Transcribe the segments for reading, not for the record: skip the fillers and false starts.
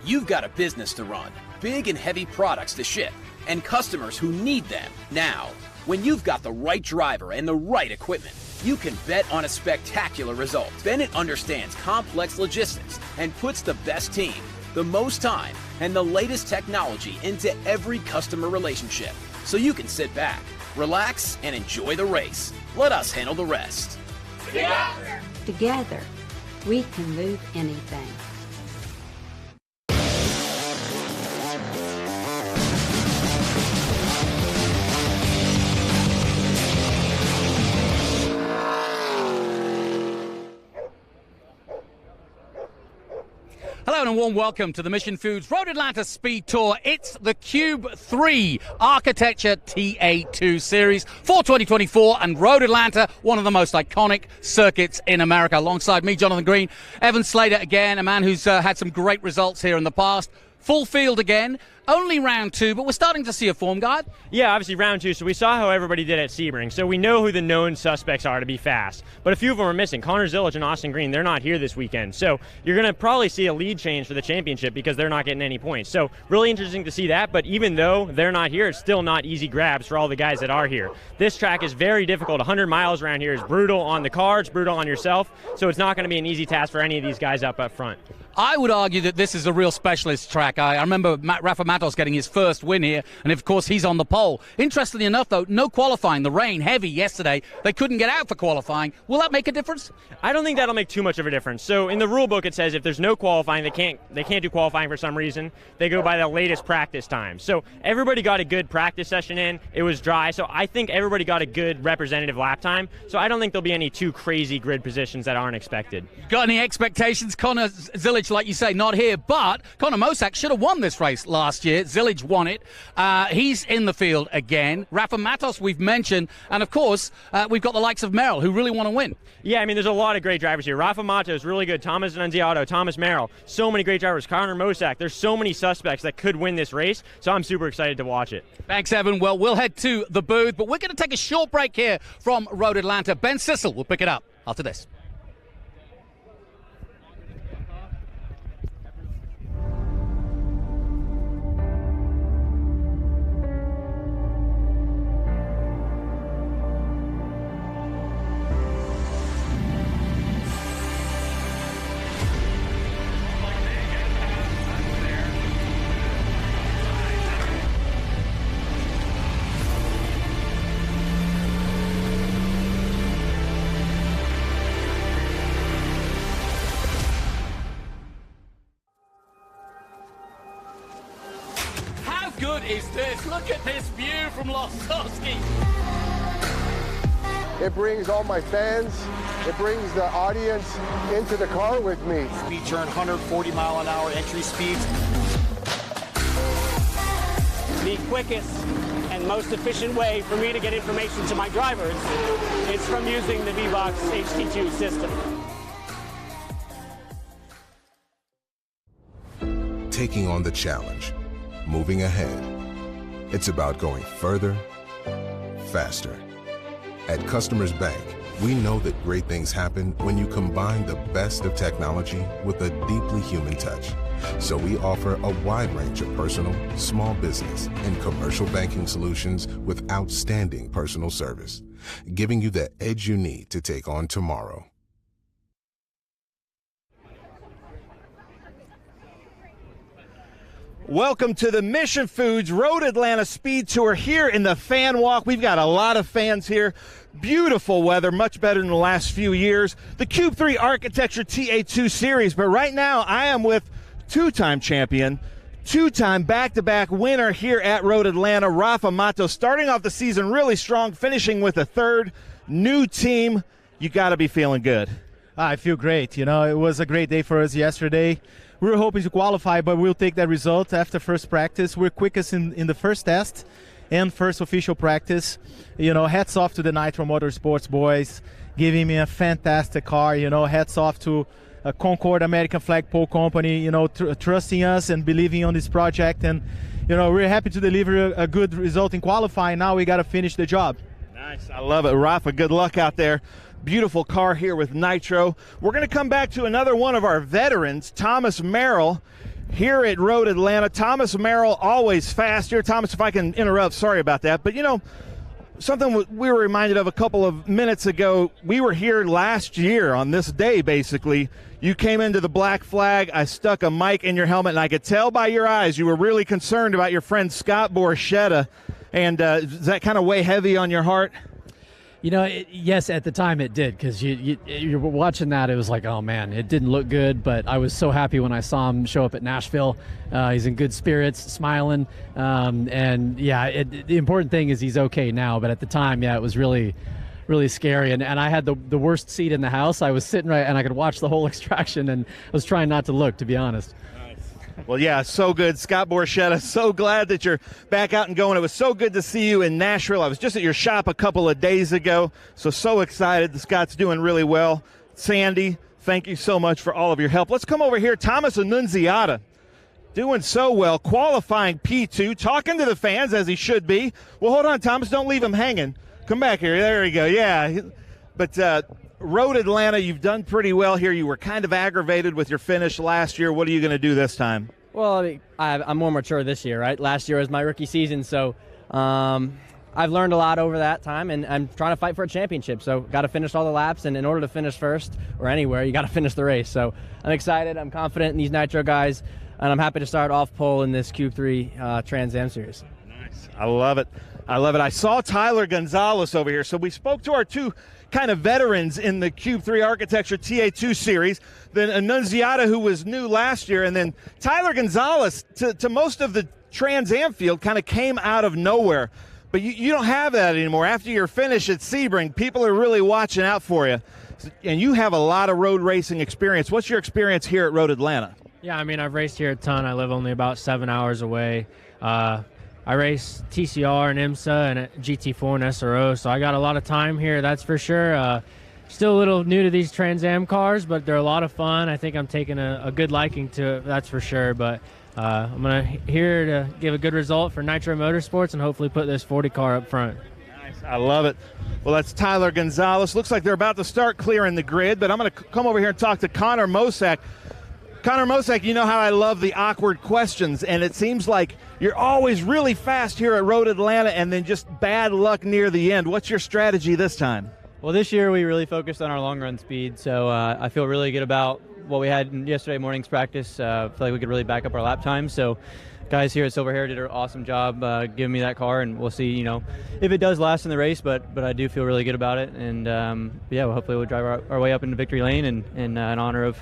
You've got a business to run, big and heavy products to ship, and customers who need them now. When you've got the right driver and the right equipment, you can bet on a spectacular result. Bennett understands complex logistics and puts the best team, the most time, and the latest technology into every customer relationship. So you can sit back, relax, and enjoy the race. Let us handle the rest. Together, we can move anything. Hello and a warm welcome to the Mission Foods Road Atlanta Speed Tour. It's the Cube 3 Architecture TA2 Series for 2024 and Road Atlanta, one of the most iconic circuits in America. Alongside me, Jonathan Green, Evan Slater again, a man who's had some great results here in the past. Full field again, only round 2, but we're starting to see a form guide. Yeah, obviously round 2, so we saw how everybody did at Sebring, so we know who the known suspects are to be fast. But a few of them are missing. Connor Zillage and Austin Green, they're not here this weekend. So you're going to probably see a lead change for the championship because they're not getting any points. So really interesting to see that, but even though they're not here, it's still not easy grabs for all the guys that are here. This track is very difficult. 100 miles around here is brutal on the car, it's brutal on yourself, so it's not going to be an easy task for any of these guys up front. I would argue that this is a real specialist track. I remember Rafa Matos getting his first win here, and of course he's on the pole. Interestingly enough, though, no qualifying. The rain heavy yesterday. They couldn't get out for qualifying. Will that make a difference? I don't think that'll make too much of a difference. So in the rule book it says if there's no qualifying, they can't do qualifying for some reason. They go by the latest practice time. So everybody got a good practice session in. It was dry, so I think everybody got a good representative lap time. So I don't think there'll be any too crazy grid positions that aren't expected. Got any expectations? Connor Zillage, like you say, not here, but Connor Mosak should have won this race last year. Zillage won it. He's in the field again. Rafa Matos we've mentioned, and of course we've got the likes of Merrill who really want to win. Yeah, I mean there's a lot of great drivers here. Rafa Matos really good. Thomas Nunziato, Thomas Merrill, so many great drivers. Connor Mosak. There's so many suspects that could win this race, so I'm super excited to watch it. Thanks, Evan. Well, we'll head to the booth, but we're going to take a short break here from Road Atlanta. Ben Sissel will pick it up after this. Good is this? Look at this view from Losowski. It brings all my fans, it brings the audience into the car with me. Speed turn 140 mile an hour entry speeds. The quickest and most efficient way for me to get information to my drivers is from using the V-Box HT2 system. Taking on the challenge. Moving ahead. It's about going further, faster. At Customers Bank, we know that great things happen when you combine the best of technology with a deeply human touch. So we offer a wide range of personal, small business, and commercial banking solutions with outstanding personal service, giving you the edge you need to take on tomorrow. Welcome to the Mission Foods Road Atlanta Speed Tour here in the Fan Walk. We've got a lot of fans here. Beautiful weather, much better than the last few years. The Cube 3 Architecture TA2 Series, but right now I am with two-time champion, two-time back-to-back winner here at Road Atlanta, Rafa Matos, starting off the season really strong, finishing with a third. New team, you got to be feeling good. I feel great. You know, it was a great day for us yesterday. We were hoping to qualify, but we'll take that result after first practice. We're quickest in the first test and first official practice. You know, hats off to the Nitro Motorsports boys, giving me a fantastic car. You know, hats off to Concord American Flag Pole Company, you know, trusting us and believing on this project. And, you know, we're happy to deliver a good result in qualifying. Now we got to finish the job. Nice. I love it. Rafa, good luck out there. Beautiful car here with Nitro. We're going to come back to another one of our veterans, Thomas Merrill. here at Road Atlanta. Thomas Merrill, always fast here. Thomas, if I can interrupt, sorry about that. But, you know, something we were reminded of a couple of minutes ago, we were here last year on this day, basically. You came into the Black Flag. I stuck a mic in your helmet, and I could tell by your eyes you were really concerned about your friend Scott Borchetta. And does that kind of weigh heavy on your heart? You know, yes, at the time it did, because you were watching that. It was like, oh, man, it didn't look good. But I was so happy when I saw him show up at Nashville. He's in good spirits, smiling. And, yeah, the important thing is he's okay now. But at the time, yeah, it was really scary. And I had the worst seat in the house. I was sitting right, and I could watch the whole extraction, and I was trying not to look, to be honest. Well, yeah, so good. Scott Borchetta, so glad that you're back out and going. It was so good to see you in Nashville. I was just at your shop a couple of days ago, so excited. The Scott's doing really well. Sandy, thank you so much for all of your help. Let's come over here. Thomas Annunziata, doing so well, qualifying P2, talking to the fans as he should be. Well, hold on, Thomas, don't leave him hanging. Come back here. There you go. Yeah, but Road Atlanta, you've done pretty well here. You were kind of aggravated with your finish last year. What are you going to do this time? Well, I mean, I'm more mature this year, right? Last year was my rookie season, so I've learned a lot over that time, and I'm trying to fight for a championship. So got to finish all the laps, and in order to finish first or anywhere, you got to finish the race. So I'm excited. I'm confident in these Nitro guys, and I'm happy to start off pole in this Cube 3 Trans Am Series. Nice. I love it. I saw Tyler Gonzalez over here. So we spoke to our two kind of veterans in the Cube 3 Architecture TA2 Series, then Annunziata, who was new last year, and then Tyler Gonzalez, to most of the Trans Am field, kind of came out of nowhere. But you don't have that anymore. After your finish at Sebring, people are really watching out for you. And you have a lot of road racing experience. What's your experience here at Road Atlanta? Yeah, I mean, I've raced here a ton. I live only about 7 hours away. I race TCR and IMSA and GT4 and SRO, so I got a lot of time here, that's for sure. Still a little new to these Trans Am cars, but they're a lot of fun. I think I'm taking a good liking to it, that's for sure. But I'm here to give a good result for Nitro Motorsports and hopefully put this 40 car up front. Nice, I love it. Well, that's Tyler Gonzalez. Looks like they're about to start clearing the grid, but I'm going to come over here and talk to Connor Mosak. Connor Mosak, you know how I love the awkward questions, and it seems like you're always really fast here at Road Atlanta and then just bad luck near the end. What's your strategy this time? Well, this year we really focused on our long run speed, so I feel really good about what we had in yesterday morning's practice. I feel like we could really back up our lap time. So guys here at Silver Hair did an awesome job giving me that car, and we'll see, you know, if it does last in the race, but I do feel really good about it. And yeah, well, hopefully we'll drive our way up into victory lane and in honor of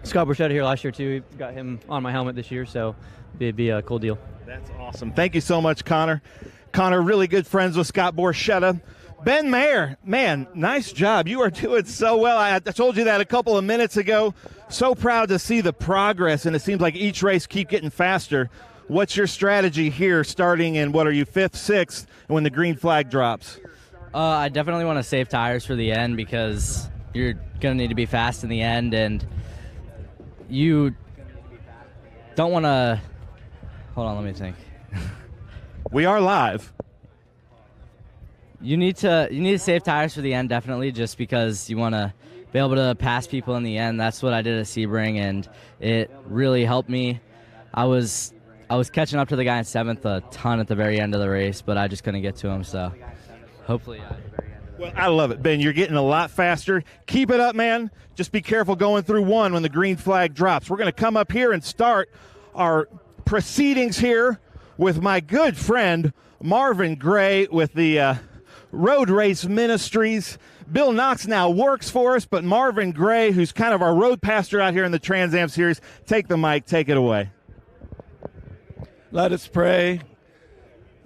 Scott Borchetta here last year too. We got him on my helmet this year, so it'd be a cool deal. That's awesome. Thank you so much, Connor. Connor, really good friends with Scott Borchetta. Ben Mayer, man, nice job. You are doing so well. I told you that a couple of minutes ago. So proud to see the progress, and it seems like each race keep getting faster. What's your strategy here starting in, what are you, 5th, 6th, when the green flag drops? I definitely want to save tires for the end because you're going to need to be fast in the end, and you don't want to – hold on, let me think. We are live. You need to save tires for the end, definitely, just because you want to be able to pass people in the end. That's what I did at Sebring, and it really helped me. I was catching up to the guy in 7th a ton at the very end of the race, but I just couldn't get to him, so hopefully at the very end. Well, I love it, Ben. You're getting a lot faster. Keep it up, man. Just be careful going through 1 when the green flag drops. We're going to come up here and start our proceedings here with my good friend Marvin Gray with the Road Race Ministries. Bill Knox now works for us, but Marvin Gray, who's kind of our road pastor out here in the Trans Am Series, take the mic, take it away. Let us pray.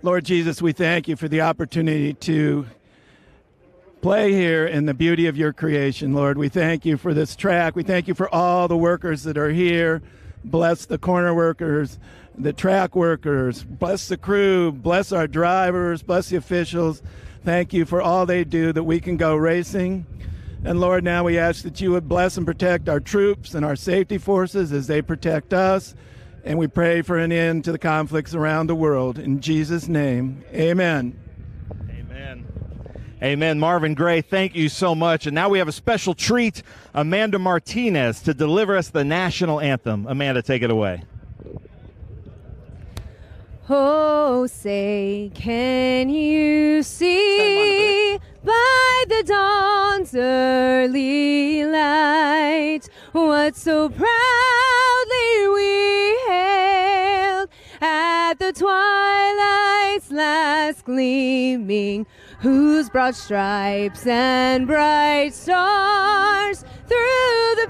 Lord Jesus, we thank you for the opportunity to play here in the beauty of your creation, Lord. We thank you for this track. We thank you for all the workers that are here. Bless the corner workers, the track workers. Bless the crew. Bless our drivers. Bless the officials. Thank you for all they do that we can go racing. And Lord, now we ask that you would bless and protect our troops and our safety forces as they protect us. And we pray for an end to the conflicts around the world. In Jesus' name, amen. Amen. Amen. Marvin Gray, thank you so much. And now we have a special treat, Amanda Martinez, to deliver us the national anthem. Amanda, take it away. Oh, say, can you see by the dawn's early light what so proudly we hailed at the twilight's last gleaming, whose broad stripes and bright stars through the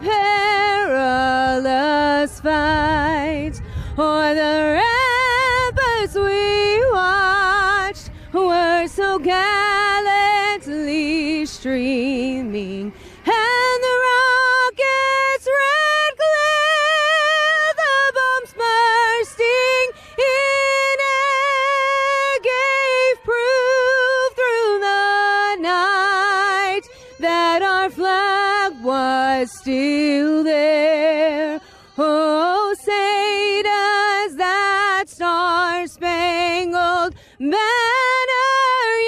perilous fight o'er the ramparts we watched were so gallantly streaming, and the rocket's red glare, the bombs bursting in air, gave proof through the night that our flag was still there. Oh, say does that star-spangled banner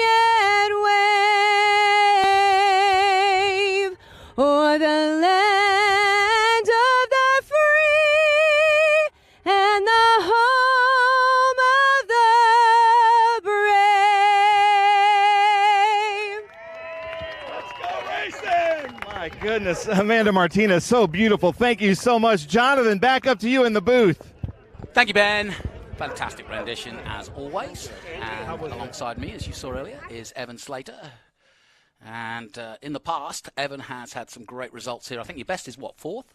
yet wave o'er the land of the free and the home of the brave? Let's go racing! My goodness, Amanda Martinez, so beautiful. Thank you so much. Jonathan, back up to you in the booth. Thank you, Ben. Fantastic rendition, as always. And alongside me, as you saw earlier, is Evan Slater. And in the past, Evan has had some great results here. I think your best is, what, 4th?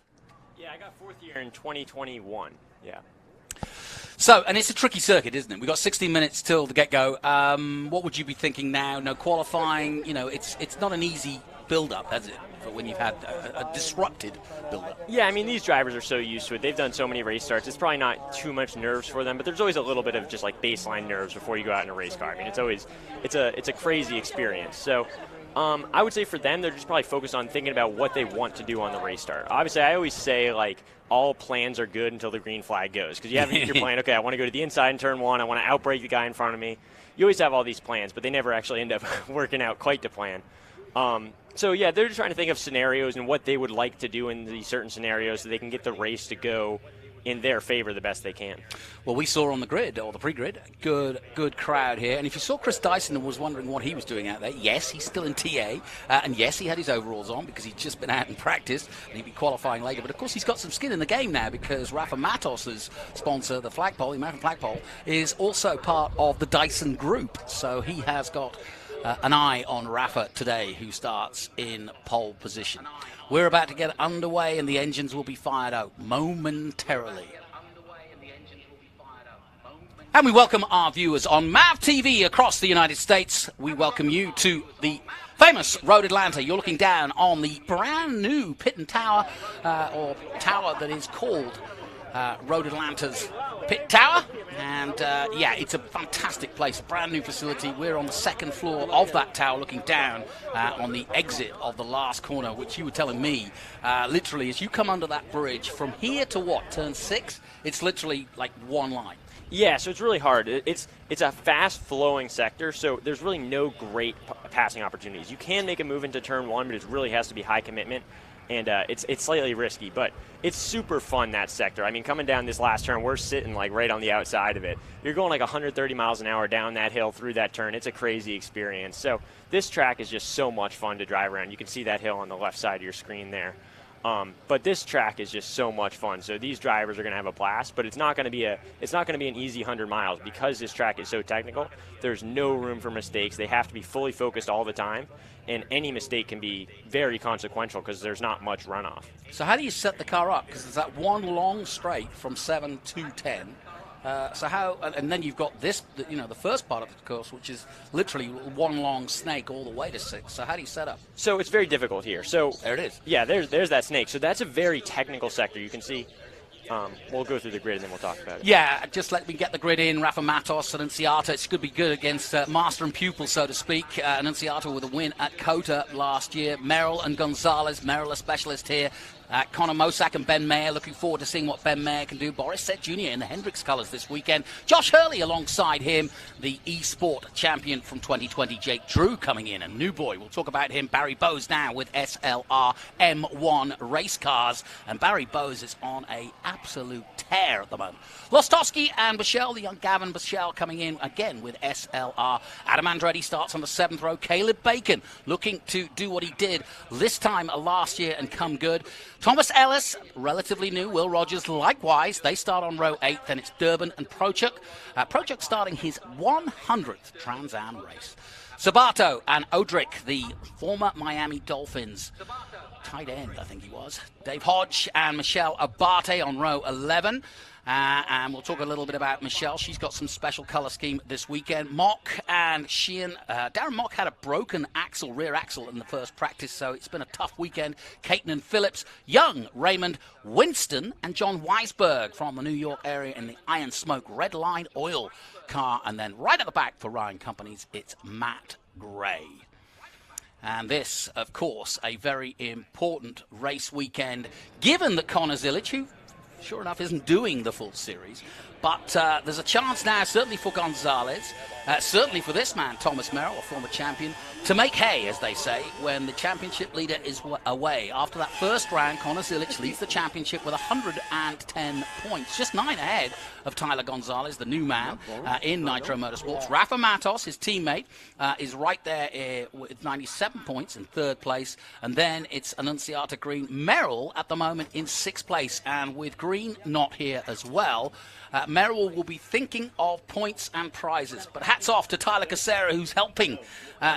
Yeah, I got 4th here in 2021. Yeah. So, and it's a tricky circuit, isn't it? We've got 16 minutes till the get-go. What would you be thinking now? No qualifying, you know, it's not an easy build-up, is it? For when you've had a disrupted build-up. Yeah, I mean, these drivers are so used to it. They've done so many race starts. It's probably not too much nerves for them, but there's always a little bit of just like baseline nerves before you go out in a race car. I mean, it's a crazy experience. So I would say for them, they're just probably focused on thinking about what they want to do on the race start. Obviously, I always say, like, all plans are good until the green flag goes. Because you have your plan, okay, I want to go to the inside in turn 1. I want to outbrake the guy in front of me. You always have all these plans, but they never actually end up working out quite to plan. So, yeah, they're just trying to think of scenarios and what they would like to do in these certain scenarios so they can get the race to go in their favor the best they can. Well, we saw on the grid, or the pre-grid, good crowd here. And if you saw Chris Dyson and was wondering what he was doing out there, yes, he's still in TA. And yes, he had his overalls on because he'd just been out and practiced and he'd be qualifying later. But, of course, he's got some skin in the game now because Rafa Matos' sponsor, the flagpole, the American flagpole, is also part of the Dyson group. So he has got an eye on Rafa today, who starts in pole position. We're about to get underway and the engines will be fired out momentarily. And we welcome our viewers on MAV TV across the United States. We welcome you to the famous Road Atlanta. You're looking down on the brand new pit and tower, or tower that is called Road Atlanta's Pit Tower. And yeah, it's a fantastic place, a brand new facility. We're on the 2nd floor of that tower looking down on the exit of the last corner, which you were telling me, literally, as you come under that bridge from here to what, turn 6? It's literally like one line. Yeah, so it's really hard. It's a fast-flowing sector, so there's really no great passing opportunities. You can make a move into turn 1, but it really has to be high commitment. And it's slightly risky, but it's super fun, that sector. I mean, coming down this last turn, we're sitting like right on the outside of it. You're going like 130 miles an hour down that hill through that turn. It's a crazy experience. So this track is just so much fun to drive around. You can see that hill on the left side of your screen there. But this track is just so much fun. So these drivers are going to have a blast, but it's not going to be an easy 100 miles because this track is so technical. There's no room for mistakes. They have to be fully focused all the time, and any mistake can be very consequential because there's not much runoff. So how do you set the car up? Because there's that one long straight from 7 to 10. So how, and then you've got this, you know, the first part of the course, which is literally one long snake all the way to 6. So how do you set up? So it's very difficult here. So there it is. Yeah, there's that snake. So that's a very technical sector. You can see. We'll go through the grid and then we'll talk about it. Yeah, just let me get the grid in. Rafa Matos, Annunziata. It's going to be good against master and pupil, so to speak. Annunziata with a win at COTA last year. Merrill and Gonzalez. Merrill, a specialist here. Connor Mosack and Ben Mayer, looking forward to seeing what Ben Mayer can do. Boris Sett Jr. in the Hendricks colours this weekend. Josh Hurley alongside him, the eSport champion from 2020, Jake Drew, coming in, a new boy. We'll talk about him. Barry Bowes now with SLR M1 race cars. And Barry Bowes is on a absolute tear at the moment. Lostowski and Bichelle, the young Gavin Bichelle, coming in again with SLR. Adam Andretti starts on the 7th row. Caleb Bacon looking to do what he did this time last year and come good. Thomas Ellis, relatively new. Will Rogers, likewise. They start on row 8. Then it's Durbin and Prochuk. Prochuk starting his 100th Trans Am race. Sabato and Odrick, the former Miami Dolphins tight end, I think he was. Dave Hodge and Michelle Abate on row 11. And we'll talk a little bit about Michelle. She's got some special color scheme this weekend. Mock and Sheehan. Darren Mock had a broken rear axle in the first practice, so it's been a tough weekend. Caton Phillips, Young, Raymond, Winston, and John Weisberg from the New York area in the Iron Smoke Red Line Oil car. And then right at the back for Ryan Companies, it's Matt Gray. And this, of course, a very important race weekend, given that Connor Zilic, who sure enough isn't doing the full series, but there's a chance now, certainly for Gonzalez, certainly for this man, Thomas Merrill, a former champion, to make hay, as they say, when the championship leader is away. After that first round, Connor Zilic leads the championship with 110 points, just 9 ahead of Tyler Gonzalez, the new man in Nitro Motorsports. Rafa Matos, his teammate, is right there with 97 points in 3rd place. And then it's Annunziata Green. Merrill at the moment in 6th place. And with Green not here as well, Merrill will be thinking of points and prizes. But hats off to Tyler Casera, who's helping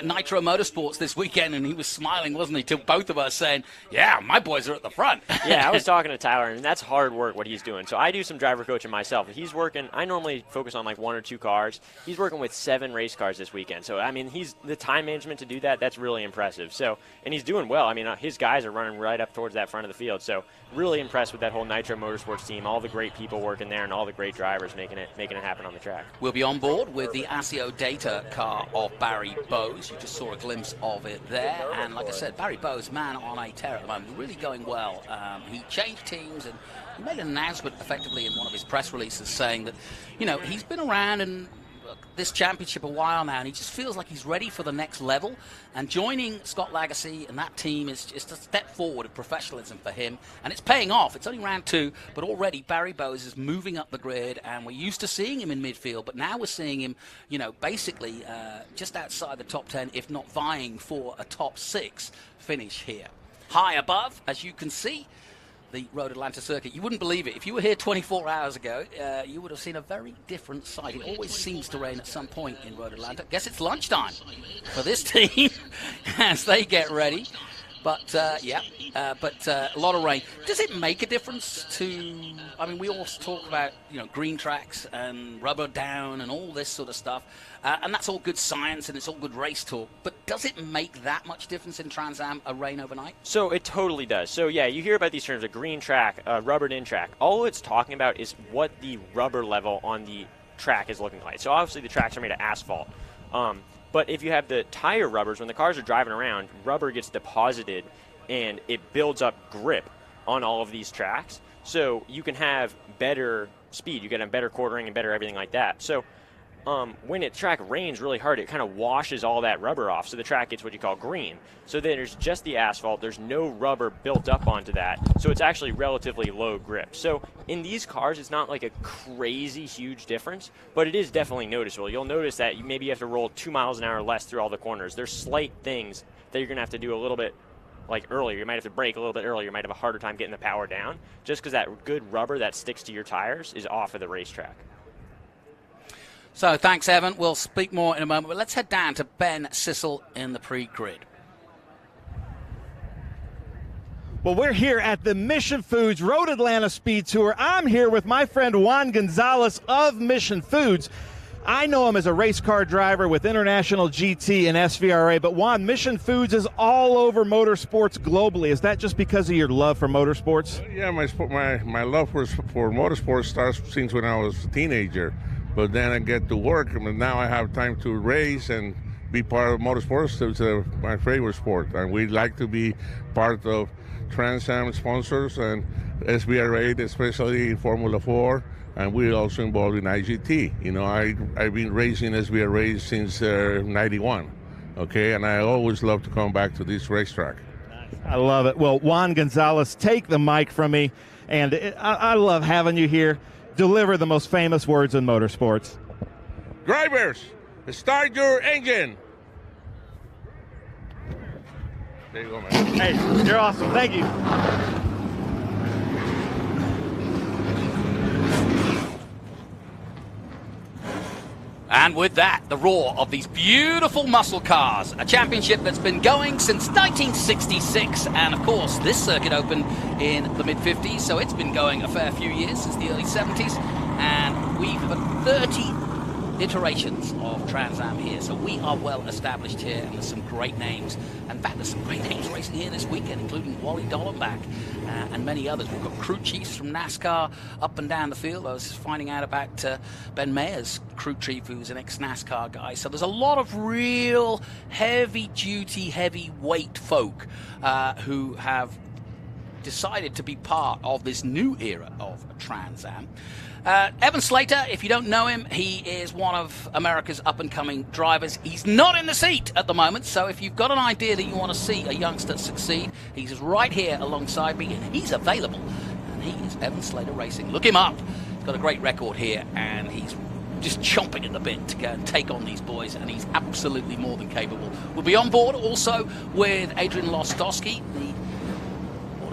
Nitro Motorsports this weekend, and he was smiling, wasn't he, to both of us, saying, yeah, my boys are at the front. Yeah, I was talking to Tyler, and that's hard work what he's doing. So I do some driver coaching myself. He's working, I normally focus on like 1 or 2 cars. He's working with 7 race cars this weekend. So, I mean, he's the time management to do that, that's really impressive. So, and he's doing well. I mean, his guys are running right up towards that front of the field. So, really impressed with that whole Nitro Motorsports team, all the great people working there, and all the great drivers making it happen on the track. We'll be on board with the ASIO Data car of Barry Bowes. You just saw a glimpse of it there. And like I said, Barry Bowes, man on a tear at the moment, really going well. He changed teams, and he made an announcement effectively in one of his press releases saying that, you know, he's been around and this championship a while now, and he just feels like he's ready for the next level. And joining Scott Lagasse and that team is just a step forward of professionalism for him, and it's paying off. It's only round 2, but already Barry Bowes is moving up the grid, and we're used to seeing him in midfield, but now we're seeing him, you know, basically just outside the top 10, if not vying for a top 6 finish here. High above, as you can see, the Road Atlanta circuit. You wouldn't believe it. If you were here 24 hours ago, you would have seen a very different sight. It always seems to rain at some point in Road Atlanta. Guess it's lunchtime for this team as they get ready. But, a lot of rain. Does it make a difference to, I mean, we all talk about, you know, green tracks and rubber down and all this sort of stuff, and that's all good science and it's all good race talk, but does it make that much difference in Trans Am, a rain overnight? So it totally does. So yeah, you hear about these terms, a green track, rubbered in track. All it's talking about is what the rubber level on the track is looking like. So obviously the tracks are made of asphalt. But if you have the tire rubbers, when the cars are driving around, rubber gets deposited and it builds up grip on all of these tracks. So you can have better speed, you can have better quartering and better everything like that. So when a track rains really hard, it kind of washes all that rubber off. So the track gets what you call green. So there's just the asphalt. There's no rubber built up onto that. So it's actually relatively low grip. So in these cars, it's not like a crazy huge difference, but it is definitely noticeable. You'll notice that maybe you have to roll 2 miles an hour less through all the corners. There's slight things that you're going to have to do a little bit like earlier. You might have to brake a little bit earlier. You might have a harder time getting the power down just because that good rubber that sticks to your tires is off of the racetrack. So thanks, Evan. We'll speak more in a moment, but let's head down to Ben Sissel in the pre-grid. Well, we're here at the Mission Foods Road Atlanta Speed Tour. I'm here with my friend Juan Gonzalez of Mission Foods. I know him as a race car driver with International GT and SVRA, but Juan, Mission Foods is all over motorsports globally. Is that just because of your love for motorsports? Yeah, my love for motorsports starts since when I was a teenager. But then I get to work, and now I have time to race and be part of motorsports. It's my favorite sport, and we like to be part of Trans Am sponsors and SVRA, especially in Formula 4, and we're also involved in IGT. You know, I've been racing SVRA since '91, okay, and I always love to come back to this racetrack. I love it. Well, Juan Gonzalez, take the mic from me, and I love having you here. Deliver the most famous words in motorsports. Drivers, start your engine. There you go, man. Hey, you're awesome. Thank you. And with that, the roar of these beautiful muscle cars, a championship that's been going since 1966, and of course this circuit opened in the mid-50s, so it's been going a fair few years, since the early 70s, and we've had 30 iterations of Trans Am here, so we are well established here, and there's some great names. In fact, there's some great names racing here this weekend, including Wally Dollenbach and many others. We've got crew chiefs from NASCAR up and down the field. I was finding out about Ben Mayer's crew chief, who's an ex-NASCAR guy. So there's a lot of real heavy-duty, heavyweight folk who have decided to be part of this new era of Trans Am. Evan Slater, if you don't know him, he is one of America's up-and-coming drivers. He's not in the seat at the moment, so if you've got an idea that you want to see a youngster succeed, he's right here alongside me, and he's available. And he is Evan Slater Racing. Look him up. He's got a great record here, and he's just chomping at the bit to go and take on these boys, and he's absolutely more than capable. We'll be on board also with Adrian Lostowski, the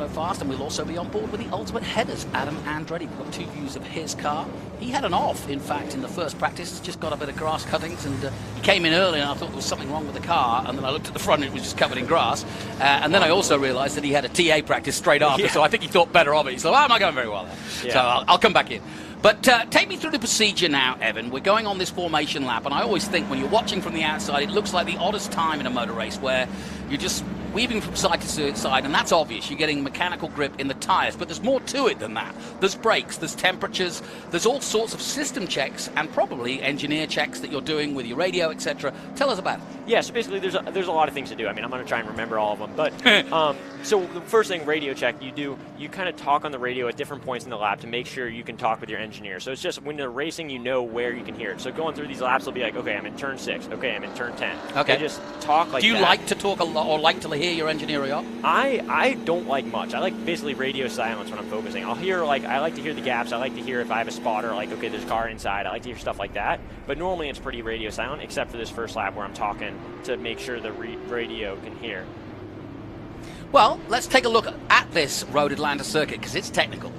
Fast, and we'll also be on board with the Ultimate Headers, Adam Andretti. We've got two views of his car. He had an off, in fact, in the first practice. Just got a bit of grass cuttings, and he came in early, and I thought there was something wrong with the car, and then I looked at the front, and it was just covered in grass. And then I also realized that he had a TA practice straight after, so I think he thought better of it. He said, well, I'm not going very well there. Yeah. So I'll come back in. But take me through the procedure now, Evan. We're going on this formation lap, and I always think when you're watching from the outside, it looks like the oddest time in a motor race where you're just weaving from side to side, and that's obvious. You're getting mechanical grip in the tyres, but there's more to it than that. There's brakes, there's temperatures, there's all sorts of system checks and probably engineer checks that you're doing with your radio, etc. Tell us about it. Yeah, so basically there's a lot of things to do. I mean, I'm going to try and remember all of them, but so the first thing, radio check, you kind of talk on the radio at different points in the lap to make sure you can talk with your engineer. So it's just when you're racing, you know where you can hear it. So going through these laps, will be like, okay, I'm in turn 6. Okay, I'm in turn 10. Okay. They just talk like that. Do you like to talk a lot or like to hear your engineer out? I don't like much. I like basically radio silence when I'm focusing. I like to hear the gaps. I like to hear if I have a spotter, like, okay, there's a car inside. I like to hear stuff like that. But normally it's pretty radio silent, except for this first lap where I'm talking to make sure the radio can hear. Well, let's take a look at this Road Atlanta circuit, because it's technical.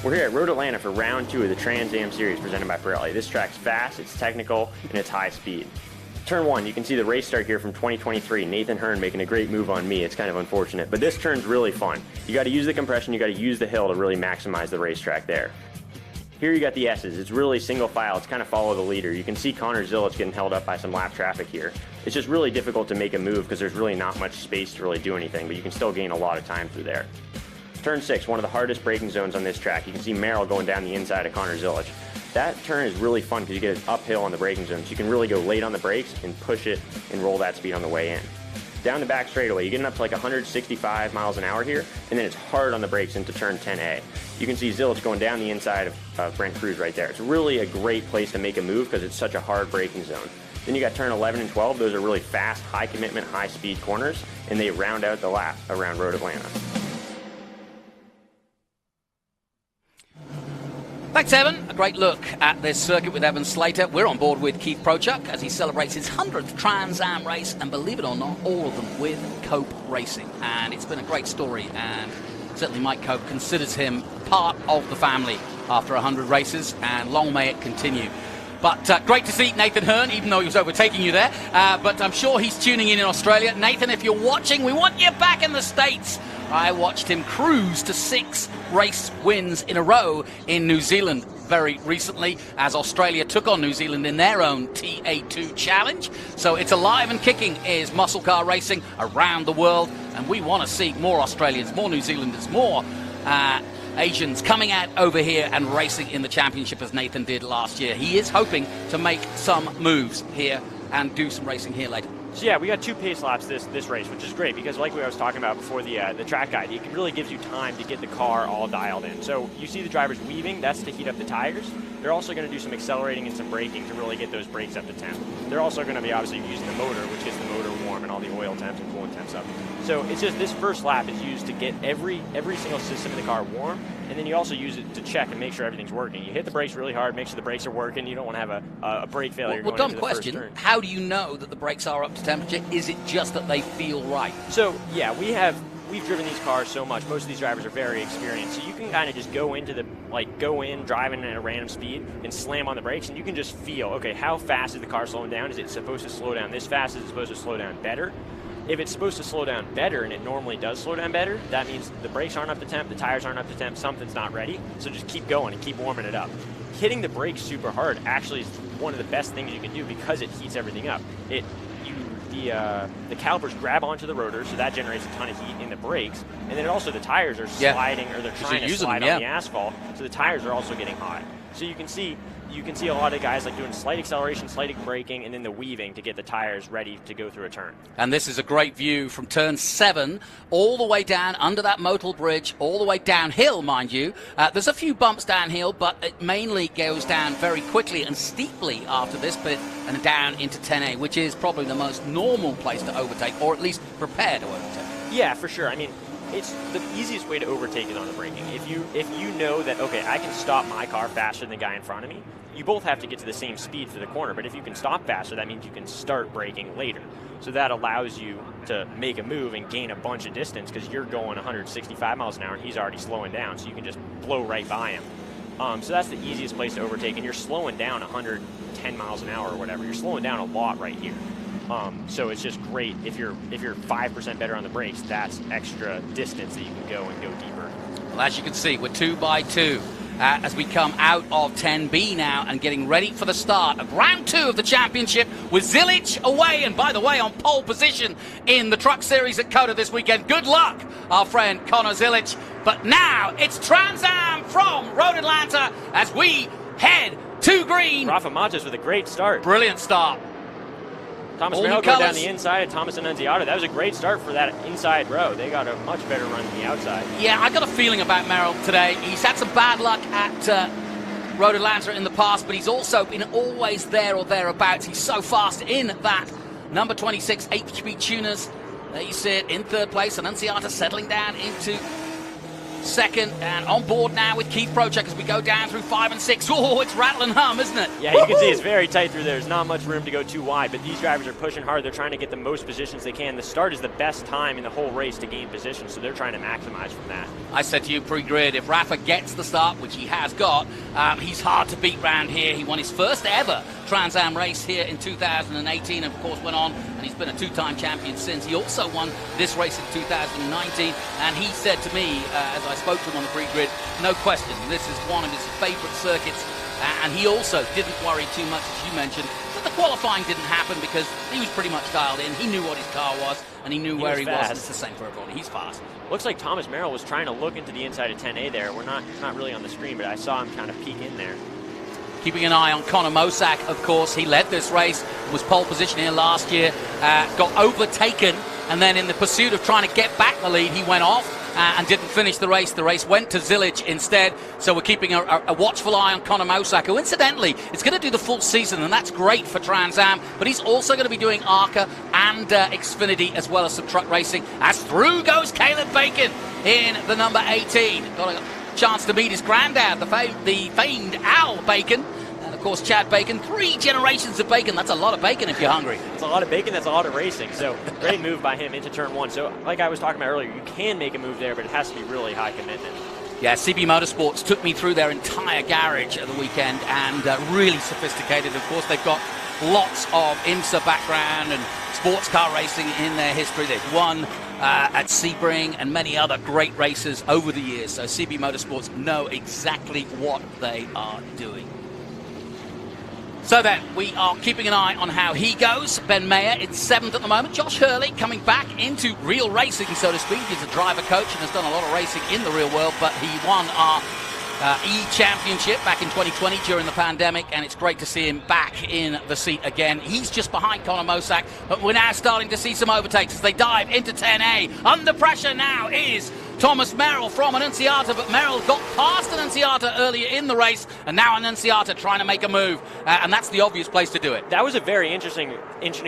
We're here at Road Atlanta for round 2 of the Trans Am Series presented by Pirelli. This track's fast, it's technical, and it's high speed. Turn 1, you can see the race start here from 2023. Nathan Hearn making a great move on me. It's kind of unfortunate, but this turn's really fun. You got to use the compression, you got to use the hill to really maximize the racetrack there. Here you got the S's. It's really single file. It's kind of follow the leader. You can see Connor Zilic getting held up by some lap traffic here. It's just really difficult to make a move because there's really not much space to really do anything, but you can still gain a lot of time through there. Turn 6, one of the hardest braking zones on this track. You can see Merrill going down the inside of Connor Zilic. That turn is really fun because you get it uphill on the braking zone, so you can really go late on the brakes and push it and roll that speed on the way in. Down the back straightaway, you're getting up to like 165 miles an hour here, and then it's hard on the brakes into turn 10A. You can see Zilic going down the inside of Brent Cruz right there. It's really a great place to make a move because it's such a hard braking zone. Then you got turn 11 and 12. Those are really fast, high commitment, high speed corners, and they round out the lap around Road Atlanta. Thanks, Evan. A great look at this circuit with Evan Slater. We're on board with Keith Prochuk as he celebrates his 100th Trans Am race, and believe it or not, all of them with Cope Racing. And it's been a great story, and certainly Mike Cope considers him part of the family after 100 races, and long may it continue. But great to see Nathan Hearn, even though he was overtaking you there. But I'm sure he's tuning in Australia. Nathan, if you're watching, we want you back in the States. I watched him cruise to 6 race wins in a row in New Zealand very recently as Australia took on New Zealand in their own TA2 challenge. So it's alive and kicking is muscle car racing around the world, and we want to see more Australians, more New Zealanders, more Asians coming out over here and racing in the championship as Nathan did last year. He is hoping to make some moves here and do some racing here later. So yeah, we got 2 pace laps this race, which is great because like I was talking about before the track guide, it really gives you time to get the car all dialed in. So you see the drivers weaving, that's to heat up the tires. They're also going to do some accelerating and some braking to really get those brakes up to temp. They're also going to be obviously using the motor, which gets the motor warm and all the oil temps and coolant temps up. So it's just this first lap is used to get every single system in the car warm, and then you also use it to check and make sure everything's working. You hit the brakes really hard, make sure the brakes are working. You don't want to have a brake failure going into the first turn. Dumb question, how do you know that the brakes are up to temperature? Is it just that they feel right? So, yeah, we've driven these cars so much. Most of these drivers are very experienced, so you can kind of just go in driving at a random speed and slam on the brakes, and you can just feel, okay, how fast is the car slowing down? Is it supposed to slow down this fast? Is it supposed to slow down better? If it's supposed to slow down better, and it normally does slow down better, that means the brakes aren't up to temp, the tires aren't up to temp, something's not ready. So just keep going and keep warming it up. Hitting the brakes super hard actually is one of the best things you can do because it heats everything up. The calipers grab onto the rotor, so that generates a ton of heat in the brakes, and then also the tires are sliding, or they're trying to slide on the asphalt, so the tires are also getting hot. So you can see a lot of guys like doing slight acceleration, slight braking, and then the weaving to get the tires ready to go through a turn. And this is a great view from turn 7 all the way down under that modal bridge, all the way downhill, mind you. There's a few bumps downhill, but it mainly goes down very quickly and steeply after this bit and down into 10A, which is probably the most normal place to overtake, or at least prepare to overtake. Yeah, for sure. I mean, it's the easiest way to overtake is on the braking. If you know that, okay, I can stop my car faster than the guy in front of me, you both have to get to the same speed for the corner, but if you can stop faster, that means you can start braking later. So that allows you to make a move and gain a bunch of distance because you're going 165 miles an hour and he's already slowing down, so you can just blow right by him. So that's the easiest place to overtake, and you're slowing down 110 miles an hour or whatever. You're slowing down a lot right here. So it's just great if you're 5% better on the brakes. That's extra distance that you can go and go deeper. Well, as you can see, we're 2 by 2 as we come out of 10B now and getting ready for the start of round 2 of the championship with Zilic away, and by the way, on pole position in the Truck Series at COTA this weekend. Good luck, our friend Connor Zilic. But now it's Trans Am from Road Atlanta as we head to green. Rafa Matos with a great start. Brilliant start. Thomas Merrill going down the inside of Thomas Annunziata. That was a great start for that inside row. They got a much better run than the outside. Yeah, I got a feeling about Merrill today. He's had some bad luck at Road Atlanta in the past, but he's also been always there or thereabouts. He's so fast in that number 26 HP Tuners. There you see it in 3rd place. Annunziata settling down into 2nd, and on board now with Keith Prochek as we go down through 5 and 6. Oh, it's rattle and hum, isn't it? Yeah, you can see it's very tight through there. There's not much room to go too wide, but these drivers are pushing hard. They're trying to get the most positions they can. The start is the best time in the whole race to gain position, so they're trying to maximize from that. I said to you pre-grid, if Rafa gets the start, which he has got, he's hard to beat round here. He won his first ever Trans Am race here in 2018, and of course went on, and he's been a 2-time champion since. He also won this race in 2019, and he said to me, as I spoke to him on the pre-grid, no question, this is one of his favourite circuits, and he also didn't worry too much, as you mentioned, that the qualifying didn't happen because he was pretty much dialed in. He knew what his car was, and he knew where he was. It's the same for everybody. He's fast. Looks like Thomas Merrill was trying to look into the inside of 10A there. We're not really on the screen, but I saw him kind of peek in there. Keeping an eye on Connor Mosak, of course. He led this race, was pole position here last year, got overtaken, and then in the pursuit of trying to get back the lead, he went off and didn't finish the race. The race went to Zilic instead, so we're keeping a watchful eye on Connor Mosak, who incidentally is going to do the full season, and that's great for Trans Am, but he's also going to be doing ARCA and Xfinity as well as some truck racing, as through goes Caleb Bacon in the number 18. Got a chance to meet his granddad, the famed Al Bacon. And of course, Chad Bacon, 3 generations of bacon. That's a lot of bacon if you're hungry. It's a lot of bacon, that's a lot of racing. So great move by him into turn 1. So like I was talking about earlier, you can make a move there, but it has to be really high commitment. Yeah, CB Motorsports took me through their entire garage at the weekend, and really sophisticated. Of course, they've got lots of IMSA background and sports car racing in their history. They've won at Sebring and many other great races over the years. So CB Motorsports know exactly what they are doing. So then, we are keeping an eye on how he goes. Ben Mayer in 7th at the moment. Josh Hurley coming back into real racing, so to speak. He's a driver coach and has done a lot of racing in the real world, but he won our E-Championship back in 2020 during the pandemic, and it's great to see him back in the seat again. He's just behind Connor Mosak, but we're now starting to see some overtakes as they dive into 10A. Under pressure now is Thomas Merrill from Annunziata, but Merrill got past Annunziata earlier in the race, and now Annunziata trying to make a move, and that's the obvious place to do it. That was a very interesting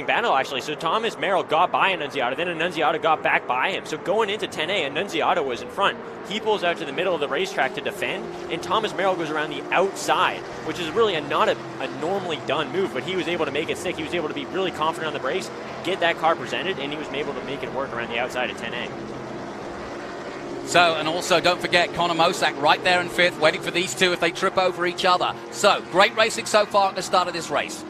battle, actually. So Thomas Merrill got by Annunziata, then Annunziata got back by him. So going into 10A, Annunziata was in front. He pulls out to the middle of the racetrack to defend, and Thomas Merrill goes around the outside, which is really not a normally done move, but he was able to make it stick. He was able to be really confident on the brakes, get that car presented, and he was able to make it work around the outside of 10A. So, and also don't forget Connor Mosack right there in 5th, waiting for these two if they trip over each other. So, great racing so far at the start of this race.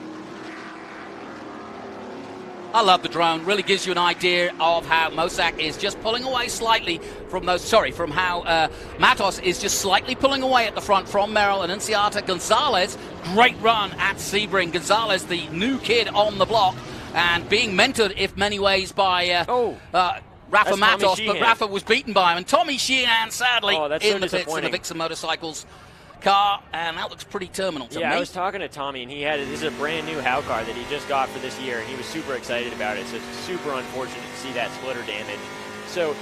I love the drone. Really gives you an idea of how Mosack is just pulling away slightly from those, from how Matos is just slightly pulling away at the front from Merrill and Annunziata. Gonzalez, great run at Sebring. Gonzalez, the new kid on the block, and being mentored, if many ways, by Rafa Matos, but Rafa was beaten by him. And Tommy Sheehan, sadly, in the pits in the Vixen Motorcycles car, and that looks pretty terminal to me. Yeah, I was talking to Tommy, and this is a brand new How car that he just got for this year, and he was super excited about it. So it's super unfortunate to see that splitter damage. So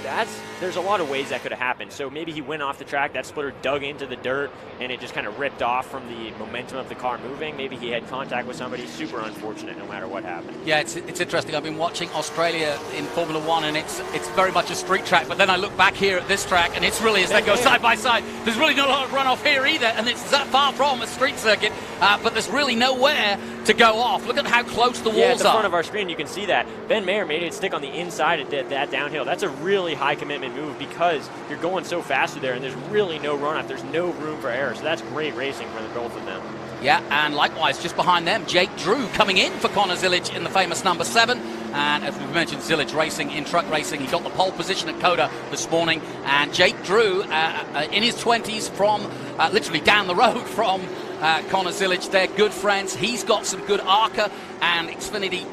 there's a lot of ways that could have happened. So maybe he went off the track, that splitter dug into the dirt, and it just kind of ripped off from the momentum of the car moving. Maybe he had contact with somebody. Super unfortunate no matter what happened. Yeah, it's interesting. I've been watching Australia in Formula One, and it's very much a street track, but then I look back here at this track, and it's really, as they go side by side, there's really not a lot of runoff here either, and it's that far from a street circuit, but there's really nowhere to go off. Look at how close the walls are. Yeah, at the front of our screen, you can see that. Ben Mayer made it stick on the inside of that downhill. That's a really high commitment move because you're going so fast through there, and there's really no runoff. There's no room for error, so that's great racing for the both of them. Yeah, and likewise, just behind them, Jake Drew coming in for Connor Zillage in the famous number 7. And as we've mentioned, Zillage racing in truck racing. He got the pole position at Coda this morning. And Jake Drew, in his 20s, from literally down the road from Connor Zillage. They're good friends. He's got some good ARCA and Xfinity,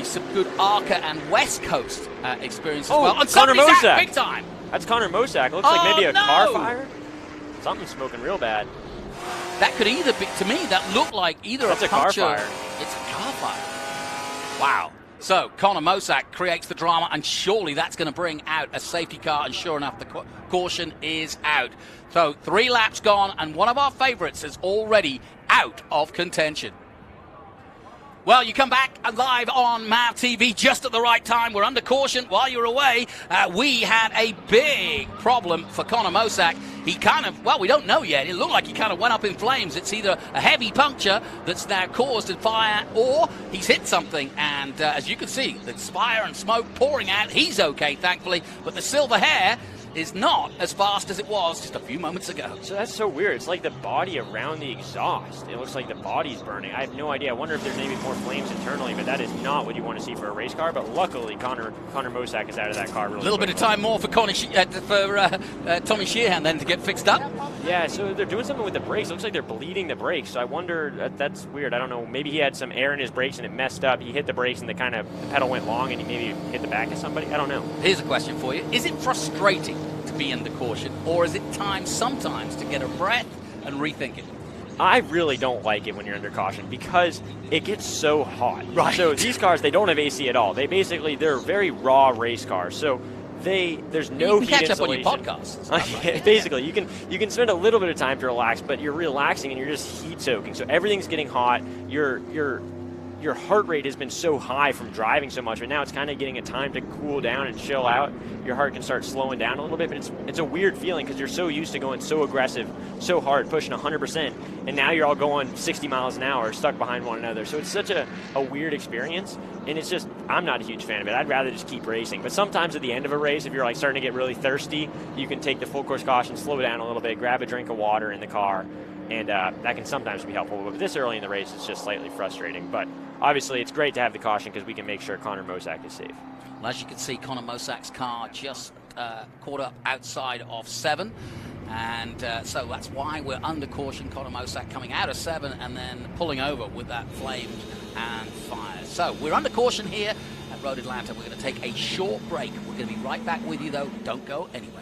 some good ARCA and West Coast experience as well. And Connor Mosack. Big time. That's Connor Mosack. Looks like maybe a car fire. Something's smoking real bad. That could either be, to me, that looked like either That's a puncture. Car fire. It's a car fire. Wow. So Connor Mosack creates the drama, and surely that's going to bring out a safety car, and sure enough, the caution is out. So 3 laps gone, and one of our favorites is already out of contention. Well, you come back live on MAV TV just at the right time. We're under caution while you're away. We had a big problem for Connor Mosack. He we don't know yet. It looked like he kind of went up in flames. It's either a heavy puncture that's now caused a fire, or he's hit something. And as you can see, there's fire and smoke pouring out. He's okay, thankfully. But the silver hair is not as fast as it was just a few moments ago. So that's so weird. It's like the body around the exhaust. It looks like the body's burning. I have no idea. I wonder if there's maybe more flames internally, but that is not what you want to see for a race car. But luckily, Connor Mosack is out of that car really A little bit of time more for Tommy Sheehan then to get fixed up. Yeah, so they're doing something with the brakes. It looks like they're bleeding the brakes. So I wonder, that's weird. I don't know. Maybe he had some air in his brakes and it messed up. He hit the brakes and the pedal went long and he maybe hit the back of somebody. I don't know. Here's a question for you. Is it frustrating to be under caution, or is it time sometimes to get a breath and rethink it? I really don't like it when you're under caution because it gets so hot. Right. So these cars, they don't have AC at all. They're very raw race cars. So there's no heat catch up on insulation. your podcasts. Right? Basically, you can spend a little bit of time to relax, but you're relaxing and you're just heat soaking. So everything's getting hot. Your heart rate has been so high from driving so much, but now it's kind of getting a time to cool down and chill out. Your heart can start slowing down a little bit, but it's a weird feeling because you're so used to going so aggressive, so hard, pushing 100%, and now you're all going 60 miles an hour stuck behind one another. So it's such a weird experience, and it's just, I'm not a huge fan of it. I'd rather just keep racing. But sometimes at the end of a race, if you're like starting to get really thirsty, you can take the full course caution, slow down a little bit, grab a drink of water in the car, and that can sometimes be helpful. But this early in the race, it's just slightly frustrating. But obviously, it's great to have the caution because we can make sure Connor Mosack is safe. Well, as you can see, Connor Mosack's car just caught up outside of 7. And so that's why we're under caution. Connor Mosack coming out of 7 and then pulling over with that flames and fires. So we're under caution here at Road Atlanta. We're going to take a short break. We're going to be right back with you, though. Don't go anywhere.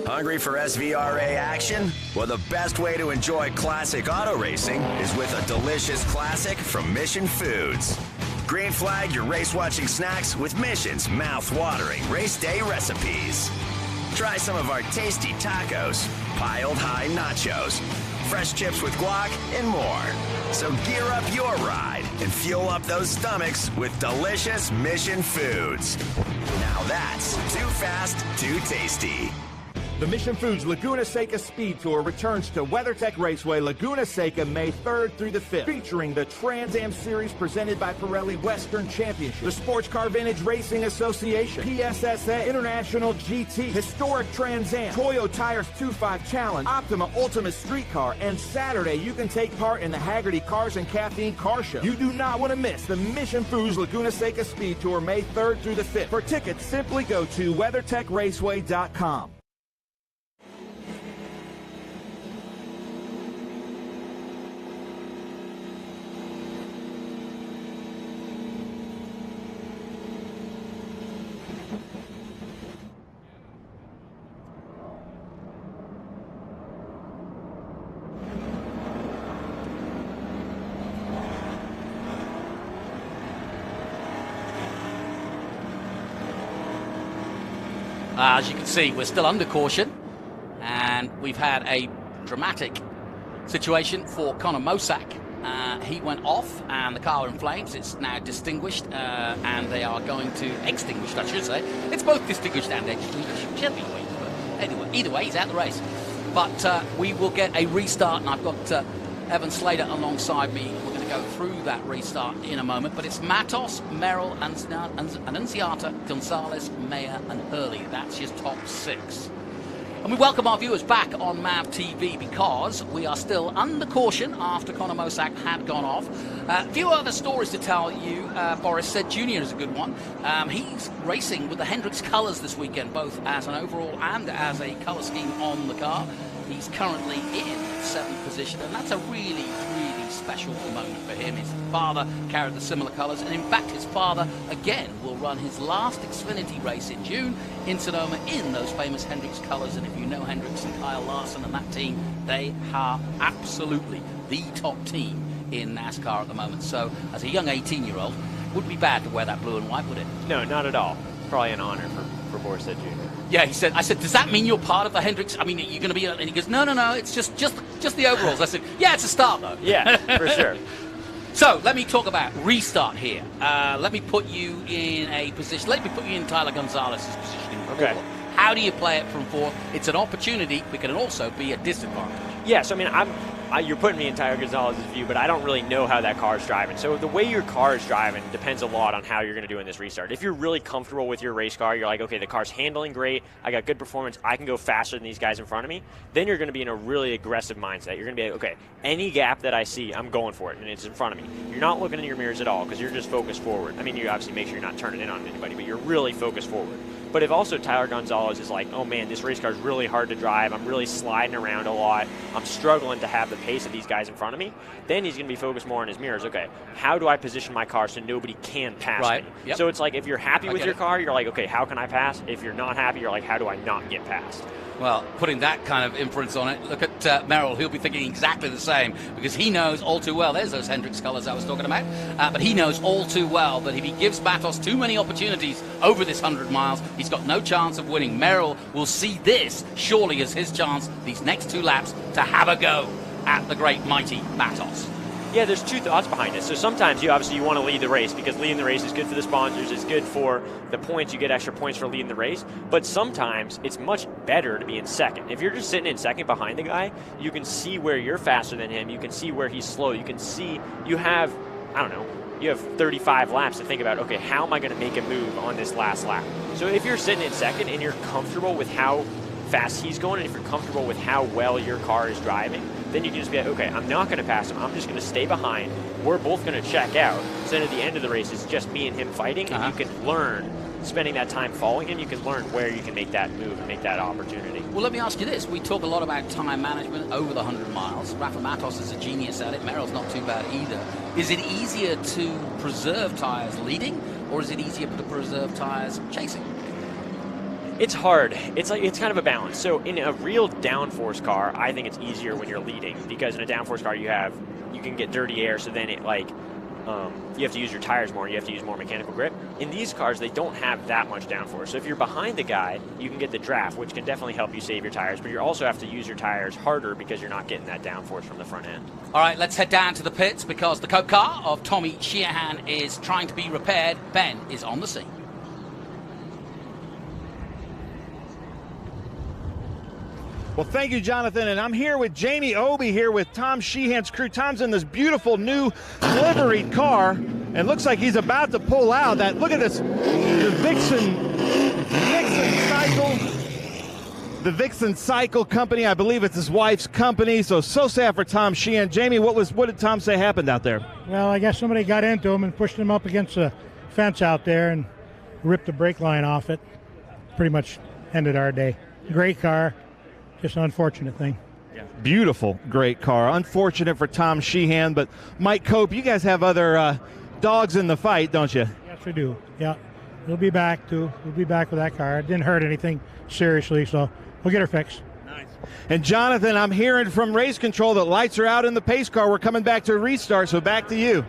Hungry for SVRA action? Well, the best way to enjoy classic auto racing is with a delicious classic from Mission Foods. Green flag your race-watching snacks with Mission's mouth-watering race day recipes. Try some of our tasty tacos, piled high nachos, fresh chips with guac, and more. So gear up your ride and fuel up those stomachs with delicious Mission foods. Now that's too fast, too tasty. The Mission Foods Laguna Seca Speed Tour returns to WeatherTech Raceway, Laguna Seca, May 3rd through the 5th, featuring the Trans Am Series presented by Pirelli Western Championship, the Sportscar Vintage Racing Association, PSSA International GT, Historic Trans Am, Toyo Tires 2.5 Challenge, Optima Ultimate Streetcar, and Saturday you can take part in the Haggerty Cars and Caffeine Car Show. You do not want to miss the Mission Foods Laguna Seca Speed Tour, May 3rd through the 5th. For tickets, simply go to WeatherTechRaceway.com. As you can see, we're still under caution, and we've had a dramatic situation for Connor Mosack. He went off, and the car in flames. It's now distinguished, and they are going to extinguished, I should say. It's both distinguished and extinguished, whichever you way. But anyway, either way, he's out of the race. But we will get a restart, and I've got Evan Slater alongside me. We're going to go through that restart in a moment. But it's Matos, Merrill, Annunziata, Gonzalez, Mayer, and Hurley. That's your top 6. And we welcome our viewers back on MAV TV because we are still under caution after Connor Mosack had gone off. A few other stories to tell you. Boris said Jr. is a good one. He's racing with the Hendrix colours this weekend, both as an overall and as a colour scheme on the car. He's currently in 7th position, and that's a really, really special moment for him. His father carried the similar colours, and in fact his father again will run his last Xfinity race in June in Sonoma in those famous Hendrix colours. And if you know Hendrix and Kyle Larson and that team, they are absolutely the top team in NASCAR at the moment. So as a young 18-year-old, wouldn't be bad to wear that blue and white, would it? No, not at all. Probably an honor for Boris Jr. Yeah, he said. I said, does that mean you're part of the Hendrix? I mean, you're going to be? And he goes, no, it's just the overalls. I said, yeah, it's a start though. Yeah, for sure. So let me talk about restart here. Let me put you in a position. Let me put you in Tyler Gonzalez's position. Okay. How do you play it from 4th? It's an opportunity, but it can also be a disadvantage. Yeah, so I mean, you're putting me in Tyler Gonzalez's view, but I don't really know how that car is driving. So the way your car is driving depends a lot on how you're going to do in this restart. If you're really comfortable with your race car, you're like, okay, the car's handling great, I got good performance, I can go faster than these guys in front of me, then you're going to be in a really aggressive mindset. You're going to be like, okay, any gap that I see, I'm going for it, and it's in front of me. You're not looking in your mirrors at all because you're just focused forward. I mean, you obviously make sure you're not turning in on anybody, but you're really focused forward. But if also Tyler Gonzalez is like, oh man, this race car is really hard to drive, I'm really sliding around a lot, I'm struggling to have the pace of these guys in front of me, then he's going to be focused more on his mirrors. Okay, how do I position my car so nobody can pass me? Yep. So it's like if you're happy with your car, you're like, okay, how can I pass? If you're not happy, you're like, how do I not get past? Well, putting that kind of inference on it, look at Merrill. He'll be thinking exactly the same because he knows all too well. There's those Hendrix colours I was talking about. But he knows all too well that if he gives Matos too many opportunities over this 100 miles, he's got no chance of winning. Merrill will see this surely as his chance these next 2 laps to have a go at the great mighty Matos. Yeah, there's 2 thoughts behind it. So sometimes you obviously want to lead the race because leading the race is good for the sponsors, it's good for the points, you get extra points for leading the race. But sometimes it's much better to be in second. If you're just sitting in second behind the guy, you can see where you're faster than him, you can see where he's slow, you can see you have, I don't know, you have 35 laps to think about, okay, how am I going to make a move on this last lap? So if you're sitting in second and you're comfortable with how fast he's going, and if you're comfortable with how well your car is driving, then you can just be like, okay, I'm not going to pass him. I'm just going to stay behind. We're both going to check out. So then at the end of the race, it's just me and him fighting, and you can learn, spending that time following him, you can learn where you can make that move and make that opportunity. Well, let me ask you this. We talk a lot about time management over the 100 miles. Rafa Matos is a genius at it. Merrill's not too bad either. Is it easier to preserve tyres leading, or is it easier to preserve tyres chasing? It's hard. It's kind of a balance. So in a real downforce car, I think it's easier when you're leading because in a downforce car you can get dirty air, so then it you have to use your tires more, you have to use more mechanical grip. In these cars, they don't have that much downforce. So if you're behind the guy, you can get the draft, which can definitely help you save your tires, but you also have to use your tires harder because you're not getting that downforce from the front end. All right, let's head down to the pits because the Coke car of Tommy Sheehan is trying to be repaired. Ben is on the scene. Well, thank you, Jonathan. And I'm here with Jamie Obie here with Tom Sheehan's crew. Tom's in this beautiful new liveried car, and looks like he's about to pull out. That look at this, the Vixen Cycle, the Vixen Cycle Company. I believe it's his wife's company. So sad for Tom Sheehan. Jamie, what did Tom say happened out there? Well, I guess somebody got into him and pushed him up against the fence out there and ripped the brake line off it. Pretty much ended our day. Great car. Just an unfortunate thing. Yeah. Beautiful, great car. Unfortunate for Tom Sheehan, but Mike Cope, you guys have other dogs in the fight, don't you? Yes, we do. Yeah, we'll be back too. We'll be back with that car. It didn't hurt anything seriously, so we'll get her fixed. Nice. And Jonathan, I'm hearing from race control that lights are out in the pace car. We're coming back to a restart, so back to you.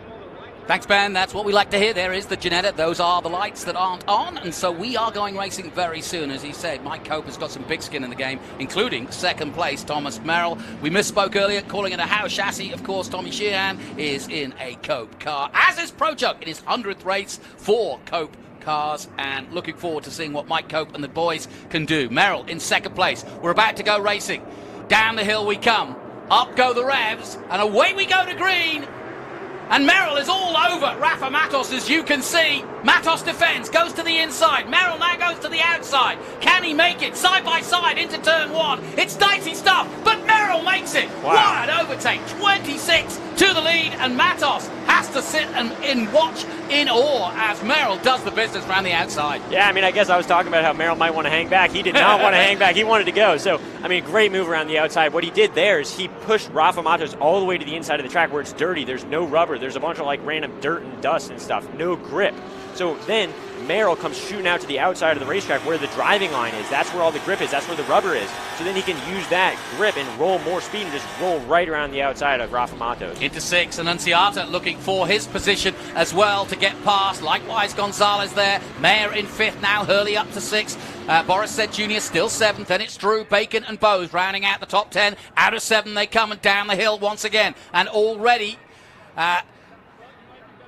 Thanks, Ben. That's what we like to hear. There is the Ginetta. Those are the lights that aren't on. And so we are going racing very soon. As he said, Mike Cope has got some big skin in the game, including second place Thomas Merrill. We misspoke earlier, calling it a Howe chassis. Of course, Tommy Sheehan is in a Cope car, as is Pro Chuck in his 100th race for Cope cars, and looking forward to seeing what Mike Cope and the boys can do. Merrill in second place. We're about to go racing. Down the hill we come. Up go the revs, and away we go to green. And Merrill is all over Rafa Matos, as you can see. Matos defends, goes to the inside. Merrill now goes to the outside. Can he make it side by side into turn one? It's dicey stuff, but Merrill makes it. Wow. What an overtake. 26 to the lead, and Matos has to sit and watch in awe as Merrill does the business around the outside. Yeah, I mean, I guess I was talking about how Merrill might want to hang back. He did not want to hang back. He wanted to go. So, I mean, great move around the outside. What he did there is he pushed Rafa Matos all the way to the inside of the track where it's dirty. There's no rubber. There's a bunch of, like, random dirt and dust and stuff. No grip. So then Merrill comes shooting out to the outside of the racetrack where the driving line is. That's where all the grip is. That's where the rubber is. So then he can use that grip and roll more speed and just roll right around the outside of Rafa Matos. Into six, and Annunziata looking for his position as well to get past. Likewise, Gonzalez there. Mayer in fifth now. Hurley up to sixth. Boris said Jr. still seventh. Then it's Drew, Bacon, and Bose rounding out the top 10. Out of seven they come, and down the hill once again. And already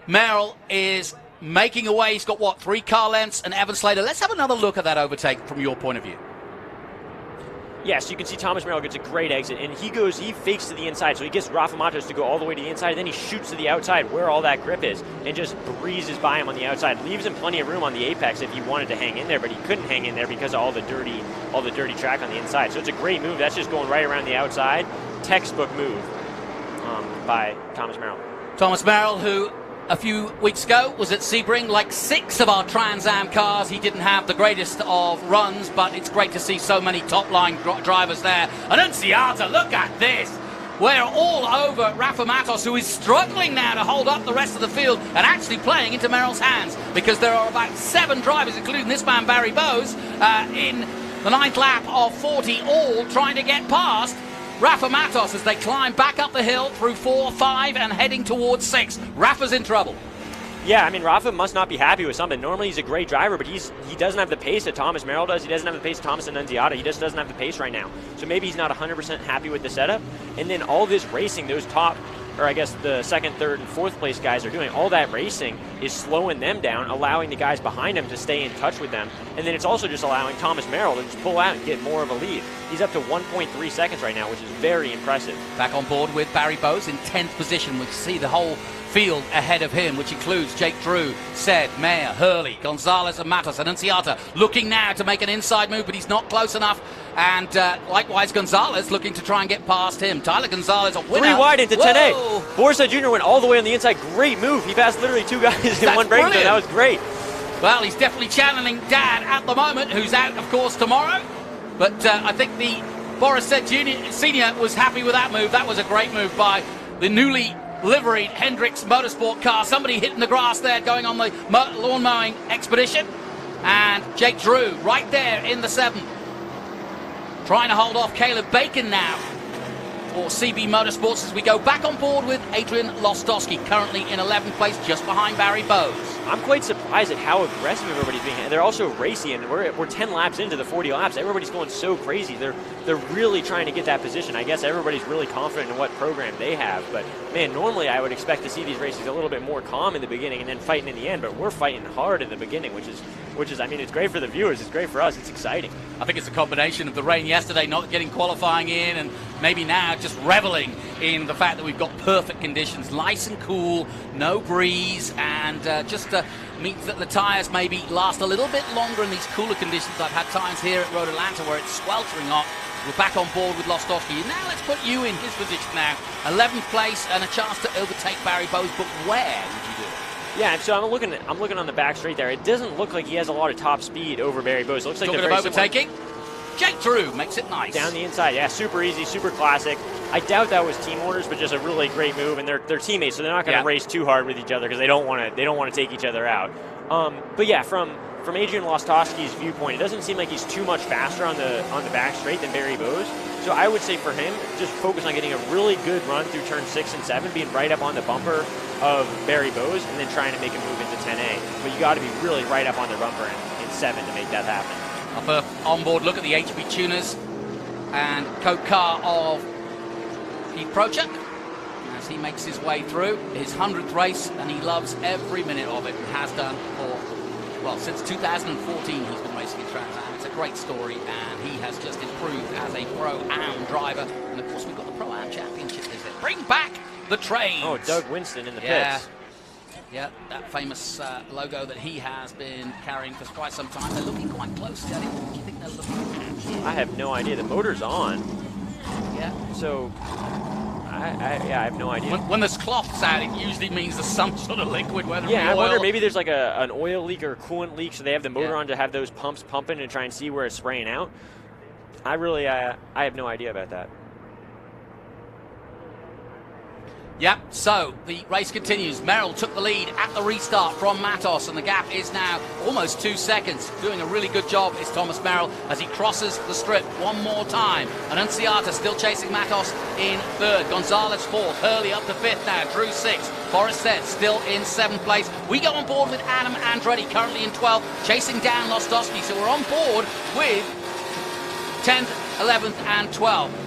Merrill is making away. He's got, what, 3 car lengths, and Evan Slater. Let's have another look at that overtake from your point of view. Yes, you can see Thomas Merrill gets a great exit, and he fakes to the inside, so he gets Rafa Matos to go all the way to the inside, then he shoots to the outside where all that grip is, and just breezes by him on the outside. Leaves him plenty of room on the apex if he wanted to hang in there, but he couldn't hang in there because of all the dirty track on the inside. So it's a great move. That's just going right around the outside. Textbook move by Thomas Merrill. Thomas Merrill, who a few weeks ago was at Sebring, like 6 of our Trans Am cars. He didn't have the greatest of runs, but it's great to see so many top-line drivers there. Annunziata, look at this. We're all over Rafa Matos, who is struggling now to hold up the rest of the field and actually playing into Merrill's hands, because there are about 7 drivers, including this man, Barry Bose, in the 9th lap of 40, all trying to get past Rafa Matos as they climb back up the hill through 4, 5, and heading towards 6. Rafa's in trouble. Yeah, I mean, Rafa must not be happy with something. Normally he's a great driver, but he doesn't have the pace that Thomas Merrill does. He doesn't have the pace of Thomas Annunziata. He just doesn't have the pace right now. So maybe he's not 100% happy with the setup. And then all this racing, those top, or I guess the 2nd, 3rd, and 4th place guys are doing, all that racing is slowing them down, allowing the guys behind him to stay in touch with them. And then it's also just allowing Thomas Merrill to just pull out and get more of a lead. He's up to 1.3 seconds right now, which is very impressive. Back on board with Barry Bose in 10th position. We see the whole field ahead of him, which includes Jake Drew, Said, Mayer, Hurley, Gonzalez, and Matos. And Annunziata looking now to make an inside move, but he's not close enough. And likewise, Gonzalez looking to try and get past him. Tyler Gonzalez, a winner. 3 wide into 10-8. Borsa Jr. went all the way on the inside. Great move. He passed literally 2 guys in one break. That was great. Well, he's definitely channeling Dad at the moment, who's out, of course, tomorrow. But I think the Boris said Senior was happy with that move. That was a great move by the newly liveried Hendricks Motorsport car. Somebody hitting the grass there, going on the lawn mowing expedition. And Jake Drew right there in the 7th. Trying to hold off Caleb Bacon now. for CB Motorsports as we go back on board with Adrian Lostowski, currently in 11th place, just behind Barry Bowes. I'm quite surprised at how aggressive everybody's being. And they're also racy, and we're 10 laps into the 40 laps. Everybody's going so crazy. They're really trying to get that position. I guess everybody's really confident in what program they have. But, man, normally I would expect to see these races a little bit more calm in the beginning and then fighting in the end. But we're fighting hard in the beginning, which is, I mean, it's great for the viewers. It's great for us. It's exciting. I think it's a combination of the rain yesterday, not getting qualifying in, and maybe now just reveling in the fact that we've got perfect conditions, nice and cool, no breeze, and just means that the tyres maybe last a little bit longer in these cooler conditions. I've had times here at Road Atlanta where it's sweltering hot. We're back on board with Lostowski. Now let's put you in his position now. 11th place and a chance to overtake Barry Bowes, but where would you do it? Yeah, and so I'm looking on the back straight there. It doesn't look like he has a lot of top speed over Barry Bowes. It looks like talking they're of overtaking. Jake Drew makes it nice. Down the inside, yeah, super easy, super classic. I doubt that was team orders, but just a really great move, and they're teammates, so they're not going to race too hard with each other because they don't want to take each other out. But yeah, from Adrian Lostowski's viewpoint, it doesn't seem like he's too much faster on the back straight than Barry Bowes. So I would say for him, just focus on getting a really good run through turn 6 and 7, being right up on the bumper of Barry Bowes, and then trying to make a move into 10A. But you got to be really right up on the bumper in 7 to make that happen. Up onboard look at the HB tuners and Coke car of Keith Prochuk as he makes his way through his 100th race, and he loves every minute of it and has done for, well, since 2014 he's been racing in Trans Am. It's a great story, and he has just improved as a Pro-Am driver. And of course we've got the Pro-Am Championship this year. Bring back the trains. Oh, Doug Winston in the pits. Yeah, that famous logo that he has been carrying for quite some time. They're looking quite close. What do you think they're looking at? I have no idea. The motor's on. Yeah. So, I have no idea. When there's cloths out, it usually means there's some sort of liquid, whether it be I oil. wonder maybe there's like an oil leak or a coolant leak, so they have the motor on to have those pumps pumping and try and see where it's spraying out. I have no idea about that. Yep, so the race continues. Merrill took the lead at the restart from Matos, and the gap is now almost 2 seconds. Doing a really good job is Thomas Merrill as he crosses the strip one more time. And Anunciata still chasing Matos in 3rd. Gonzalez 4th. Hurley up to 5th now. Drew 6th. Forrest Set still in 7th place. We go on board with Adam Andretti, currently in 12th, chasing down Lostowski. So we're on board with 10th, 11th, and 12th.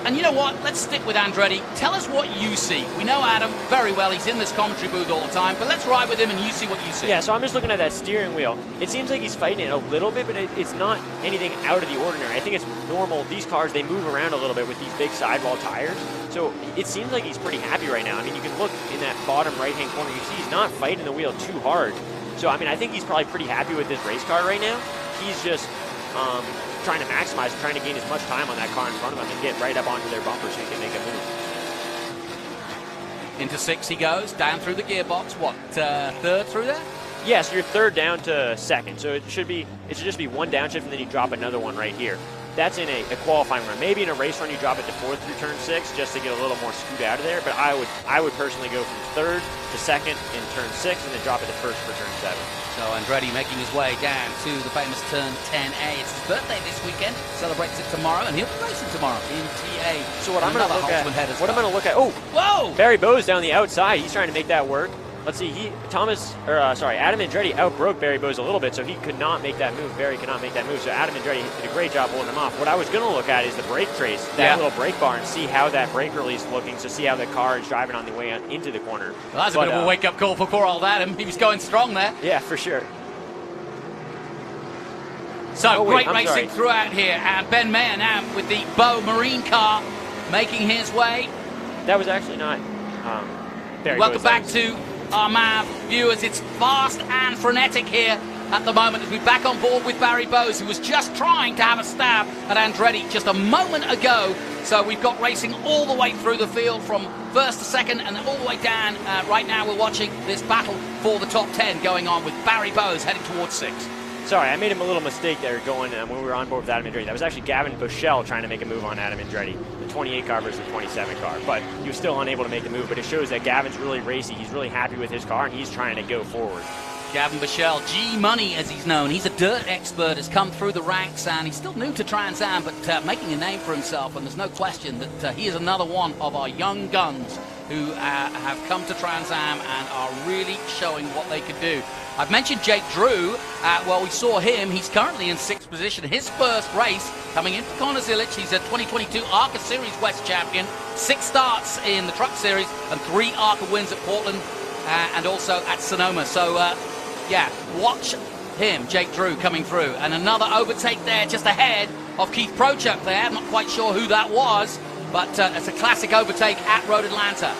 And you know what? Let's stick with Andretti. Tell us what you see. We know Adam very well. He's in this commentary booth all the time. But let's ride with him and you see what you see. Yeah, so I'm just looking at that steering wheel. It seems like he's fighting it a little bit, but it's not anything out of the ordinary. I think it's normal. These cars, they move around a little bit with these big sidewall tires. So it seems like he's pretty happy right now. I mean, you can look in that bottom right-hand corner. You see he's not fighting the wheel too hard. So, I mean, I think he's probably pretty happy with this race car right now. He's just trying to maximize, trying to gain as much time on that car in front of him and get right up onto their bumper so he can make a move. Into 6 he goes, down through the gearbox. What, 3rd through there? Yeah, so you're 3rd down to 2nd. So it should just be one downshift and then you drop another one right here. That's in a qualifying run. Maybe in a race run you drop it to 4th through turn 6 just to get a little more scoot out of there. But I would personally go from 3rd to 2nd in turn 6 and then drop it to 1st for turn 7. So Andretti making his way down to the famous turn 10A. It's his birthday this weekend. Celebrates it tomorrow, and he'll be racing tomorrow in TA. So what I'm going to look at, oh, whoa! Barry Bowes down the outside. He's trying to make that work. Let's see, Adam Andretti outbroke Barry Bowes a little bit, so he could not make that move. Barry could not make that move, so Adam Andretti did a great job holding him off. What I was going to look at is the brake trace, that little brake bar, and see how that brake release is looking, so see how the car is driving on the way into the corner. Well, that's a bit of a wake-up call for poor old Adam. He was going strong there. Yeah, for sure. So, great racing throughout here, and Ben Mayer now with the Bow Marine car making his way. That was actually not Barry Welcome Bowes. back to our MAV viewers. It's fast and frenetic here at the moment as we're back on board with Barry Bowes, who was just trying to have a stab at Andretti just a moment ago. So we've got racing all the way through the field from 1st to 2nd and all the way down. Right now we're watching this battle for the top 10 going on with Barry Bowes heading towards 6th. Sorry, I made him a little mistake there going when we were on board with Adam Andretti. That was actually Gavin Bushell trying to make a move on Adam Andretti, the 28 car versus the 27 car. But he was still unable to make the move. But it shows that Gavin's really racy. He's really happy with his car, and he's trying to go forward. Gavin Bichelle, G-Money as he's known. He's a dirt expert, has come through the ranks, and he's still new to Trans Am, but making a name for himself, and there's no question that he is another one of our young guns who have come to Trans Am and are really showing what they can do. I've mentioned Jake Drew. Well, we saw him. He's currently in 6th position. His first race coming in for Connor Zilic. He's a 2022 ARCA Series West champion. 6 starts in the Truck Series and 3 ARCA wins at Portland and also at Sonoma. So, yeah, watch him, Jake Drew, coming through. And another overtake there just ahead of Keith Prochuk there. I'm not quite sure who that was, but it's a classic overtake at Road Atlanta.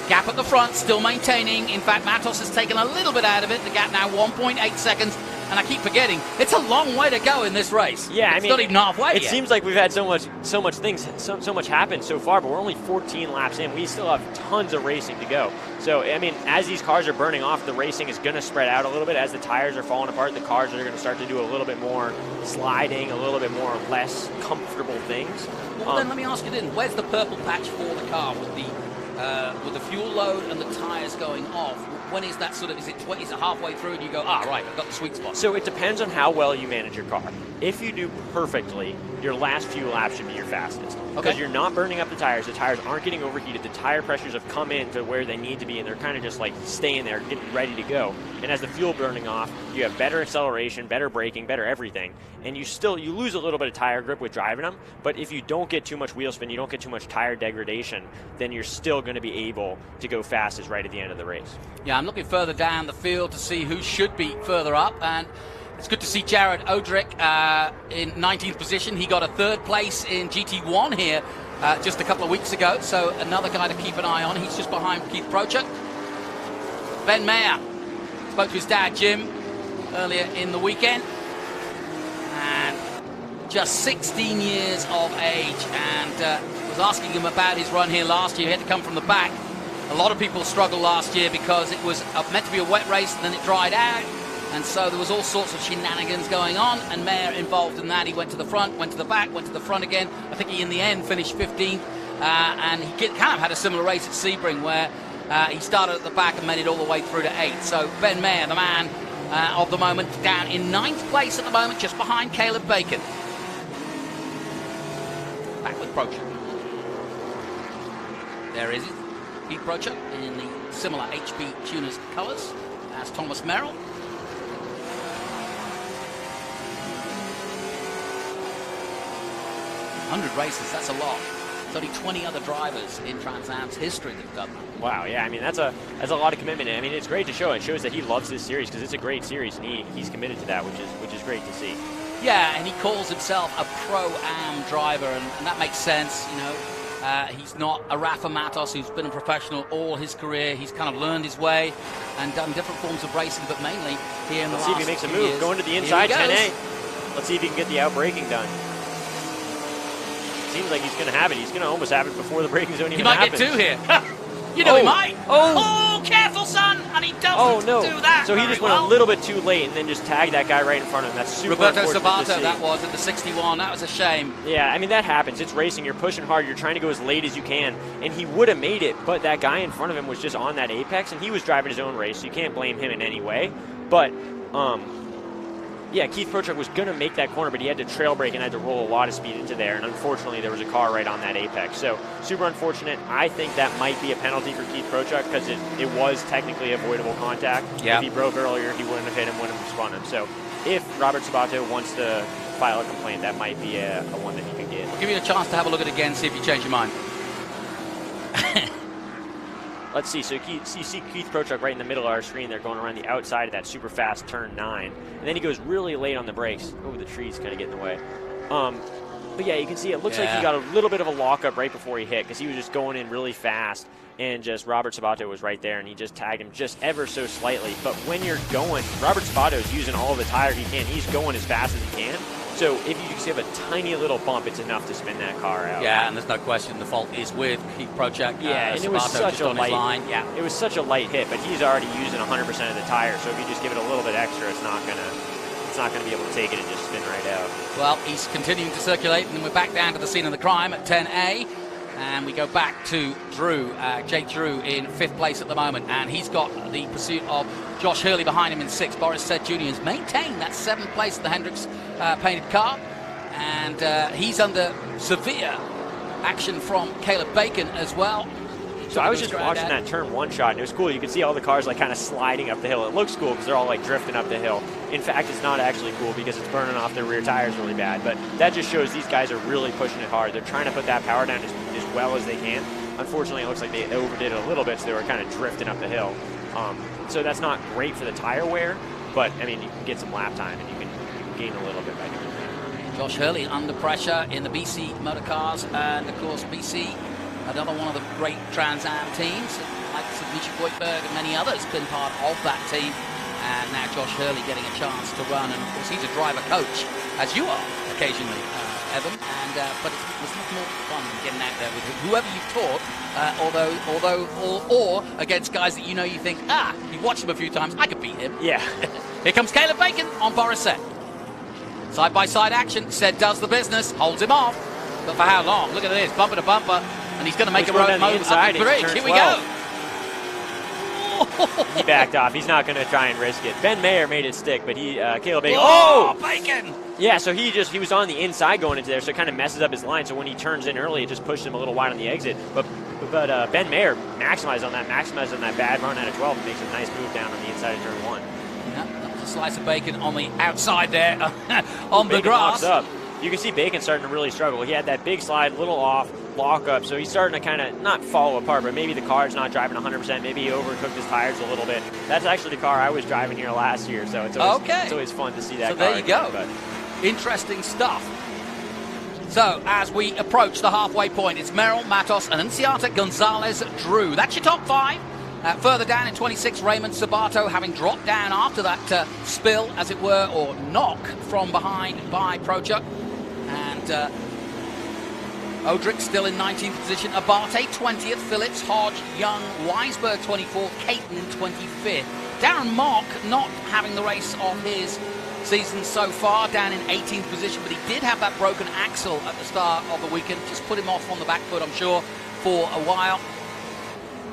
Gap at the front, still maintaining. In fact, Matos has taken a little bit out of it. The gap now 1.8 seconds. And I keep forgetting, it's a long way to go in this race. Yeah, it's not even halfway It yet. seems like we've had so much happen so far, but we're only 14 laps in. We still have tons of racing to go. So, I mean, as these cars are burning off, the racing is going to spread out a little bit. As the tires are falling apart, the cars are going to start to do a little bit more sliding, a little bit more less comfortable things. Well, then let me ask you then, where's the purple patch for the car with the fuel load and the tires going off? When is that sort of, is it halfway through and you go, right, I've got the sweet spot? So it depends on how well you manage your car. If you do perfectly, your last few laps should be your fastest. Because you're not burning up the tires aren't getting overheated, the tire pressures have come in to where they need to be, and they're kind of just like staying there, getting ready to go. And as the fuel burning off, you have better acceleration, better braking, better everything, and you lose a little bit of tire grip with driving them, but if you don't get too much wheel spin, you don't get too much tire degradation, then you're still going to be able to go fastest right at the end of the race. Yeah, I'm looking further down the field to see who should be further up, and it's good to see Jared Odrick in 19th position. He got a 3rd place in GT1 here just a couple of weeks ago, so another guy to keep an eye on. He's just behind Keith Prochuk. Ben Mayer spoke to his dad, Jim, earlier in the weekend, and just 16 years of age, and was asking him about his run here last year. He had to come from the back. A lot of people struggled last year because it was meant to be a wet race, and then it dried out. And so there was all sorts of shenanigans going on, and Mayer involved in that. He went to the front, went to the back, went to the front again. I think he, in the end, finished 15th. And he kind of had a similar race at Sebring where he started at the back and made it all the way through to 8th. So Ben Mayer, the man of the moment, down in 9th place at the moment, just behind Caleb Bacon. Back with Prochuk. There is it. Pete Prochuk in the similar HB Tuners colours as Thomas Merrill. 100 races, that's a lot. There's only 20 other drivers in Trans Am's history that have done that. Wow, yeah, I mean, that's a lot of commitment. I mean, it's great to show. It shows that he loves this series because it's a great series, and he's committed to that, which is great to see. Yeah, and he calls himself a Pro-Am driver, and that makes sense, you know. He's not a Rafa Matos who's been a professional all his career. He's kind of learned his way and done different forms of racing, but mainly here in the last Let's see if he makes a move. Years. Going to the inside 10A. Let's see if he can get the out-braking done. Seems like he's going to have it. He's going to almost have it before the braking zone even happens. He might get 2 here. You know he might. Oh, careful, son. And he doesn't do that. So he just went a little bit too late and then just tagged that guy right in front of him. That's super Roberto unfortunate to Sabato, see. that was at the 61. That was a shame. Yeah, I mean, that happens. It's racing. You're pushing hard. You're trying to go as late as you can. And he would have made it, but that guy in front of him was just on that apex, and he was driving his own race, so you can't blame him in any way. But, yeah, Keith Prochuk was going to make that corner, but he had to trail brake and had to roll a lot of speed into there, and unfortunately there was a car right on that apex. So super unfortunate. I think that might be a penalty for Keith Prochuk because it was technically avoidable contact. Yeah. If he broke earlier, he wouldn't have hit him, wouldn't have spun him. So if Robert Sabato wants to file a complaint, that might be a one that he could get. I'll give you a chance to have a look at it again, see if you change your mind. Let's see. So you see Keith Prochuk right in the middle of our screen. They're going around the outside of that super fast turn 9. And then he goes really late on the brakes. Oh, the trees kind of get in the way. But yeah, you can see it looks like he got a little bit of a lockup right before he hit because he was just going in really fast. And just Robert Sabato was right there, and he just tagged him just ever so slightly. But when you're going, Robert Sabato is using all the tire he can. He's going as fast as he can. So if you just have a tiny little bump, it's enough to spin that car out. Yeah, and there's no question the fault is with Keith Prochuk. Yeah, and Sabato it was such a light line. Yeah, it was such a light hit, but he's already using 100% of the tire. So if you just give it a little bit extra, it's not gonna be able to take it and just spin right out. Well, he's continuing to circulate, and then we're back down to the scene of the crime at 10A. And we go back to Drew, Jake Drew in 5th place at the moment, and he's got the pursuit of Josh Hurley behind him in 6th. Boris Said Jr. has maintained that 7th place in the Hendricks painted car, and he's under severe action from Caleb Bacon as well. So I was just watching that turn 1 shot, and it was cool. You could see all the cars like kind of sliding up the hill. It looks cool because they're all like drifting up the hill. In fact, it's not actually cool because it's burning off their rear tires really bad. But that just shows these guys are really pushing it hard. They're trying to put that power down as well as they can. Unfortunately, it looks like they overdid it a little bit, so they were kind of drifting up the hill. So that's not great for the tire wear, but I mean, you can get some lap time and you can gain a little bit by doing that. Josh Hurley under pressure in the BC motor cars, and of course BC, another one of the great Trans Am teams, like Mitchell Goldberg and many others, been part of that team. And now Josh Hurley getting a chance to run, and of course he's a driver coach, as you are occasionally, Evan. And but it's much more fun than getting out there with whoever you've taught, or against guys that you know you think, you've watched him a few times, I could beat him. Yeah. Here comes Caleb Bacon on Boris Said. Side-by-side action. Said does the business, holds him off, but for how long? Look at this, bumper to bumper, and he's going to make a road move up the bridge. Here we go. He backed off. He's not going to try and risk it. Ben Mayer made it stick, but Caleb Bacon. Oh, Bacon! Yeah, so he was on the inside going into there, so it kind of messes up his line. So when he turns in early, it just pushes him a little wide on the exit. But Ben Mayer maximized on that bad run out of 12 and makes a nice move down on the inside of turn 1. Yeah, that was a slice of bacon on the outside there on the Bacon grass. locks up. You can see Bacon starting to really struggle. He had that big slide, little off, lock up, so he's starting to kind of not fall apart, but maybe the car's not driving 100%. Maybe he overcooked his tires a little bit. That's actually the car I was driving here last year, so it's always fun to see that car. So there you go. Interesting stuff. So as we approach the halfway point, it's Merrill, Matos, Annunziata, Gonzalez, Drew. That's your top 5. Further down in 26, Raymond Sabato, having dropped down after that spill, as it were, or knock from behind by Prochuk. And Odrick still in 19th position. Abate 20th, Phillips, Hodge, Young, Weisberg 24th, Caton 25th. Darren Mock not having the race of his season so far, down in 18th position, but he did have that broken axle at the start of the weekend. Just put him off on the back foot, I'm sure, for a while.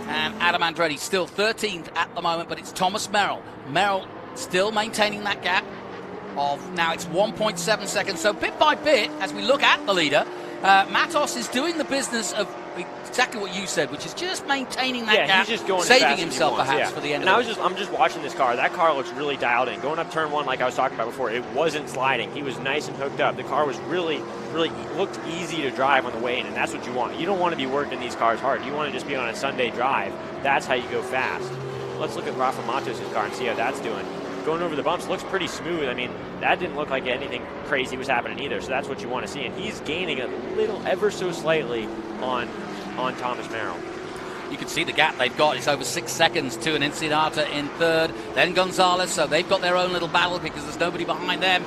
And Adam Andretti still 13th at the moment, but it's Thomas Merrill. Merrill still maintaining that gap of, now it's 1.7 seconds. So bit by bit, as we look at the leader, Matos is doing the business of exactly what you said, which is just maintaining that gap, he's just going saving himself perhaps for the end of it. I'm just watching this car. That car looks really dialed in. Going up turn 1, like I was talking about before, it wasn't sliding. He was nice and hooked up. The car was really looked easy to drive on the way in, and that's what you want. You don't want to be working these cars hard. You want to just be on a Sunday drive. That's how you go fast. Let's look at Rafa Matos' car and see how that's doing. Going over the bumps looks pretty smooth. I mean, that didn't look like anything crazy was happening either, so that's what you want to see. And he's gaining a little, ever so slightly on Thomas Merrill. You can see the gap they've got. It's over 6 seconds to an Ensenada in 3rd, then Gonzalez, so they've got their own little battle because there's nobody behind them.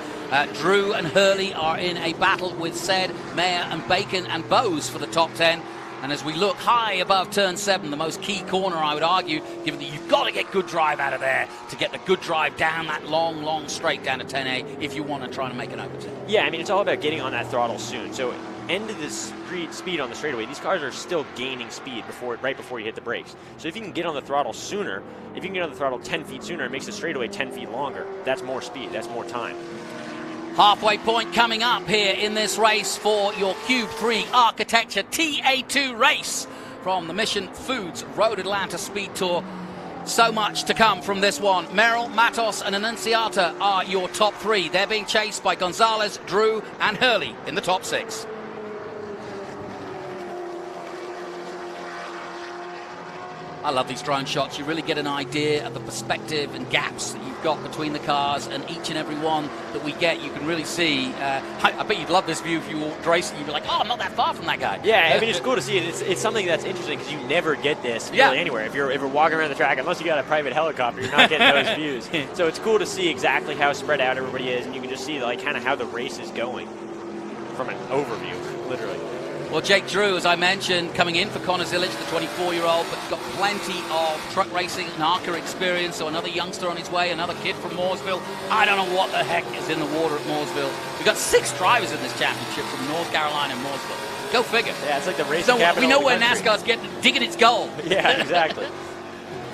Drew and Hurley are in a battle with Said, Mayer and Bacon and Bose for the top 10. And as we look high above turn 7, the most key corner, I would argue, given that you've got to get good drive out of there to get the good drive down that long straight down to 10A if you want to try to make an overtake. Yeah, I mean, it's all about getting on that throttle soon. So end of the speed on the straightaway, these cars are still gaining speed right before you hit the brakes. So if you can get on the throttle sooner, if you can get on the throttle 10 feet sooner, it makes the straightaway 10 feet longer. That's more speed, that's more time. Halfway point coming up here in this race for your Cube 3 Architecture TA2 race from the Mission Foods Road Atlanta Speed Tour. So much to come from this one. Merrill, Matos and Annunziata are your top 3. They're being chased by Gonzalez, Drew and Hurley in the top 6. I love these drone shots. You really get an idea of the perspective and gaps that you've got between the cars, and each and every one that we get, you can really see. I bet you'd love this view if you walked racing. You'd be like, oh, I'm not that far from that guy. Yeah, I mean, it's cool to see it. It's something that's interesting because you never get this really anywhere. If you're walking around the track, unless you got a private helicopter, you're not getting those views. So it's cool to see exactly how spread out everybody is, and you can just see like kind of how the race is going from an overview, literally. Well, Jake Drew, as I mentioned, coming in for Connor Zilic, the 24-year-old, but got plenty of truck racing and ARCA experience, so another youngster on his way, another kid from Mooresville. I don't know what the heck is in the water at Mooresville. We've got 6 drivers in this championship from North Carolina and Mooresville. Go figure. Yeah, it's like the racing So capital we know of the where country. NASCAR's digging its goal. Yeah, exactly.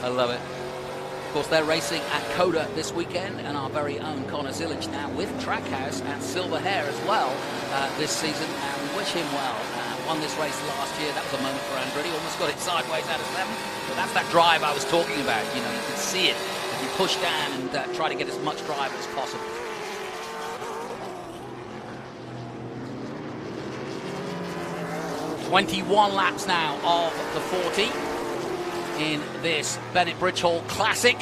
I love it. Of course, they're racing at COTA this weekend, and our very own Connor Zillage now with Trackhouse and Silver Hair as well this season, and we wish him well. Won this race last year. That was a moment for Andretti. Almost got it sideways out of 7th, but that's that drive I was talking about. You know, you can see it if you push down and try to get as much drive as possible. "21 laps now of the 40 in this Bennett BridgeHaul Classic.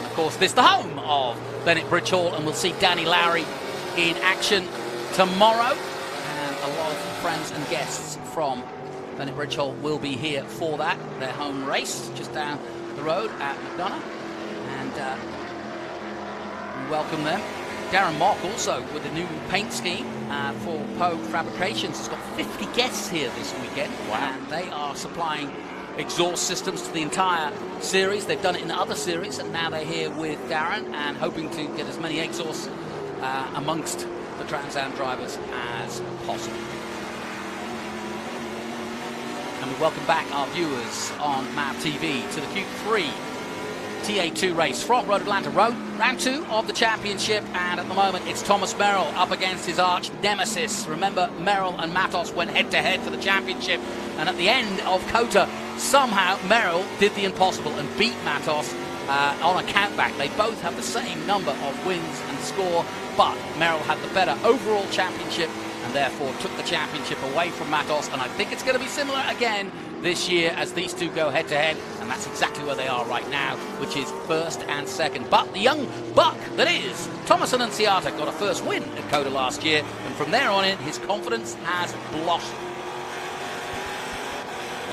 Of course, this is the home of Bennett BridgeHaul, and we'll see Danny Lowry in action tomorrow. And a lot of friends and guests from Bennett BridgeHaul will be here for that, their home race, just down the road at McDonough. And we welcome them. Darren Mock also with a new paint scheme for Poe Fabrications has got 50 guests here this weekend. Wow. And they are supplying exhaust systems to the entire series. They've done it in other series, and now they're here with Darren and hoping to get as many exhausts amongst the Trans Am drivers as possible. And we welcome back our viewers on MAV TV to the Q3 TA2 race from Road Atlanta. Round 2 of the championship, and at the moment it's Thomas Merrill up against his arch nemesis. Remember, Merrill and Matos went head-to-head for the championship, and at the end of COTA, somehow Merrill did the impossible and beat Matos on a countback. They both have the same number of wins and score, but Merrill had the better overall championship and therefore took the championship away from Matos, and I think it's going to be similar again this year as these two go head-to-head, and that's exactly where they are right now, which is first and second. But the young buck that is Thomas Annunziata got a first win at COTA last year, and from there on in, his confidence has blossomed.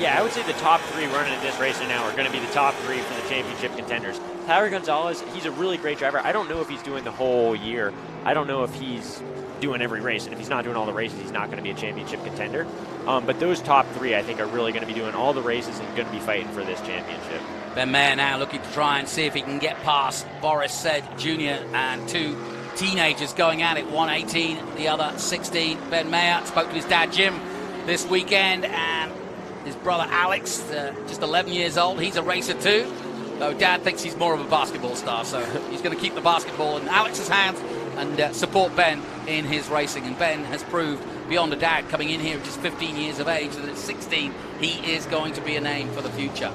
Yeah, I would say the top 3 running in this race right now are going to be the top 3 for the championship contenders. Tyler Gonzalez, he's a really great driver. I don't know if he's doing the whole year. I don't know if he's doing every race, and if he's not doing all the races, he's not going to be a championship contender. But those top 3, I think, are really going to be doing all the races and going to be fighting for this championship. Ben Mayer now looking to try and see if he can get past Boris Said Jr. and 2 teenagers going at it, one 18, the other 16. Ben Mayer spoke to his dad Jim this weekend, and his brother Alex, just 11 years old, he's a racer too, though Dad thinks he's more of a basketball star, so he's going to keep the basketball in Alex's hands and support Ben in his racing. And Ben has proved beyond a doubt, coming in here at just 15 years of age, that at 16 he is going to be a name for the future.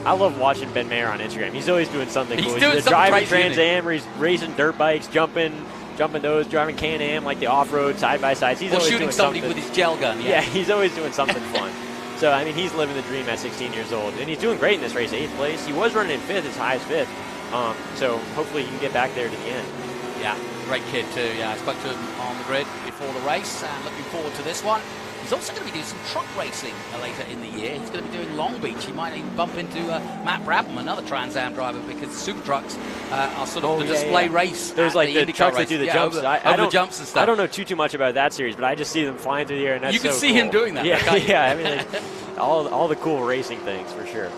I love watching Ben Mayer on Instagram. He's always doing something cool. He's doing something driving crazy, Trans Am, he's racing dirt bikes, jumping those, driving Can-Am, like the off-road side-by-sides. He's always shooting doing somebody something. with his gel gun. Yeah, he's always doing something fun. So, I mean, he's living the dream at 16 years old. And he's doing great in this race, 8th place. He was running in 5th, as high as 5th. So, hopefully he can get back there to the end. Yeah, great kid too. Yeah, I spoke to him on the grid before the race, and looking forward to this one. He's also going to be doing some truck racing later in the year. He's going to be doing Long Beach. He might even bump into Matt Brabham, another Trans Am driver, because the super trucks are sort of the display race. There's like the trucks that do the jumps. Over the jumps and stuff. I don't know too much about that series, but I just see them flying through the air, and that's you can so see cool. him doing that. Yeah, yeah. I mean, like, all the cool racing things for sure.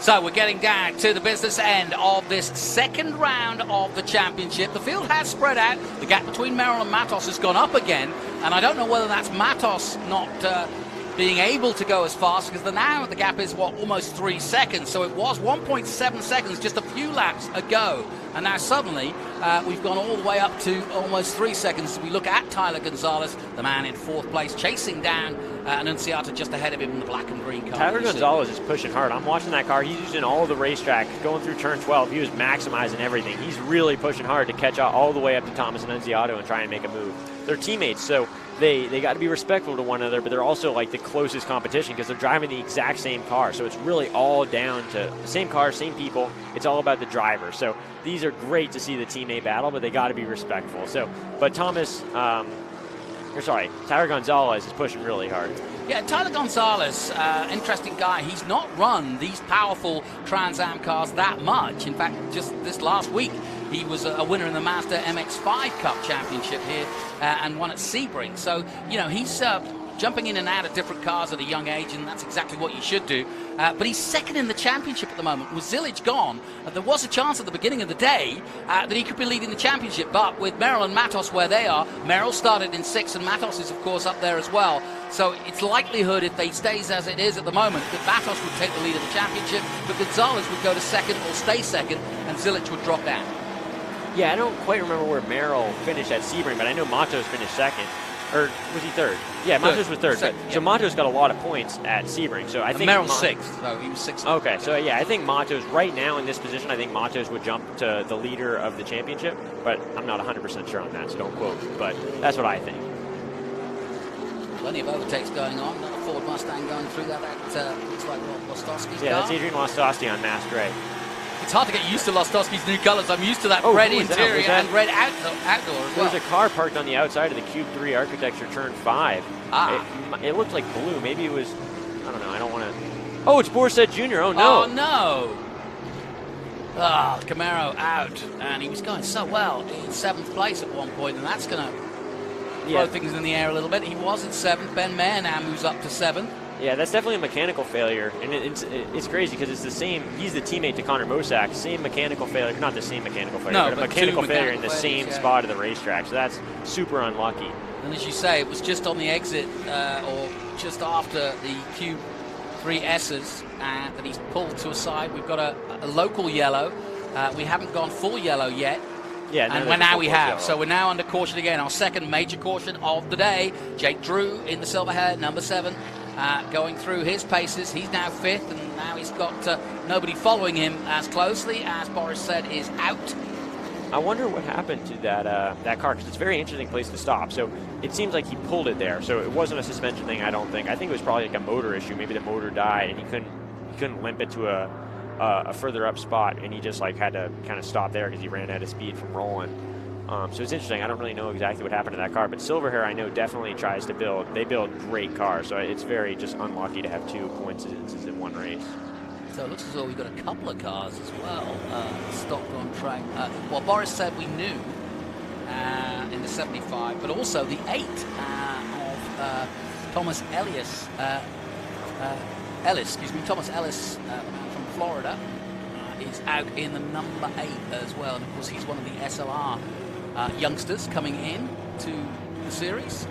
So we're getting down to the business end of this second round of the championship. The field has spread out. The gap between Merrill and Matos has gone up again. And I don't know whether that's Matos not being able to go as fast, because now the gap is, almost 3 seconds. So it was 1.7 seconds just a few laps ago. And now suddenly we've gone all the way up to almost 3 seconds. We look at Tyler Gonzalez, the man in 4th place, chasing down Annunziata just ahead of him in the black and green car. Tyler Gonzalez is pushing hard. I'm watching that car. He's using all of the racetrack. Going through turn 12, he was maximizing everything. He's really pushing hard to catch up all the way up to Thomas Annunziata and try and make a move. They're teammates, so they got to be respectful to one another, but they're also like the closest competition because they're driving the exact same car. So it's really all down to the same car, same people. It's all about the driver. So these are great to see the teammate battle, but they got to be respectful. So, but Tyler Gonzalez is pushing really hard. Yeah, Tyler Gonzalez, interesting guy. He's not run these powerful Trans Am cars that much. In fact, just this last week, he was a winner in the Mazda MX-5 Cup Championship here and won at Sebring. So, he's jumping in and out of different cars at a young age, and that's exactly what you should do. But he's second in the championship at the moment. With Zilic gone, there was a chance at the beginning of the day that he could be leading the championship, but with Merrill and Matos where they are, Merrill started in 6th, and Matos is, of course, up there as well. So it's likelihood, if they stays as it is at the moment, that Matos would take the lead of the championship, but Gonzalez would go to 2nd or stay 2nd, and Zilic would drop down. Yeah, I don't quite remember where Merrill finished at Sebring, but I know Matos finished 2nd. Or was he 3rd? Yeah, Matos was 3rd. So Matos got a lot of points at Sebring. So I think Merrill was 6th. So he was 6th. Okay, so yeah, I think Matos right now in this position, I think Matos would jump to the leader of the championship, but I'm not 100% sure on that, so don't quote me. But that's what I think. Plenty of overtakes going on. Another Ford Mustang going through that. Looks like Lostowski's car. Yeah, that's Adrian Lostowski on masked gray. It's hard to get used to Lostowski's new colors. I'm used to that red interior and red outdoor as well. There was a car parked on the outside of the Cube 3 Architecture Turn 5. It looked like blue. Maybe it was, I don't know, I don't want to. Oh, it's Borsett Jr. Oh, no. Oh, no. Ah, Camaro out. And he was going so well in 7th place at one point, and that's going to throw things in the air a little bit. He was in 7th. Ben Mayer now moves up to 7th. Yeah, that's definitely a mechanical failure, and it's crazy because it's the same. He's the teammate to Connor Mosack, same mechanical failure, not the same mechanical failure, but a mechanical failure in the same spot of the racetrack. So that's super unlucky. And as you say, it was just on the exit or just after the Cube 3S's that he's pulled to a side. We've got a local yellow. We haven't gone full yellow yet. Yeah, and now we have. So we're now under caution again. Our second major caution of the day. Jake Drew in the silver hair, number 7. Going through his paces. He's now 5th, and now he's got nobody following him as closely, as Boris said, is out. I wonder what happened to that car, because it's a very interesting place to stop. So it seems like he pulled it there. So it wasn't a suspension thing, I don't think. I think it was probably like a motor issue. Maybe the motor died, and he couldn't limp it to a further up spot, and he just like had to kind of stop there because he ran out of speed from rolling. So it's interesting. I don't really know exactly what happened to that car, but Silverhair I know definitely tries to build. They build great cars, so it's very just unlucky to have 2 coincidences in one race. So it looks as though we've got a couple of cars as well stopped on track. Well, Boris said we knew in the 75, but also the 8 of Thomas Ellis. Thomas Ellis from Florida is out in the number 8 as well, and of course he's one of the SLR youngsters coming in to the series.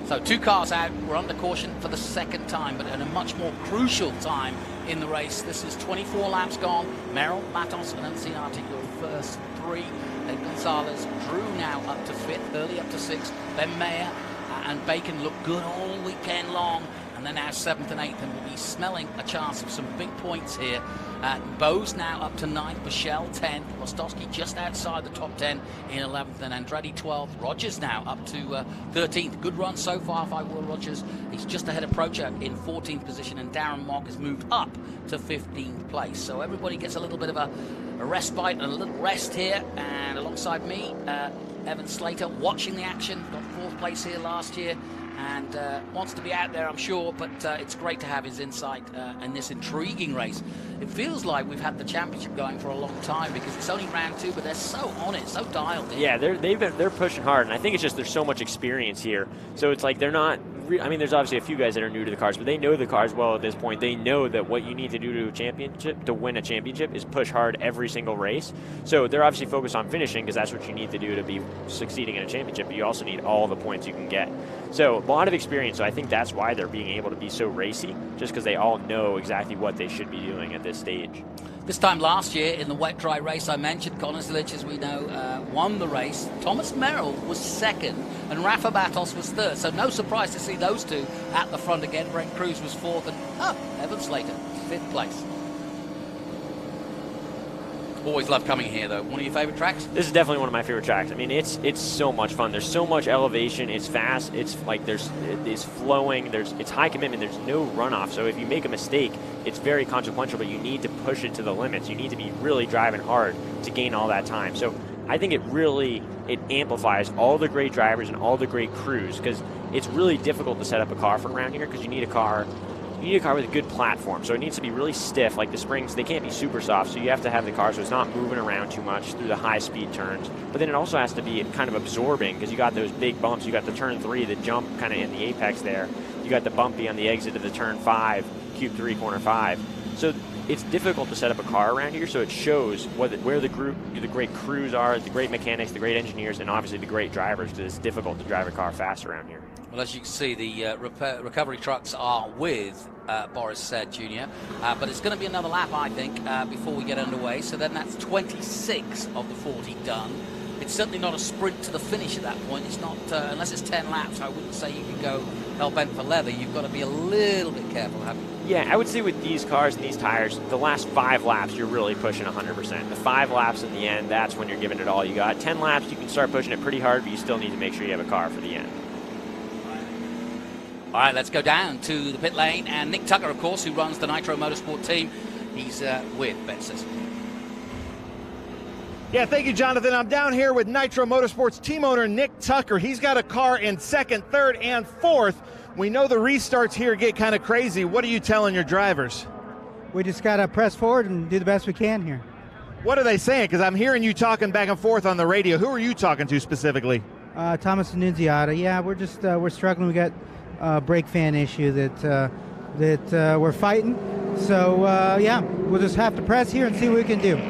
So 2 cars out. We're under caution for the 2nd time, but at a much more crucial time in the race. This is 24 laps gone. Merrill, Matos, and Enciati your first 3. Then Gonzalez, Drew now up to 5th, early up to 6th. Ben Mayer and Bacon look good all weekend long, and they're now 7th and 8th, and we'll be smelling a chance of some big points here. Bose now up to 9th, Michelle 10th, Lostowski just outside the top 10 in 11th, and Andretti 12th. Rogers now up to 13th. Good run so far by Will Rogers. He's just ahead of Prochak in 14th position, and Darren Mock has moved up to 15th place. So everybody gets a little bit of a respite and a little rest here, and alongside me, Evan Slater watching the action, got 4th place here last year, and wants to be out there, I'm sure, but it's great to have his insight in this intriguing race. It feels like we've had the championship going for a long time because it's only round 2, but they're so on it, so dialed in. Yeah, they're pushing hard, and I think it's just there's so much experience here. So it's like they're not. I mean, there's obviously a few guys that are new to the cars, but they know the cars well at this point. They know that what you need to do to win a championship is push hard every single race. So they're obviously focused on finishing because that's what you need to do to be succeeding in a championship, but you also need all the points you can get. So a lot of experience, so I think that's why they're being able to be so racy, just because they all know exactly what they should be doing at this stage. This time last year in the wet-dry race I mentioned, Connor Zilic, as we know, won the race. Thomas Merrill was 2nd, and Rafa Batos was 3rd. So no surprise to see those 2 at the front again. Brent Cruz was 4th, and Evan Slater, 5th place. Always love coming here, though. One of your favorite tracks? This is definitely one of my favorite tracks. I mean, it's so much fun. There's so much elevation. It's fast. It's like it's flowing. It's high commitment. There's no runoff. So if you make a mistake, it's very consequential, but you need to push it to the limits. You need to be really driving hard to gain all that time. So I think it amplifies all the great drivers and all the great crews, because it's really difficult to set up a car for around here because you need a car. you need a car with a good platform. So it needs to be really stiff. Like the springs, they can't be super soft. So you have to have the car so it's not moving around too much through the high speed turns. But then it also has to be kind of absorbing, because you got those big bumps. You got the turn 3, the jump kind of in the apex there. You got the bumpy on the exit of the turn 5, cube 3, corner 5. So it's difficult to set up a car around here, so it shows where the great crews are, the great mechanics, the great engineers, and obviously the great drivers, because it's difficult to drive a car fast around here. Well, as you can see, the recovery trucks are with Boris Jr., but it's going to be another lap, I think, before we get underway. So then that's 26 of the 40 done. It's certainly not a sprint to the finish at that point. It's not, unless it's 10 laps, I wouldn't say you can go hell-bent for leather. You've got to be a little bit careful, haven't you? Yeah, I would say with these cars and these tires, the last 5 laps, you're really pushing 100%. The 5 laps in the end, that's when you're giving it all you got. 10 laps, you can start pushing it pretty hard, but you still need to make sure you have a car for the end. All right, let's go down to the pit lane. And Nick Tucker, of course, who runs the Nitro Motorsport team, he's with Betsys. Yeah, thank you, Jonathan. I'm down here with Nitro Motorsports team owner Nick Tucker. He's got a car in 2nd, 3rd, and 4th. We know the restarts here get kind of crazy. What are you telling your drivers? We just got to press forward and do the best we can here. What are they saying? Because I'm hearing you talking back and forth on the radio. Who are you talking to specifically? Thomas Annunziata. Yeah, we're struggling. We got a brake fan issue that we're fighting. So, yeah, we'll just have to press here and see what we can do.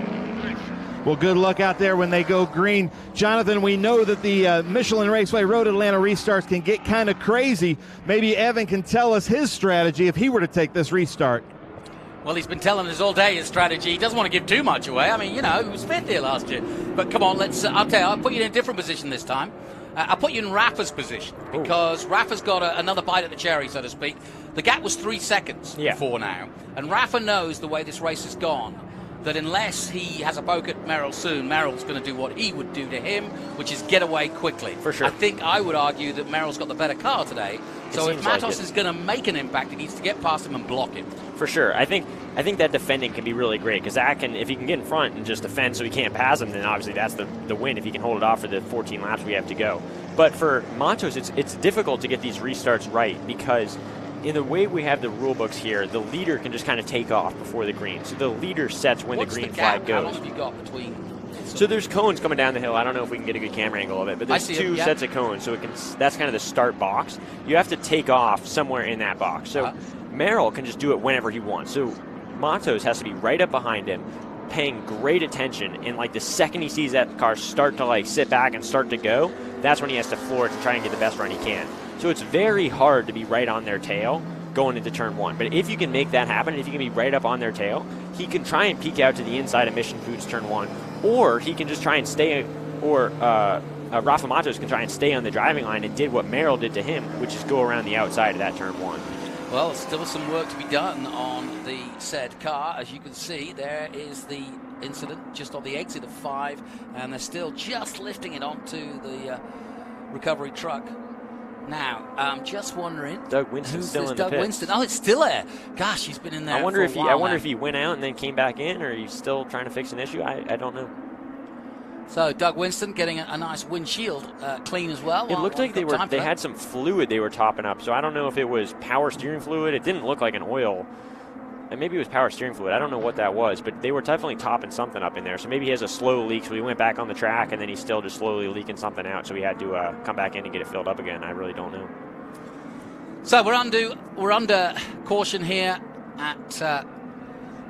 Well, good luck out there when they go green. Jonathan, we know that the Michelin Raceway Road Atlanta restarts can get kind of crazy. Maybe Evan can tell us his strategy if he were to take this restart. Well, he's been telling us all day his strategy. He doesn't want to give too much away. I mean, you know, he was 5th here last year. But come on, I'll tell you, I'll put you in a different position this time. I'll put you in Rafa's position, because Rafa's got another bite at the cherry, so to speak. The gap was 3 seconds before now. And Rafa knows the way this race has gone, that unless he has a poke at Merrill soon, Merrill's going to do what he would do to him, which is get away quickly. For sure. I would argue that Merrill's got the better car today. So if Matos is going to make an impact, he needs to get past him and block him. For sure. I think that defending can be really great, because if he can get in front and just defend so he can't pass him, then obviously that's the win if he can hold it off for the 14 laps we have to go. But for Matos, it's difficult to get these restarts right, because in the way we have the rule books here, the leader can just kind of take off before the green. So the leader sets when the green flag goes. How long have you got between? So there's cones coming down the hill. I don't know if we can get a good camera angle of it, but there's 2 sets of cones. So that's kind of the start box. You have to take off somewhere in that box. So Merrill can just do it whenever he wants. So Matos has to be right up behind him, paying great attention. And like the second he sees that car start to like sit back and start to go, that's when he has to floor it and try and get the best run he can. So it's very hard to be right on their tail going into turn 1. But if you can make that happen, if you can be right up on their tail, he can try and peek out to the inside of Mission Foods turn 1, or he can just try and stay, or Rafa Matos can try and stay on the driving line and did what Merrill did to him, which is go around the outside of that turn 1. Well, still some work to be done on the said car. As you can see, there is the incident just on the exit of 5, and they're still just lifting it onto the recovery truck. Now, I'm just wondering. Doug Winston's still in the pits. Winston. Oh, it's still there. Gosh, he's been in there. I wonder if he went out and then came back in, or he's still trying to fix an issue. I don't know. So Doug Winston getting a nice windshield clean as well. It looked like they had some fluid they were topping up. So I don't know if it was power steering fluid. It didn't look like an oil. And maybe it was power steering fluid. I don't know what that was, but they were definitely topping something up in there. So maybe he has a slow leak. So he went back on the track, and then he's still just slowly leaking something out. So he had to come back in and get it filled up again. I really don't know. So we're under caution here at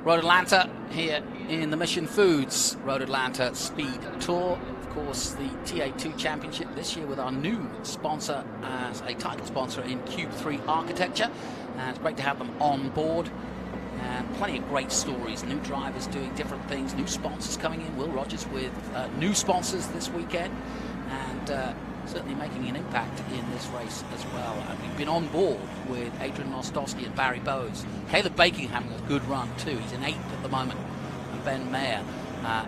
Road Atlanta here in the Mission Foods Road Atlanta Speed Tour. Of course, the TA2 Championship this year with our new sponsor as a title sponsor in Cube 3 Architecture. And it's great to have them on board. And plenty of great stories, new drivers doing different things, new sponsors coming in. Will Rogers with new sponsors this weekend, and certainly making an impact in this race as well. And we've been on board with Adrian Nostowski and Barry Bowes. Caleb Baking having a good run too. He's in 8th at the moment, and Ben Mayer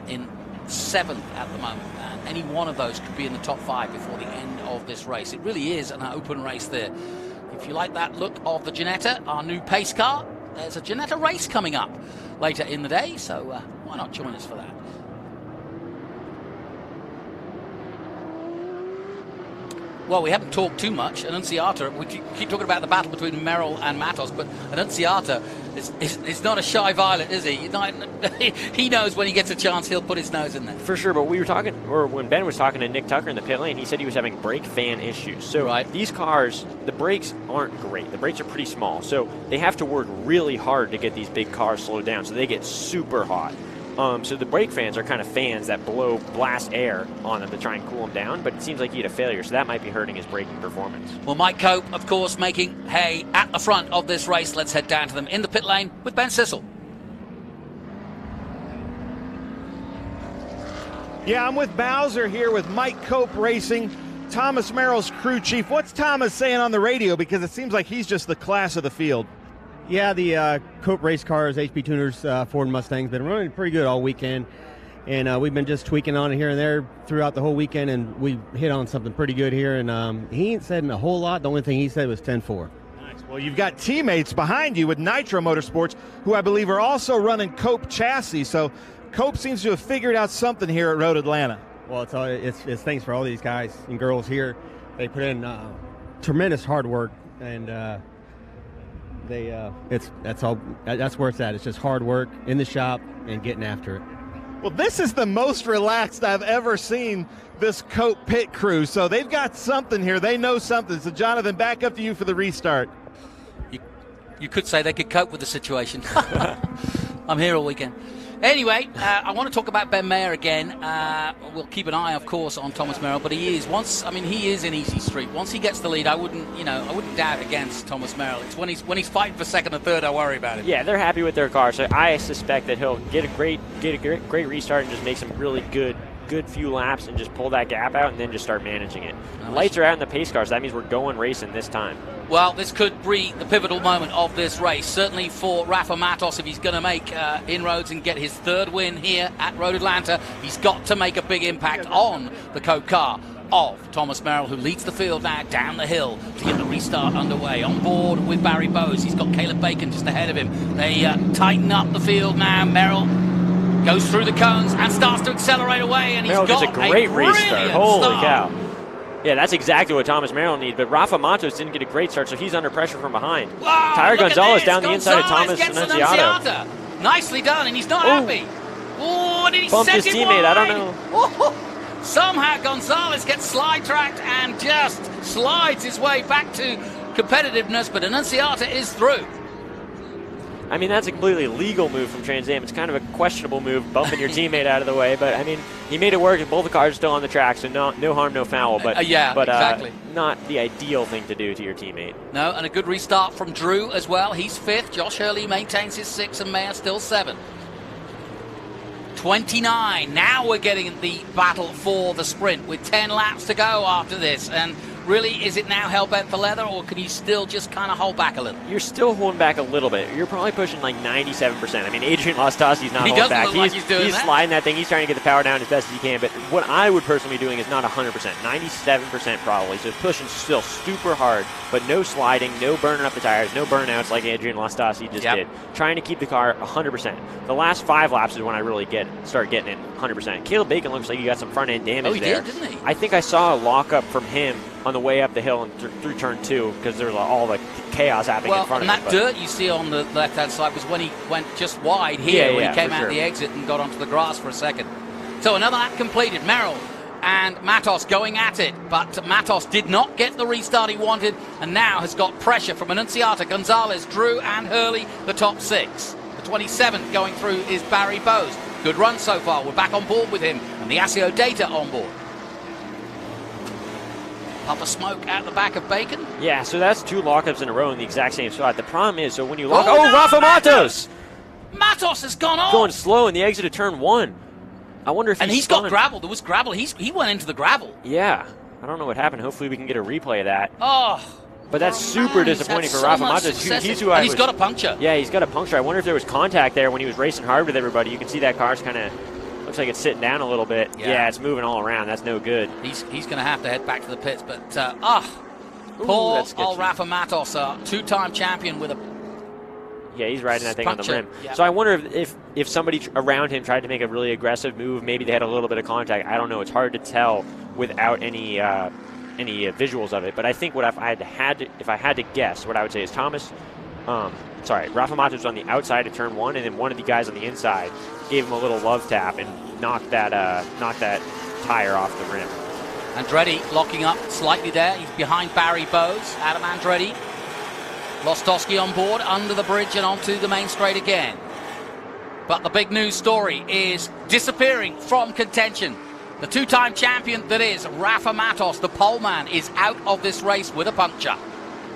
in 7th at the moment. And any one of those could be in the top 5 before the end of this race. It really is an open race there. If you like that look of the Ginetta, our new pace car, there's a Ginetta race coming up later in the day, so why not join us for that? well, we haven't talked too much. Annunziata, we keep talking about the battle between Merrill and Matos, but Annunziata is not a shy violet, is he? He knows when he gets a chance, he'll put his nose in there. For sure, but we were talking, or when Ben was talking to Nick Tucker in the pit lane, he said he was having brake fan issues. So these cars, the brakes aren't great. The brakes are pretty small, so they have to work really hard to get these big cars slowed down, so they get super hot. So the brake fans are kind of fans that blast air on them to try and cool them down, but it seems like he had a failure, so that might be hurting his braking performance. Well, Mike Cope, of course, making hay at the front of this race. Let's head down to them in the pit lane with Ben Sissel. Yeah, I'm with Bowser here with Mike Cope Racing, Thomas Merrill's crew chief. What's Thomas saying on the radio? Because it seems like he's just the class of the field. Yeah, the Cope race cars, HP Tuners, Ford Mustangs, been running pretty good all weekend. And we've been just tweaking on it here and there throughout the whole weekend, and we hit on something pretty good here. And he ain't said a whole lot. The only thing he said was 10-4. Nice. Well, you've got teammates behind you with Nitro Motorsports, who I believe are also running Cope chassis. So Cope seems to have figured out something here at Road Atlanta. Well, it's thanks for all these guys and girls here. They put in tremendous hard work, and that's where it's at. It's just hard work in the shop and getting after it. Well, this is the most relaxed I've ever seen this Cope pit crew. So they've got something here. They know something. So, Jonathan, back up to you for the restart. You could say they could cope with the situation. I'm here all weekend. Anyway, I want to talk about Ben Mayer again. We'll keep an eye, of course, on Thomas Merrill, but he is in easy street. Once he gets the lead, I wouldn't doubt against Thomas Merrill. It's when he's fighting for second and third, I worry about it. Yeah, they're happy with their car, so I suspect that he'll get a great restart and just make some really good few laps and just pull that gap out and then just start managing it. Lights are out in the pace cars. That means we're going racing this time. Well, this could be the pivotal moment of this race, certainly for Rafa Matos. If he's going to make inroads and get his third win here at Road Atlanta, he's got to make a big impact on the Cope car of Thomas Merrill, who leads the field now down the hill to get the restart underway. On board with Barry Bowes, he's got Caleb Bacon just ahead of him. They tighten up the field now. Merrill goes through the cones and starts to accelerate away, and he's got a great restart. Holy start. cow. Yeah, that's exactly what Thomas Merrill needs, but Rafa Matos didn't get a great start, so he's under pressure from behind. Whoa, Tyler Gonzalez down the inside of Thomas Annunziata. Nicely done, and he's not happy. Oh, and he bumped his teammate, I don't know. Oh, somehow Gonzalez gets slide tracked and just slides his way back to competitiveness, but Annunziata is through. I mean, that's a completely legal move from Trans Am. It's kind of a questionable move, bumping your teammate out of the way. But, I mean, he made it work, and both the cars are still on the track, so no harm, no foul. But, exactly. Not the ideal thing to do to your teammate. No, and a good restart from Drew as well. He's fifth. Josh Hurley maintains his sixth, and Mayer still seventh. 29. Now we're getting the battle for the sprint with 10 laps to go after this. And really, is it now hell-bent for leather, or can you still just kind of hold back a little? You're still holding back a little bit. You're probably pushing like 97%. I mean, Adrian Lostasi's not holding back. He's sliding that thing. He's trying to get the power down as best as he can. But what I would personally be doing is not 100%, 97% probably. So pushing still super hard, but no sliding, no burning up the tires, no burnouts like Adrian Lostasi just did. Trying to keep the car 100%. The last 5 laps is when I really start getting it 100%. Caleb Bacon looks like he got some front-end damage there. Oh, he did, didn't he? I think I saw a lockup from him on the way up the hill and through turn 2 because there was all the chaos happening in front of him. And that dirt you see on the left-hand side was when he went just wide here, when he came out the exit and got onto the grass for a second. So another lap completed. Merrill and Matos going at it, but Matos did not get the restart he wanted and now has got pressure from Annunziata, Gonzalez, Drew and Hurley, the top 6. The 27th going through is Barry Bowes. Good run so far. We're back on board with him and the ASIO data on board. Puff of smoke at the back of Bacon. Yeah, so that's 2 lockups in a row in the exact same spot. The problem is, so when you lock... Rafa Matos! Matos has gone off! Going slow in the exit of turn 1. I wonder if he's got gravel. There was gravel. He went into the gravel. Yeah. I don't know what happened. Hopefully we can get a replay of that. Oh. But that's super disappointing for Rafa Matos. He's got a puncture. Yeah, he's got a puncture. I wonder if there was contact there when he was racing hard with everybody. You can see that car's kind of... Looks like it's sitting down a little bit. Yeah, it's moving all around. That's no good. He's going to have to head back to the pits. But, poor old Rafa Matos, two-time champion with a... Yeah, he's riding that thing on the rim. Yeah. So I wonder if somebody around him tried to make a really aggressive move, maybe they had a little bit of contact. I don't know. It's hard to tell without any visuals of it, but I think if I had to guess, what I would say is Rafa Matos was on the outside of turn 1, and then one of the guys on the inside gave him a little love tap and knocked that tire off the rim. Andretti locking up slightly there. He's behind Barry Bowes. Adam Andretti. Lostowski on board, under the bridge and onto the main straight again. But the big news story is disappearing from contention. The two-time champion that is Rafa Matos, the pole man, is out of this race with a puncture.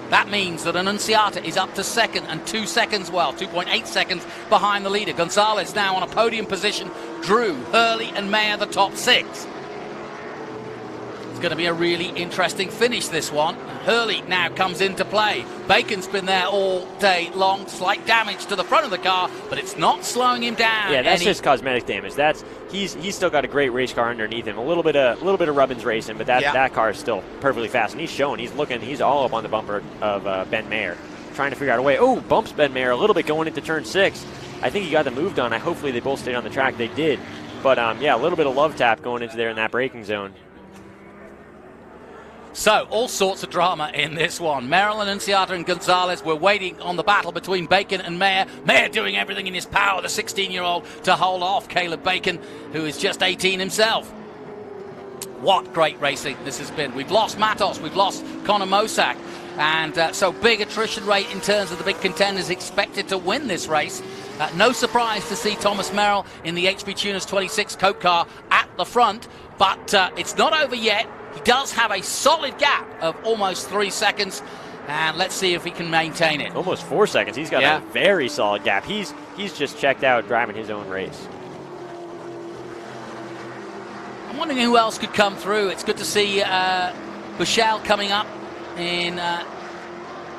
That means that Annunziata is up to second and 2 seconds, 2.8 seconds behind the leader. Gonzalez now on a podium position. Drew, Hurley and Mayer the top 6. It's going to be a really interesting finish, this one. Hurley now comes into play. Bacon's been there all day long. Slight damage to the front of the car, but it's not slowing him down. Yeah, that's just cosmetic damage. He's still got a great race car underneath him. A little bit of Rubbins racing, but that car is still perfectly fast. And he's all up on the bumper of Ben Mayer, trying to figure out a way. Oh, bumps Ben Mayer a little bit going into turn 6. I think he got the move done. Hopefully they both stayed on the track. They did. But a little bit of love tap going into there in that braking zone. So, all sorts of drama in this one. Merrill, Annunziata and Gonzalez were waiting on the battle between Bacon and Mayer. Mayer doing everything in his power, the 16-year-old, to hold off Caleb Bacon, who is just 18 himself. What great racing this has been. We've lost Matos, we've lost Connor Mosack, and so big attrition rate in terms of the big contenders expected to win this race. No surprise to see Thomas Merrill in the HB Tuners 26 Coke car at the front, but it's not over yet. He does have a solid gap of almost 3 seconds, and let's see if he can maintain it. Almost 4 seconds. He's got a very solid gap. He's just checked out driving his own race. I'm wondering who else could come through. It's good to see BridgeHaul coming up in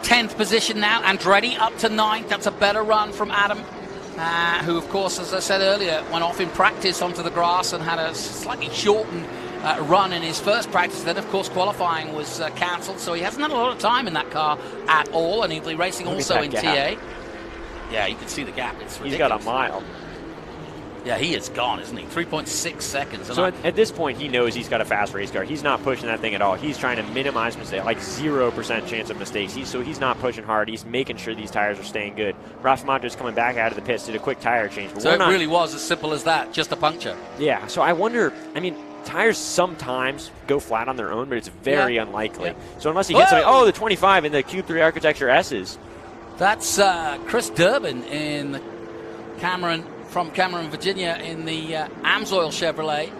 10th position now. Andretti up to 9th. That's a better run from Adam, who, of course, as I said earlier, went off in practice onto the grass and had a slightly shortened run in his first practice. Then, of course, qualifying was cancelled, so he hasn't had a lot of time in that car at all, and he'll be racing also in TA. Yeah, you can see the gap. It's ridiculous. He's got a mile. Yeah, he is gone, isn't he? 3.6 seconds. So at this point, he knows he's got a fast race car. He's not pushing that thing at all. He's trying to minimize mistakes, like 0% chance of mistakes. So he's not pushing hard. He's making sure these tires are staying good. Rafa Matos coming back out of the pits, did a quick tire change. But so it really was as simple as that, just a puncture. Yeah, so I wonder, tires sometimes go flat on their own, but it's very unlikely. Yeah. So unless he hits something, the 25 in the Cube 3 Architecture S's. That's Chris Durbin in from Cameron, Virginia, in the Amsoil Chevrolet,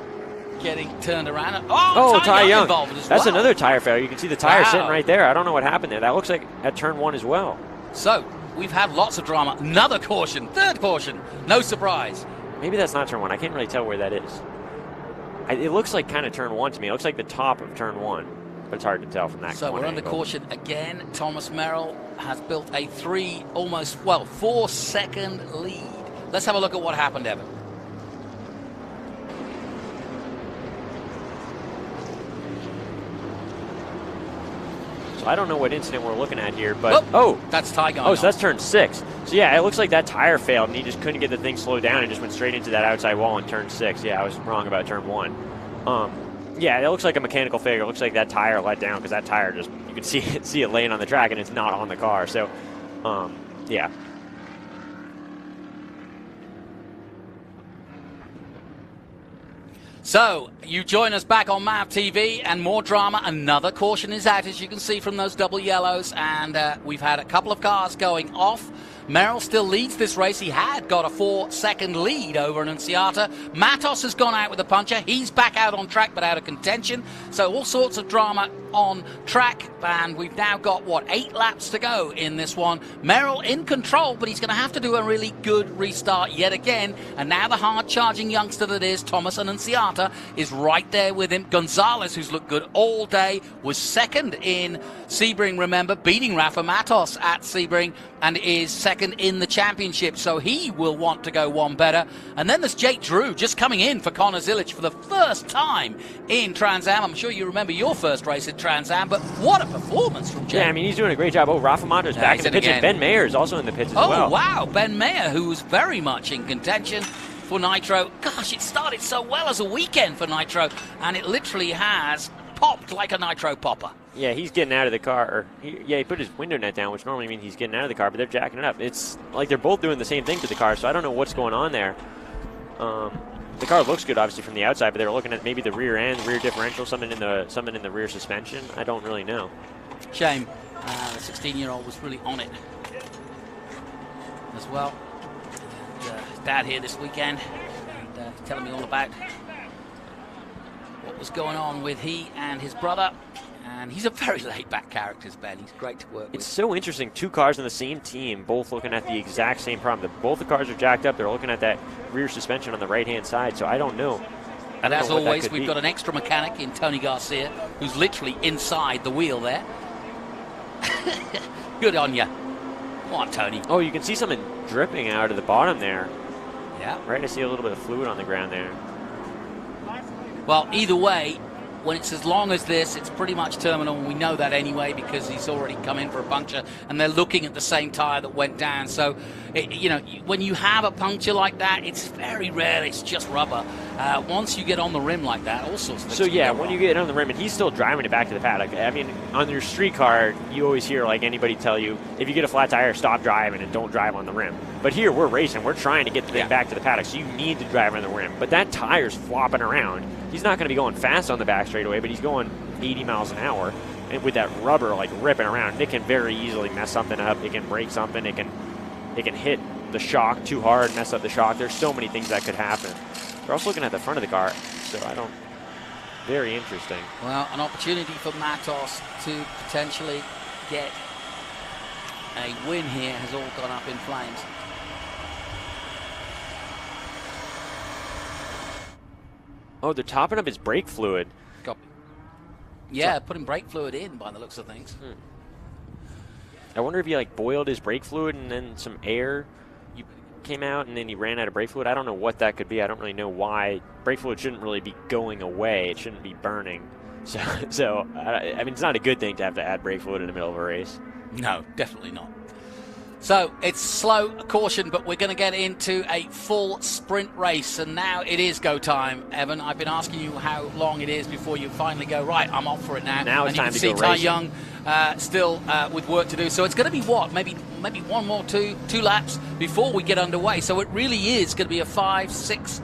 getting turned around. Ty Young involved as well. That's another tire failure. You can see the tire sitting right there. I don't know what happened there. That looks like at turn 1 as well. So we've had lots of drama. Another caution, third caution. No surprise. Maybe that's not turn 1. I can't really tell where that is. It looks like kind of turn 1 to me. It looks like the top of turn 1, but it's hard to tell from that. So we're under caution again. Thomas Merrill has built a 4 second lead. Let's have a look at what happened, Evan. So I don't know what incident we're looking at here, but that's Ty going on. So that's turn 6. So yeah, it looks like that tire failed, and he just couldn't get the thing slowed down and just went straight into that outside wall in turn 6. Yeah, I was wrong about turn 1. Yeah, it looks like a mechanical failure. It looks like that tire let down because that tire just, you can see it laying on the track, and it's not on the car. So, yeah. So, you join us back on MAV TV, and more drama. Another caution is out, as you can see from those double yellows, and we've had a couple of cars going off. Merrill still leads this race. He had got a 4 second lead over Annunziata. Matos has gone out with a puncher. He's back out on track, but out of contention. So all sorts of drama on track, and we've now got, 8 laps to go in this one. Merrill in control, but he's going to have to do a really good restart yet again. And now the hard-charging youngster that is Thomas Annunziata is right there with him. Gonzalez, who's looked good all day, was second in Sebring, remember, beating Rafa Matos at Sebring, and is second in the championship, so he will want to go one better. And then there's Jake Drew just coming in for Connor Zilic for the first time in Trans Am. I'm sure you remember your first race in Trans Am, but what a performance from Jake. Yeah, he's doing a great job. Rafa Matos back in the pits, and Ben Mayer is also in the pits as well. Oh, wow, Ben Mayer, who was very much in contention for Nitro. Gosh, it started so well as a weekend for Nitro, and it literally has popped like a nitro popper. Yeah, he's getting out of the car. He put his window net down, which normally means he's getting out of the car, but they're jacking it up. It's like they're both doing the same thing to the car, so I don't know what's going on there. The car looks good, obviously, from the outside, but they were looking at maybe the rear end, rear differential, something in the rear suspension. I don't really know. Shame. The 16-year-old was really on it as well. And, Dad here this weekend, and telling me all about what was going on with he and his brother. And he's a very laid-back character, Ben. He's great to work with. It's so interesting. Two cars on the same team, both looking at the exact same problem. Both the cars are jacked up. They're looking at that rear suspension on the right-hand side, so I don't know. And as always, we've got an extra mechanic in Tony Garcia, who's literally inside the wheel there. Good on you. Come on, Tony. Oh, you can see something dripping out of the bottom there. Yeah. Right, I see a little bit of fluid on the ground there. Well, either way, when it's as long as this, it's pretty much terminal, and we know that anyway because he's already come in for a puncture, and they're looking at the same tire that went down. So, when you have a puncture like that, it's very rare it's just rubber. Once you get on the rim like that, all sorts of things. So, yeah, when you get on the rim, and he's still driving it back to the paddock. I mean, on your street car, you always hear, like, anybody tell you, if you get a flat tire, stop driving and don't drive on the rim. But here, we're racing. We're trying to get the thing back to the paddock, so you need to drive on the rim. But that tire's flopping around. He's not going to be going fast on the back straightaway, but he's going 80 miles an hour. And with that rubber like ripping around, it can very easily mess something up. It can break something. It can hit the shock too hard, mess up the shock. There's so many things that could happen. They're also looking at the front of the car, so very interesting. Well, an opportunity for Matos to potentially get a win here has all gone up in flames. Oh, they're topping up his brake fluid. Yeah, putting brake fluid in by the looks of things. I wonder if he boiled his brake fluid and then some air came out and then he ran out of brake fluid. I don't know what that could be. I don't really know why. Brake fluid shouldn't really be going away. It shouldn't be burning. So I mean, it's not a good thing to have to add brake fluid in the middle of a race. No, definitely not. So it's slow caution, but we're going to get into a full sprint race, and now it is go time. Evan, I've been asking you how long it is before you finally go, right, I'm off for it now. Now it's time to go racing. And you can see Ty Young still with work to do. So it's going to be what? Maybe one more, two laps before we get underway. So it really is going to be a 5-6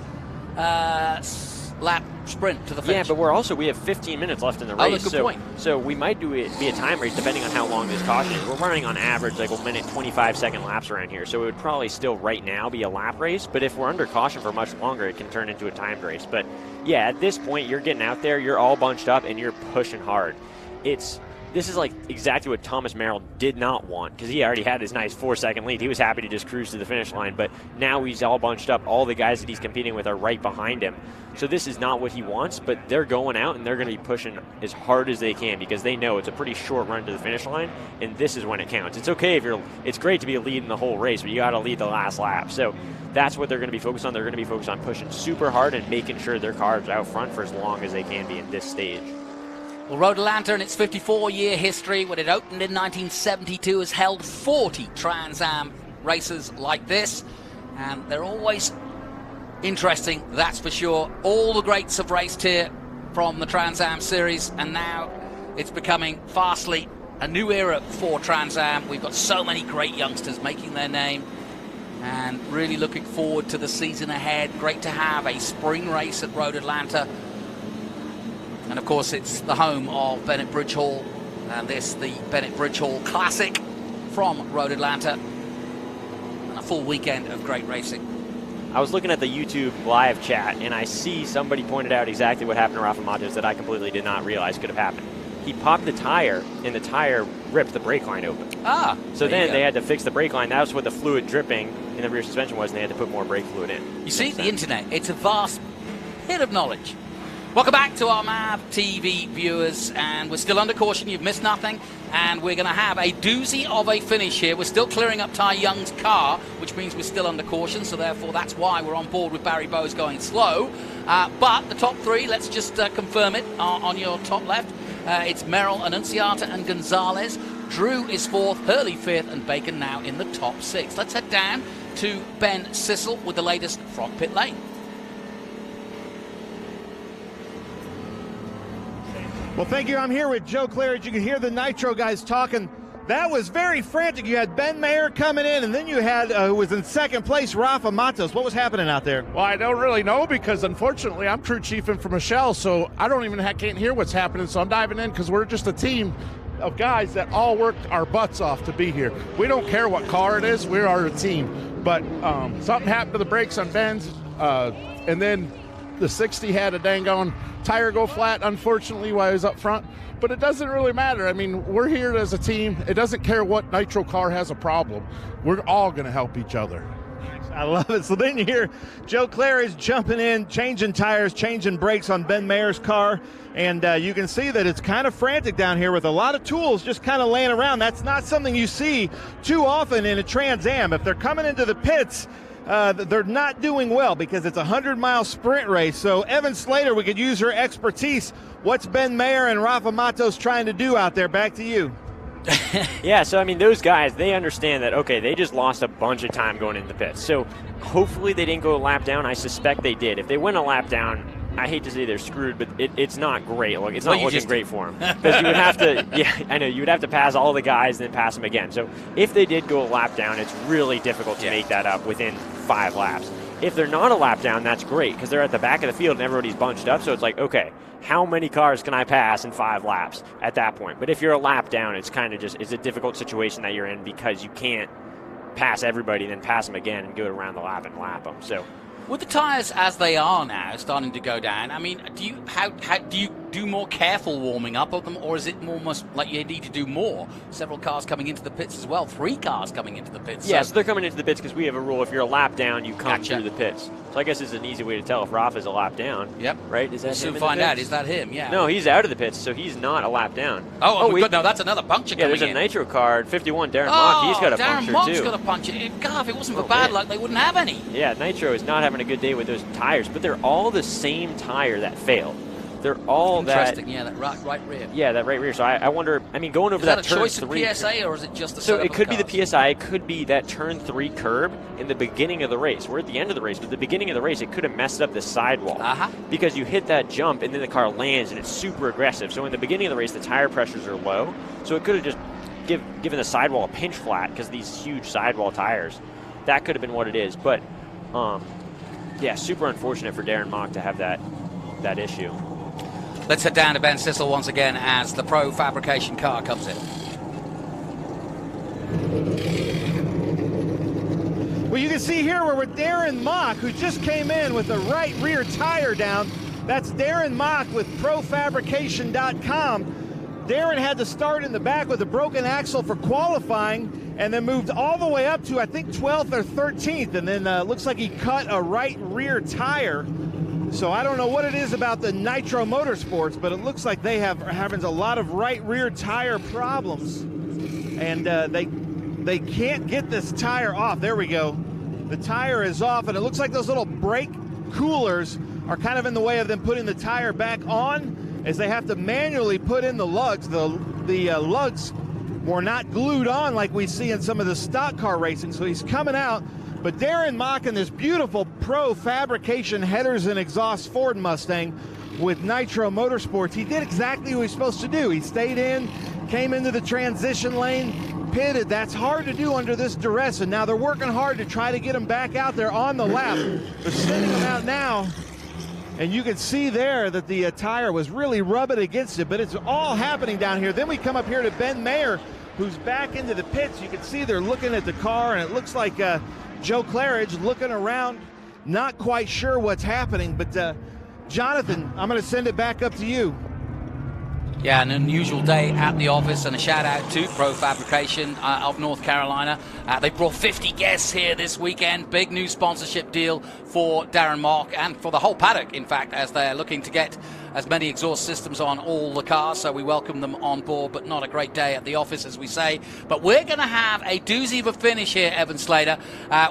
lap sprint to the finish. Yeah, but we have 15 minutes left in the race. Good point. So we might be a time race depending on how long this caution is. We're running on average like 1 minute 25-second laps around here. So it would probably still right now be a lap race. But if we're under caution for much longer, it can turn into a timed race. But yeah, at this point, you're getting out there, you're all bunched up, and you're pushing hard. This is like exactly what Thomas Merrill did not want because he already had his nice 4-second lead. He was happy to just cruise to the finish line, but now he's all bunched up. All the guys that he's competing with are right behind him. So this is not what he wants, but they're going out and they're going to be pushing as hard as they can because they know it's a pretty short run to the finish line, and this is when it counts. It's okay it's great to be leading the whole race, but you got to lead the last lap. So that's what they're going to be focused on. They're going to be focused on pushing super hard and making sure their cars are out front for as long as they can be in this stage. Well, Road Atlanta in its 54-year history, when it opened in 1972, has held 40 Trans Am races like this. And they're always interesting, that's for sure. All the greats have raced here from the Trans Am Series, and now it's becoming fastly a new era for Trans Am. We've got so many great youngsters making their name, and really looking forward to the season ahead. Great to have a spring race at Road Atlanta. And of course, it's the home of Bennett BridgeHaul, and this, the Bennett BridgeHaul Classic from Road Atlanta, and a full weekend of great racing. I was looking at the YouTube live chat, and I see somebody pointed out exactly what happened to Rafa Matos that I completely did not realize could have happened. He popped the tire, and the tire ripped the brake line open. So then they had to fix the brake line. That was what the fluid dripping in the rear suspension was, and they had to put more brake fluid in. You see, the internet, it's a vast pit of knowledge. Welcome back to our MAV TV viewers, and we're still under caution. You've missed nothing, and we're going to have a doozy of a finish here. We're still clearing up Ty Young's car, which means we're still under caution, so therefore that's why we're on board with Barry Bowes going slow. But the top three, let's just confirm it on your top left. It's Merrill, Annunziata, and Gonzalez. Drew is fourth, Hurley fifth, and Bacon now in the top six. Let's head down to Ben Sissel with the latest from pit lane. Well, thank you. I'm here with Joe Claridge. You can hear the Nitro guys talking. That was very frantic. You had Ben Mayer coming in, and then you had, who was in second place, Rafa Matos. What was happening out there? Well, I don't really know because, unfortunately, I'm crew chiefing for Michelle, so I don't even can't hear what's happening. So I'm diving in because we're just a team of guys that all worked our butts off to be here. We don't care what car it is. We are a team. But something happened to the brakes on Ben's, and then the 60 had a dang on tire go flat, unfortunately, while he was up front. But it doesn't really matter. I mean, we're here as a team. It doesn't care what Nitro car has a problem. We're all going to help each other. I love it. So then you hear Joe Claridge jumping in, changing tires, changing brakes on Ben Mayer's car. And you can see that it's kind of frantic down here with a lot of tools just kind of laying around. That's not something you see too often in a Trans Am. If they're coming into the pits, they're not doing well because it's a 100-mile sprint race. So Evan Slater, we could use her expertise. What's Ben Mayer and Rafa Matos trying to do out there? Back to you. Yeah, so I mean, those guys, they understand that, okay, they just lost a bunch of time going into the pits. So hopefully they didn't go a lap down. I suspect they did. If they went a lap down, I hate to say they're screwed, but it's not great. Look, it's not looking great for them. Because you would have to, yeah, I know, you would have to pass all the guys and then pass them again. So if they did go a lap down, it's really difficult to make that up within 5 laps. If they're not a lap down, that's great because they're at the back of the field and everybody's bunched up. So it's like, okay, how many cars can I pass in 5 laps at that point? But if you're a lap down, it's kind of just, it's a difficult situation that you're in because you can't pass everybody and then pass them again and go around the lap and lap them. So with the tyres as they are now starting to go down, I mean, do you how do you do more careful warming up of them, or is it almost like you need to do more? Several cars coming into the pits as well, 3 cars coming into the pits. Yeah, so they're coming into the pits because we have a rule: if you're a lap down, you come through the pits. So I guess it's an easy way to tell if Rafa's a lap down. Yep. Right? Is that we'll him soon in find the out. pits? Is that him? Yeah. No, he's out of the pits, so he's not a lap down. Oh, no, that's another puncture coming in. Yeah, there's a Nitro car, 51, Darren Mock. He's got a puncture, Darren Mock's too. got a puncture. God, if it wasn't for bad luck, they wouldn't have any. Yeah, Nitro is not having a good day with those tires, but they're all the same tire that failed. They're all interesting. Yeah, that right rear. Yeah, that right rear. So I wonder, I mean, going over that turn 3. Is that a choice of PSA, or is it just the So setup it could of be the PSI, it could be that turn 3 curb in the beginning of the race. We're at the end of the race, but the beginning of the race, it could have messed up the sidewall. Because you hit that jump, and then the car lands, and it's super aggressive. So in the beginning of the race, the tire pressures are low. So it could have just given the sidewall a pinch flat because these huge sidewall tires. That could have been what it is. But, yeah, super unfortunate for Darren Mock to have that issue. Let's head down to Ben Sissel once again as the Pro Fabrication car comes in. Well, you can see here we're with Darren Mock, who just came in with the right rear tire down. That's Darren Mock with ProFabrication.com. Darren had to start in the back with a broken axle for qualifying and then moved all the way up to, I think, 12th or 13th. And then looks like he cut a right rear tire. So I don't know what it is about the Nitro Motorsports, but it looks like they are having a lot of right rear tire problems. And they can't get this tire off. There we go. The tire is off, and it looks like those little brake coolers are kind of in the way of them putting the tire back on, as they have to manually put in the lugs. The lugs were not glued on like we see in some of the stock car racing, so he's coming out. But Darren Mock in this beautiful Pro Fabrication headers and exhaust Ford Mustang with Nitro Motorsports, he did exactly what he's supposed to do. He stayed in, came into the transition lane, pitted. That's hard to do under this duress, and now they're working hard to try to get him back out there on the lap. They're sending him out now, and you can see there that the tire was really rubbing against it, but it's all happening down here. Then we come up here to Ben Mayer, who's back into the pits. You can see they're looking at the car, and it looks like Joe Claridge looking around, not quite sure what's happening. But Jonathan, I'm going to send it back up to you. Yeah, an unusual day at the office, and a shout out to Pro Fabrication of North Carolina. They brought 50 guests here this weekend. Big new sponsorship deal for Darren Mock and for the whole paddock, in fact, as they're looking to get as many exhaust systems on all the cars. So we welcome them on board, but not a great day at the office, as we say. But we're going to have a doozy of a finish here, Evan Slater.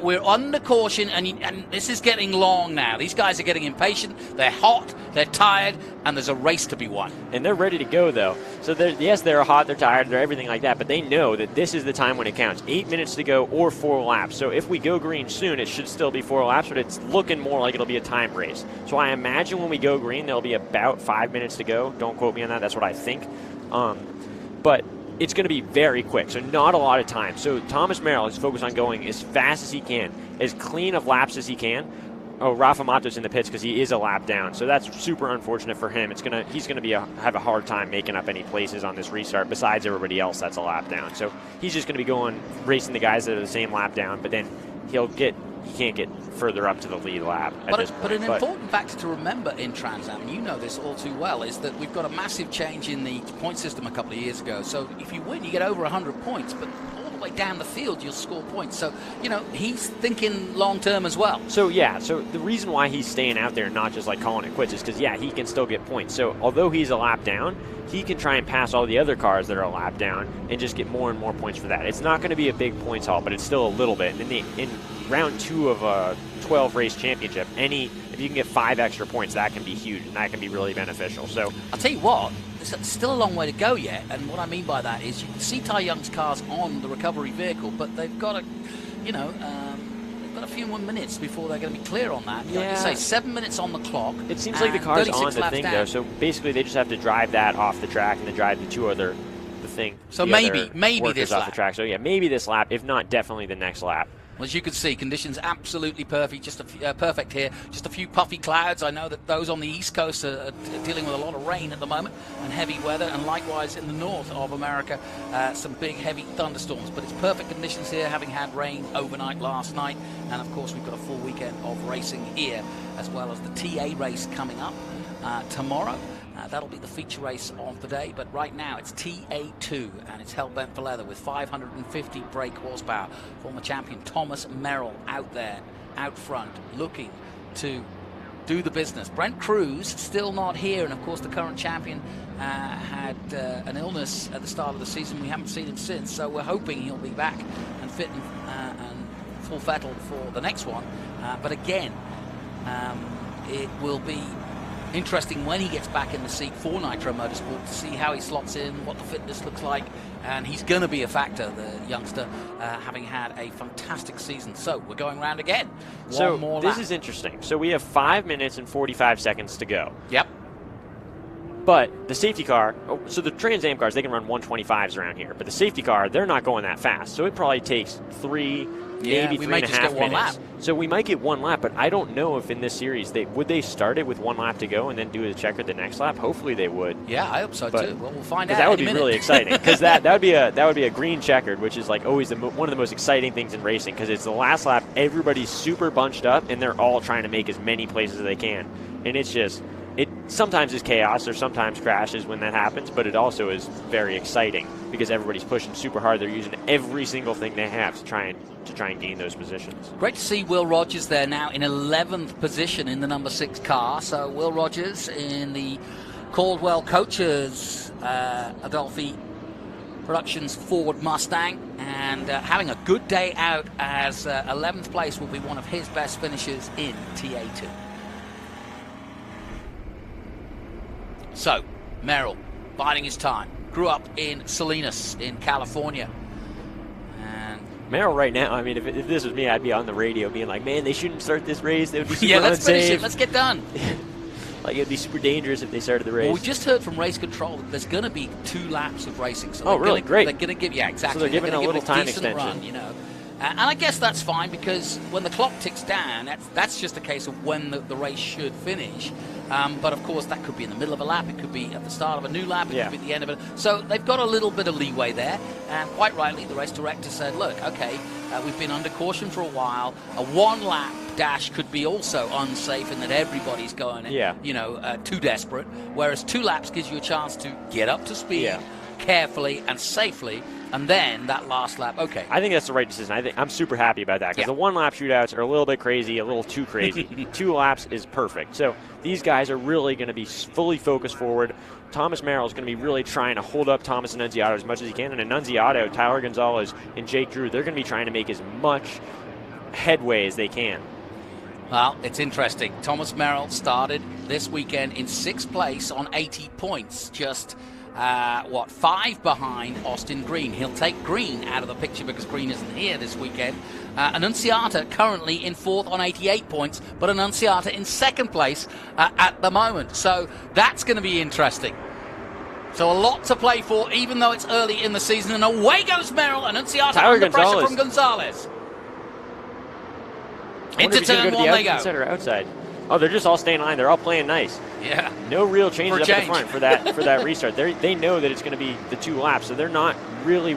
We're under caution, and this is getting long now. These guys are getting impatient. They're hot, they're tired, and there's a race to be won. And they're ready to go, though. So yes, they're hot, they're tired, they're everything like that, but they know that this is the time when it counts. 8 minutes to go or 4 laps. So if we go green soon, it should still be 4 laps, but it's looking more like it'll be a time race. So I imagine when we go green, there'll be about about 5 minutes to go. Don't quote me on that. That's what I think. But it's going to be very quick, so not a lot of time. So Thomas Merrill is focused on going as fast as he can, as clean of laps as he can. Oh, Rafa Mato's in the pits because he is a lap down, so that's super unfortunate for him. He's going to have a hard time making up any places on this restart besides everybody else that's a lap down. So he's just going to be racing the guys that are the same lap down, but then he can't get further up to the lead lap at this point. But an important factor to remember in Trans Am, and you know this all too well, is that we've got a massive change in the point system a couple of years ago. So if you win, you get over 100 points, but all the way down the field, you'll score points. So, he's thinking long-term as well. So, yeah, so the reason why he's staying out there and not just calling it quits is because, he can still get points. So although he's a lap down, he can try and pass all the other cars that are a lap down and just get more and more points for that. It's not going to be a big points haul, but it's still a little bit. And in round 2 of a 12-race championship, if you can get 5 extra points, that can be huge, and that can be really beneficial. So I'll tell you what, there's still a long way to go yet, and what I mean by that is you can see Ty Young's cars on the recovery vehicle, but they've got they've got a few more minutes before they're going to be clear on that. Like you say, 7 minutes on the clock. It seems like the car's on the thing, though, so basically they just have to drive that off the track and then drive the thing. So maybe this off lap. the track. So, maybe this lap, if not, definitely the next lap. Well, as you can see, conditions absolutely perfect. Just perfect here. Just a few puffy clouds. I know that those on the East Coast are dealing with a lot of rain at the moment and heavy weather, and likewise in the north of America, some big heavy thunderstorms. But it's perfect conditions here, having had rain overnight last night, and of course we've got a full weekend of racing here, as well as the TA race coming up tomorrow. That'll be the feature race of the day, but right now it's TA2, and it's hell-bent for leather with 550 brake horsepower. Former champion Thomas Merrill out there, out front, looking to do the business. Brent Cruz still not here, and of course the current champion had an illness at the start of the season. We haven't seen him since, so we're hoping he'll be back and fit and full fettle for the next one. But again, it will be interesting when he gets back in the seat for Nitro Motorsport to see how he slots in, what the fitness looks like, and he's going to be a factor, the youngster, having had a fantastic season. So we're going round again. One more lap. This is interesting. So we have 5 minutes and 45 seconds to go. Yep. But the safety car, so the Trans Am cars, they can run 125s around here, but the safety car, they're not going that fast. So it probably takes maybe 3.5 minutes. So we might get 1 lap, but I don't know if in this series would they start it with 1 lap to go and then do the checker the next lap. Hopefully they would. Yeah, I hope so too. Well, we'll find out. That would be really exciting, because that would be a green checkered, which is always one of the most exciting things in racing, because it's the last lap. Everybody's super bunched up and they're all trying to make as many places as they can, and it's just. It sometimes is chaos or sometimes crashes when that happens, but it also is very exciting because everybody's pushing super hard. They're using every single thing they have to try and gain those positions. Great to see Will Rogers there now in 11th position in the number 6 car. So Will Rogers in the Caldwell Coaches Adolphi Productions Ford Mustang, and having a good day out, as 11th place will be one of his best finishes in TA2. So, Merrill, biding his time. Grew up in Salinas in California. And Merrill right now, I mean, if this was me, I'd be on the radio being like, man, they shouldn't start this race. They would be super yeah, let's unsafe. finish it. Let's get done. It would be super dangerous if they started the race. Well, we just heard from Race Control that there's going to be 2 laps of racing. So really? Great. They're going to give, exactly. So they're giving a little time extension. Run, and I guess that's fine, because when the clock ticks down, that's just a case of when the race should finish. But of course, that could be in the middle of a lap. It could be at the start of a new lap. It could be at the end of it. So they've got a little bit of leeway there. And quite rightly, the race director said, look, okay, we've been under caution for a while. A 1-lap dash could be also unsafe in that everybody's going, too desperate. Whereas 2 laps gives you a chance to get up to speed carefully and safely. And then that last lap, okay. I think that's the right decision. I'm super happy about that, because the 1-lap shootouts are a little bit crazy, a little too crazy. 2 laps is perfect. So these guys are really going to be fully focused forward. Thomas Merrill is going to be really trying to hold up Thomas Annunziato as much as he can. And Annunziato, Tyler Gonzalez, and Jake Drew, they're going to be trying to make as much headway as they can. Well, it's interesting. Thomas Merrill started this weekend in 6th place on 80 points, just 5 behind Austin Green. He'll take Green out of the picture because Green isn't here this weekend. Annunziata currently in 4th on 88 points, but Annunziata in 2nd place at the moment. So that's going to be interesting. So a lot to play for, even though it's early in the season. And away goes Merrill. Annunziata under pressure from Gonzalez. Into turn 1 they go. Inside or outside? Oh, they're just all staying in line. They're all playing nice. Yeah. No real changes up at the front for that restart. They know that it's going to be the 2 laps, so they're not really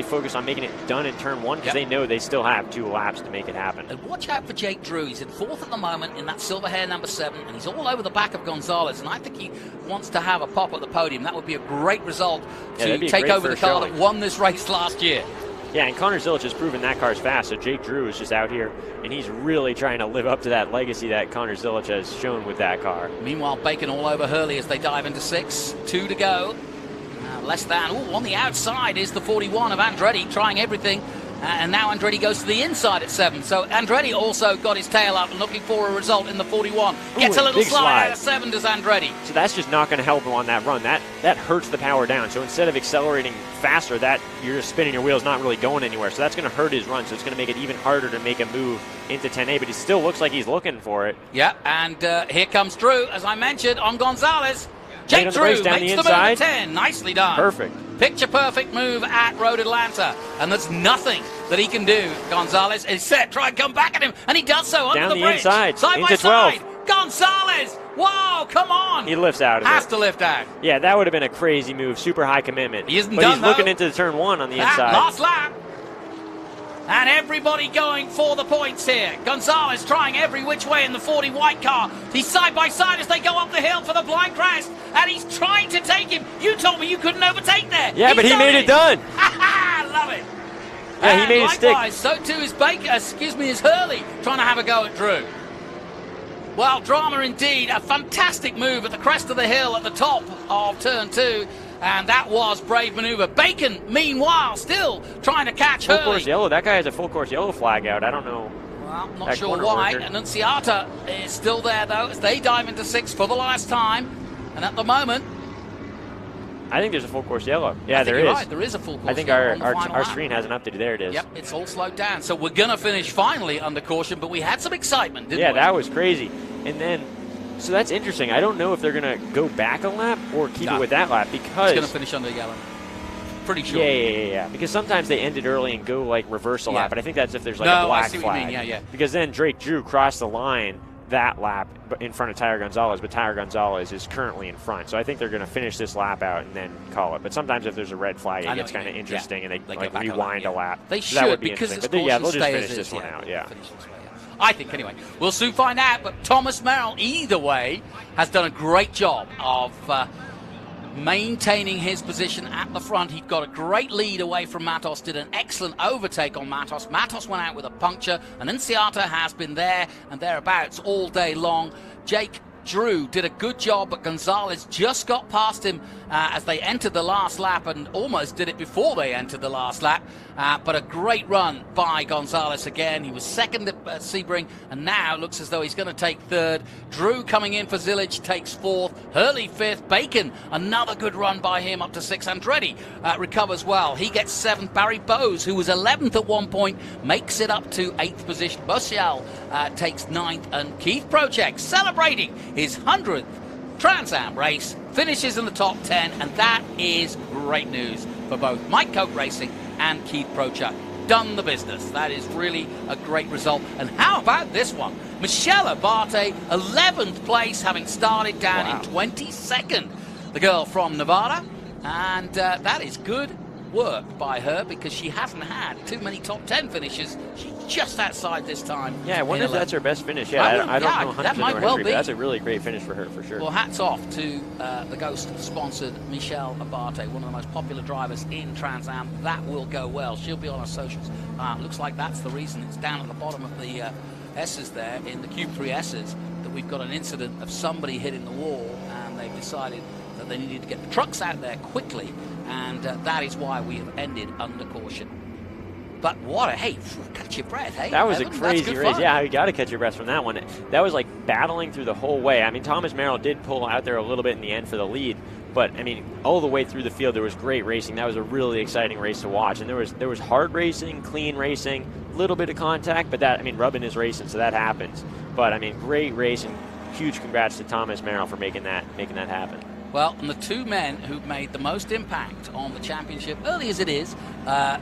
focused on making it done in turn 1 because they know they still have 2 laps to make it happen. And watch out for Jake Drew. He's in 4th at the moment in that silver hair number 7, and he's all over the back of Gonzalez, and I think he wants to have a pop at the podium. That would be a great result to take over the car that won this race last year. Yeah, and Connor Zilic has proven that car's fast, so Jake Drew is just out here, and he's really trying to live up to that legacy that Connor Zilic has shown with that car. Meanwhile, Bacon all over Hurley as they dive into 6. 2 to go. Less than. Ooh, on the outside is the 41 of Andretti, trying everything. And now Andretti goes to the inside at 7. So Andretti also got his tail up and looking for a result in the 41. Gets a little slide out of 7, does Andretti. So that's just not going to help him on that run. That hurts the power down. So instead of accelerating faster, you're just spinning your wheels, not really going anywhere. So that's going to hurt his run. So it's going to make it even harder to make a move into 10A. But he still looks like he's looking for it. Yeah, and here comes Drew, as I mentioned, on Gonzalez. Jake Drew makes down the move at 10. Nicely done. Perfect. Picture perfect move at Road Atlanta. And there's nothing that he can do. Gonzalez is set. Try and come back at him. And he does so under the bridge. Inside. Side into by 12. side. Gonzalez. Wow, come on. He lifts out of it. Has to lift out. Yeah, that would have been a crazy move. Super high commitment. He isn't but done, he's looking into the turn 1 on the inside. Last lap. And everybody going for the points here. Gonzalez trying every which way in the 40 white car. He's side by side as they go up the hill for the blind crest. And he's trying to take him. You told me you couldn't overtake there. Yeah, but he made it done. Love it. Yeah, he made it stick. Likewise, so too is is Hurley trying to have a go at Drew. Well, drama indeed. A fantastic move at the crest of the hill at the top of turn 2. And that was brave maneuver. Bacon, meanwhile, still trying to catch Hurley. Full course yellow. That guy has a full course yellow flag out. I don't know. Well, not sure why. Annunziata is still there, though, as they dive into 6 for the last time. And at the moment, I think there's a full course yellow. Yeah, there is. Right. There is a full course I think yellow. our screen hasn't updated. There it is. Yep, it's all slowed down. So we're going to finish finally under caution, but we had some excitement, didn't we? Yeah, that was crazy. And then, so that's interesting. I don't know if they're going to go back a lap or keep it with that lap because... It's going to finish under yellow. Pretty sure. Yeah. Because sometimes they ended early and go like reverse a lap, but I think that's if there's like a black I see flag. What you mean. Yeah. Because then Drake Drew crossed the line that lap in front of Tyler Gonzalez, but Tyler Gonzalez is currently in front. So I think they're going to finish this lap out and then call it. But sometimes if there's a red flag, it gets kind of interesting and they like rewind a lap. They so should, that would be because interesting. it's But they'll just finish this one out. Yeah. I think, anyway. We'll soon find out, but Thomas Merrill, either way, has done a great job of maintaining his position at the front. He got a great lead away from Matos, did an excellent overtake on Matos. Matos went out with a puncture, and Annunziata has been there and thereabouts all day long. Jake Drew did a good job, but Gonzalez just got past him as they entered the last lap and almost did it before they entered the last lap. But a great run by Gonzalez again. He was second at Sebring, and now looks as though he's going to take third. Drew coming in for Zilic takes fourth. Hurley fifth. Bacon, another good run by him up to 6. Andretti recovers well. He gets 7th. Barry Bowes, who was 11th at one point, makes it up to 8th position. Bossial takes 9th, and Keith Project celebrating his 100th Trans Am race, finishes in the top 10, and that is great news for both Mike Cope Racing and Keith Prochak. Done the business. That is really a great result. And how about this one? Michelle Abate, 11th place, having started down in 22nd. The girl from Nevada. And that is good work by her because she hasn't had too many top 10 finishes. She's just outside this time. Yeah, I wonder if that's her best finish. Yeah, I don't know 100% that might well be. But that's a really great finish for her, for sure. Well, hats off to the Ghost-sponsored Michelle Abate, one of the most popular drivers in Trans Am. That will go well. She'll be on our socials. Looks like that's the reason it's down at the bottom of the S's there, in the Cube 3 S's, that we've got an incident of somebody hitting the wall, and they've decided that they needed to get the trucks out there quickly, and that is why we have ended under caution. But what a, hey, catch your breath, hey? That was Evan, a crazy race. Fun. Yeah, you got to catch your breath from that one. That was like battling through the whole way. I mean, Thomas Merrill did pull out there a little bit in the end for the lead, but I mean, all the way through the field, there was great racing. That was a really exciting race to watch, and there was hard racing, clean racing, a little bit of contact, but that, I mean, rubbing is racing, so that happens. But I mean, great race, and huge congrats to Thomas Merrill for making that happen. Well, and the two men who've made the most impact on the championship, early as it is,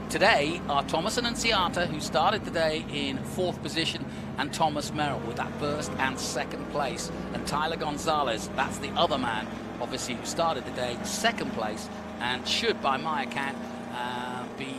today are Thomas Annunziata, who started today in 4th position, and Thomas Merrill with that 1st and 2nd place. And Tyler Gonzalez, that's the other man, obviously, who started today 2nd place and should, by my account, be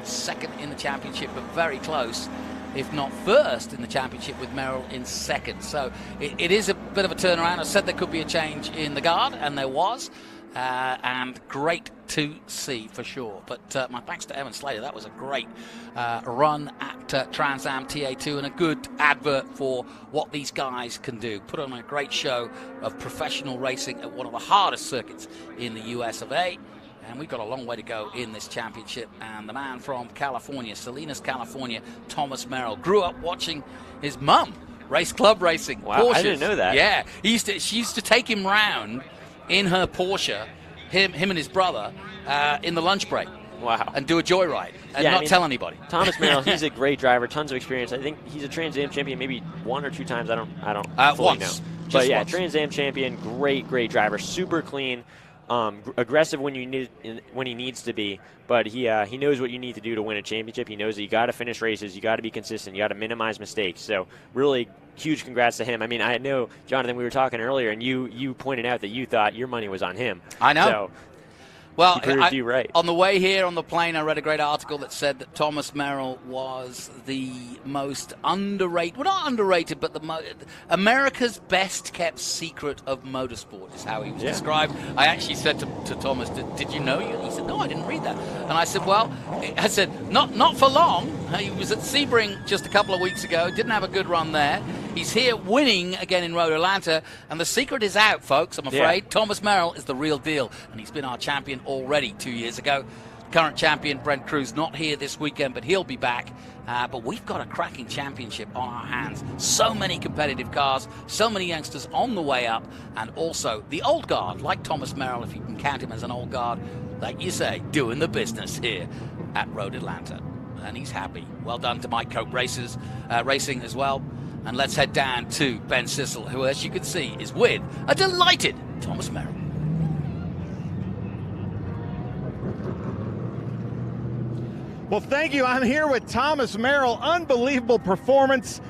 2nd in the championship, but very close, if not 1st in the championship, with Merrill in 2nd. So it is a bit of a turnaround. I said there could be a change in the guard, and there was, and great to see for sure. But my thanks to Evan Slater. That was a great run at Trans Am TA2 and a good advert for what these guys can do. Put on a great show of professional racing at one of the hardest circuits in the US of A. And we've got a long way to go in this championship. And the man from California, Salinas, California, Thomas Merrill, grew up watching his mum race club racing. Wow, Porsches. I didn't know that. Yeah, she used to take him round in her Porsche, him and his brother, in the lunch break. Wow. And do a joyride and not tell anybody. Thomas Merrill, he's a great driver, tons of experience. I think he's a Trans Am champion maybe 1 or 2 times. I don't fully know. But yeah, Trans Am champion, great driver, super clean. Aggressive when he needs to be, but he knows what you need to do to win a championship. He knows that you got to finish races, you got to be consistent, you got to minimize mistakes. So really huge congrats to him. I mean, I know, Jonathan, we were talking earlier, and you pointed out that you thought your money was on him. I know. So, well, he proved you right. On the way here on the plane, I read a great article that said that Thomas Merrill was the most underrated, well, not underrated, but America's best kept secret of motorsport is how he was described. I actually said to Thomas, did you know you? He said, no, I didn't read that. And I said, well, not for long. He was at Sebring just a couple of weeks ago, didn't have a good run there. He's here winning again in Road Atlanta, and the secret is out, folks, I'm afraid. Yeah. Thomas Merrill is the real deal, and he's been our champion already 2 years ago. Current champion Brent Cruz not here this weekend, but he'll be back. But we've got a cracking championship on our hands. So many competitive cars, so many youngsters on the way up, and also the old guard, like Thomas Merrill, if you can count him as an old guard, like you say, doing the business here at Road Atlanta. And he's happy. Well done to Mike Cope Racing as well. And let's head down to Ben Sissel, who, as you can see, is with a delighted Thomas Merrill. Well, thank you. I'm here with Thomas Merrill. Unbelievable performance.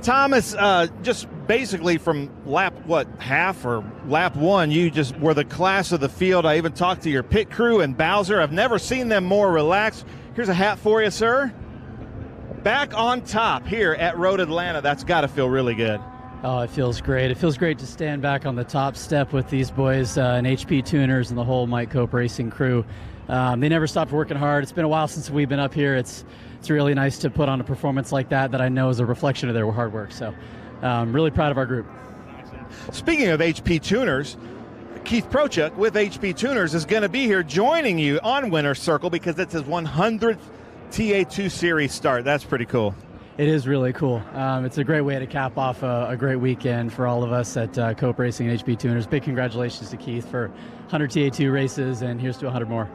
Thomas, just basically from lap, half or lap 1, you just were the class of the field. I even talked to your pit crew and Bowser. I've never seen them more relaxed. Here's a hat for you, sir. Back on top here at Road Atlanta. That's got to feel really good. Oh, it feels great. It feels great to stand back on the top step with these boys and HP Tuners and the whole Mike Cope Racing crew. They never stopped working hard. It's been a while since we've been up here. It's really nice to put on a performance like that I know is a reflection of their hard work. So really proud of our group. Speaking of HP Tuners, Keith Prochuk with HP Tuners is going to be here joining you on Winner's Circle because it's his 100th TA2 Series start. That's pretty cool. It is really cool. It's a great way to cap off a great weekend for all of us at Cope Racing and HP Tuners. Big congratulations to Keith for 100 TA2 races, and here's to 100 more.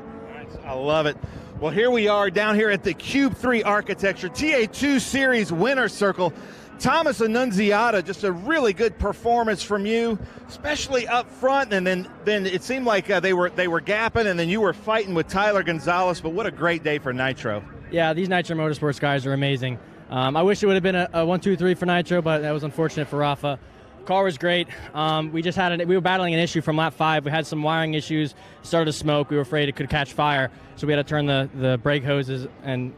I love it. Well, here we are down here at the Cube 3 Architecture TA2 Series Winner's Circle. Thomas Annunziata, just a really good performance from you, especially up front, and then it seemed like they were gapping, and then you were fighting with Tyler Gonzalez, but what a great day for Nitro. Yeah, these Nitro Motorsports guys are amazing. I wish it would have been a 1-2-3 for Nitro, but that was unfortunate for Rafa. Car was great. We were battling an issue from lap 5. We had some wiring issues, started to smoke. We were afraid it could catch fire, so we had to turn the brake hoses and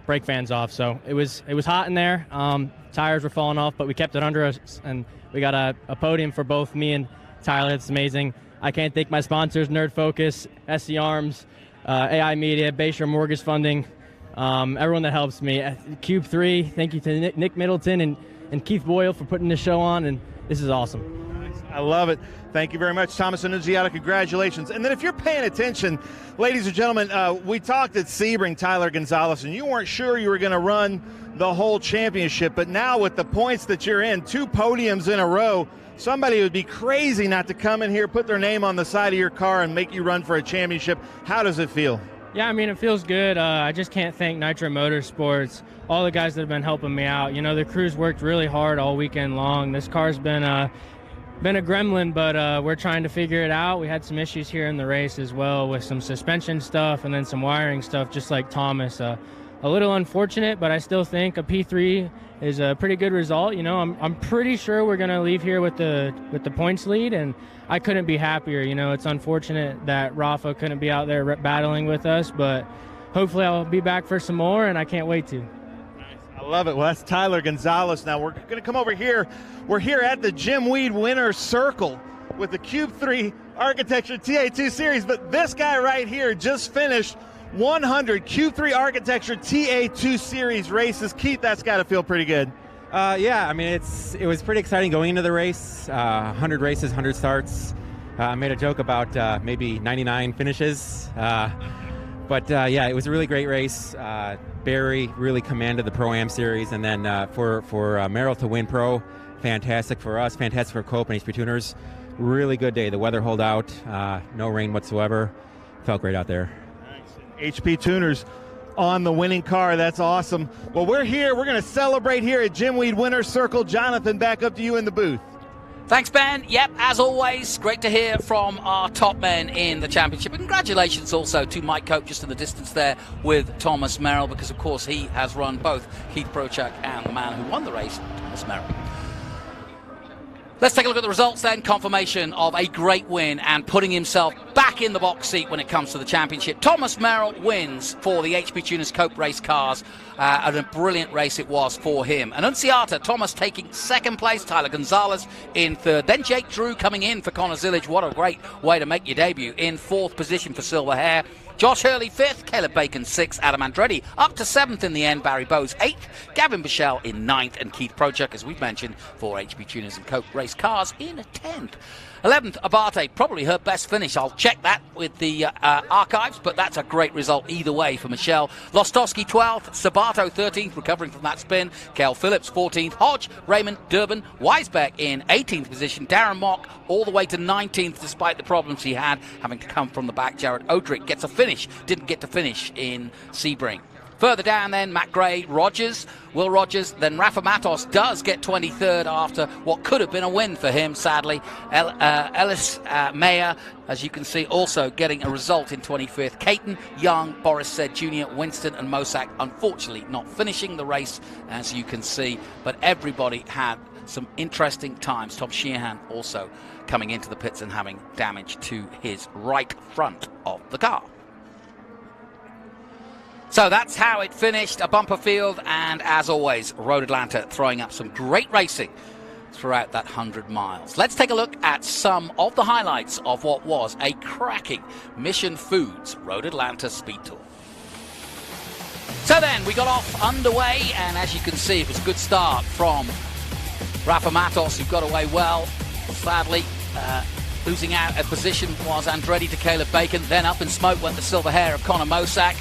brake fans off. So it was hot in there. Tires were falling off, but we kept it under us, and we got a podium for both me and Tyler. It's amazing. I can't thank my sponsors, Nerd Focus, SC Arms, AI Media, Bayshore Mortgage Funding, everyone that helps me. Cube 3, thank you to Nick Middleton and Keith Boyle for putting this show on, and this is awesome. I love it. Thank you very much, Thomas and Ginetta. Congratulations. And then if you're paying attention, ladies and gentlemen, we talked at Sebring, Tyler Gonzalez, and you weren't sure you were going to run the whole championship. But now with the points that you're in, 2 podiums in a row, somebody would be crazy not to come in here, put their name on the side of your car, and make you run for a championship. How does it feel? Yeah, I mean, it feels good. I just can't thank Nitro Motorsports, all the guys that have been helping me out. You know, the crew's worked really hard all weekend long. This car's been a gremlin, but we're trying to figure it out. We had some issues here in the race as well with some suspension stuff and then some wiring stuff, just like Thomas. A little unfortunate, but I still think a P3 is a pretty good result. You know, I'm pretty sure we're going to leave here with the points lead, and I couldn't be happier. You know, it's unfortunate that Rafa couldn't be out there battling with us, but hopefully I'll be back for some more, and I can't wait to. I love it. Well, that's Tyler Gonzalez. Now we're going to come over here. We're here at the Jim Weed Winner's Circle with the Cube 3 Architecture TA2 Series, but this guy right here just finished 100 Q3 Architecture TA2 Series races. Keith, that's got to feel pretty good. Yeah, I mean, it was pretty exciting going into the race. 100 races, 100 starts. I made a joke about maybe 99 finishes. But yeah, it was a really great race. Barry really commanded the Pro-Am series. And then for Merrill to win Pro, fantastic for us, fantastic for Cope and HP Tuners. Really good day. The weather held out, no rain whatsoever. Felt great out there. HP Tuners on the winning car. That's awesome. Well, we're here. We're going to celebrate here at Jim Weed Winner's Circle. Jonathan, back up to you in the booth. Thanks, Ben. Yep, as always, great to hear from our top men in the championship. And congratulations also to Mike Cope just in the distance there with Thomas Merrill, because, of course, he has run both Keith Prochak and the man who won the race, Thomas Merrill. Let's take a look at the results then. Confirmation of a great win and putting himself back in the box seat when it comes to the championship. Thomas Merrill wins for the HP Tuners Cope race cars, and a brilliant race it was for him. Annunciata, Thomas taking second place, Tyler Gonzalez in third. Then Jake Drew coming in for Connor Zillage. What a great way to make your debut. In fourth position for Silver Hair. Josh Hurley fifth, Caleb Bacon sixth, Adam Andretti up to seventh in the end, Barry Bowes eighth, Gavin Bichelle in ninth, and Keith Prochak, as we've mentioned, for HP Tuners and Cope race cars in 10th. 11th, Abate, probably her best finish. I'll check that with the archives, but that's a great result either way for Michelle. Lostowski 12th, Sabato 13th, recovering from that spin. Kel Phillips 14th, Hodge, Raymond, Durbin, Weisbeck in 18th position. Darren Mock all the way to 19th despite the problems he had having to come from the back. Jared Odrick gets a finish, didn't get to finish in Sebring. Further down then, Matt Gray, Rogers, Will Rogers, then Rafa Matos does get 23rd after what could have been a win for him, sadly. Ellis Mayer, as you can see, also getting a result in 25th. Caton, Young, Boris Said Jr., Winston and Mosak, unfortunately not finishing the race, as you can see, but everybody had some interesting times. Tom Sheehan also coming into the pits and having damage to his right front of the car. So that's how it finished, a bumper field, and as always, Road Atlanta throwing up some great racing throughout that 100 miles. Let's take a look at some of the highlights of what was a cracking Mission Foods Road Atlanta Speed Tour. So then, we got off underway, and as you can see, it was a good start from Rafa Matos, who got away well. Sadly, losing out a position was Andretti to Caleb Bacon. Then up in smoke went the silver hair of Connor Mosak.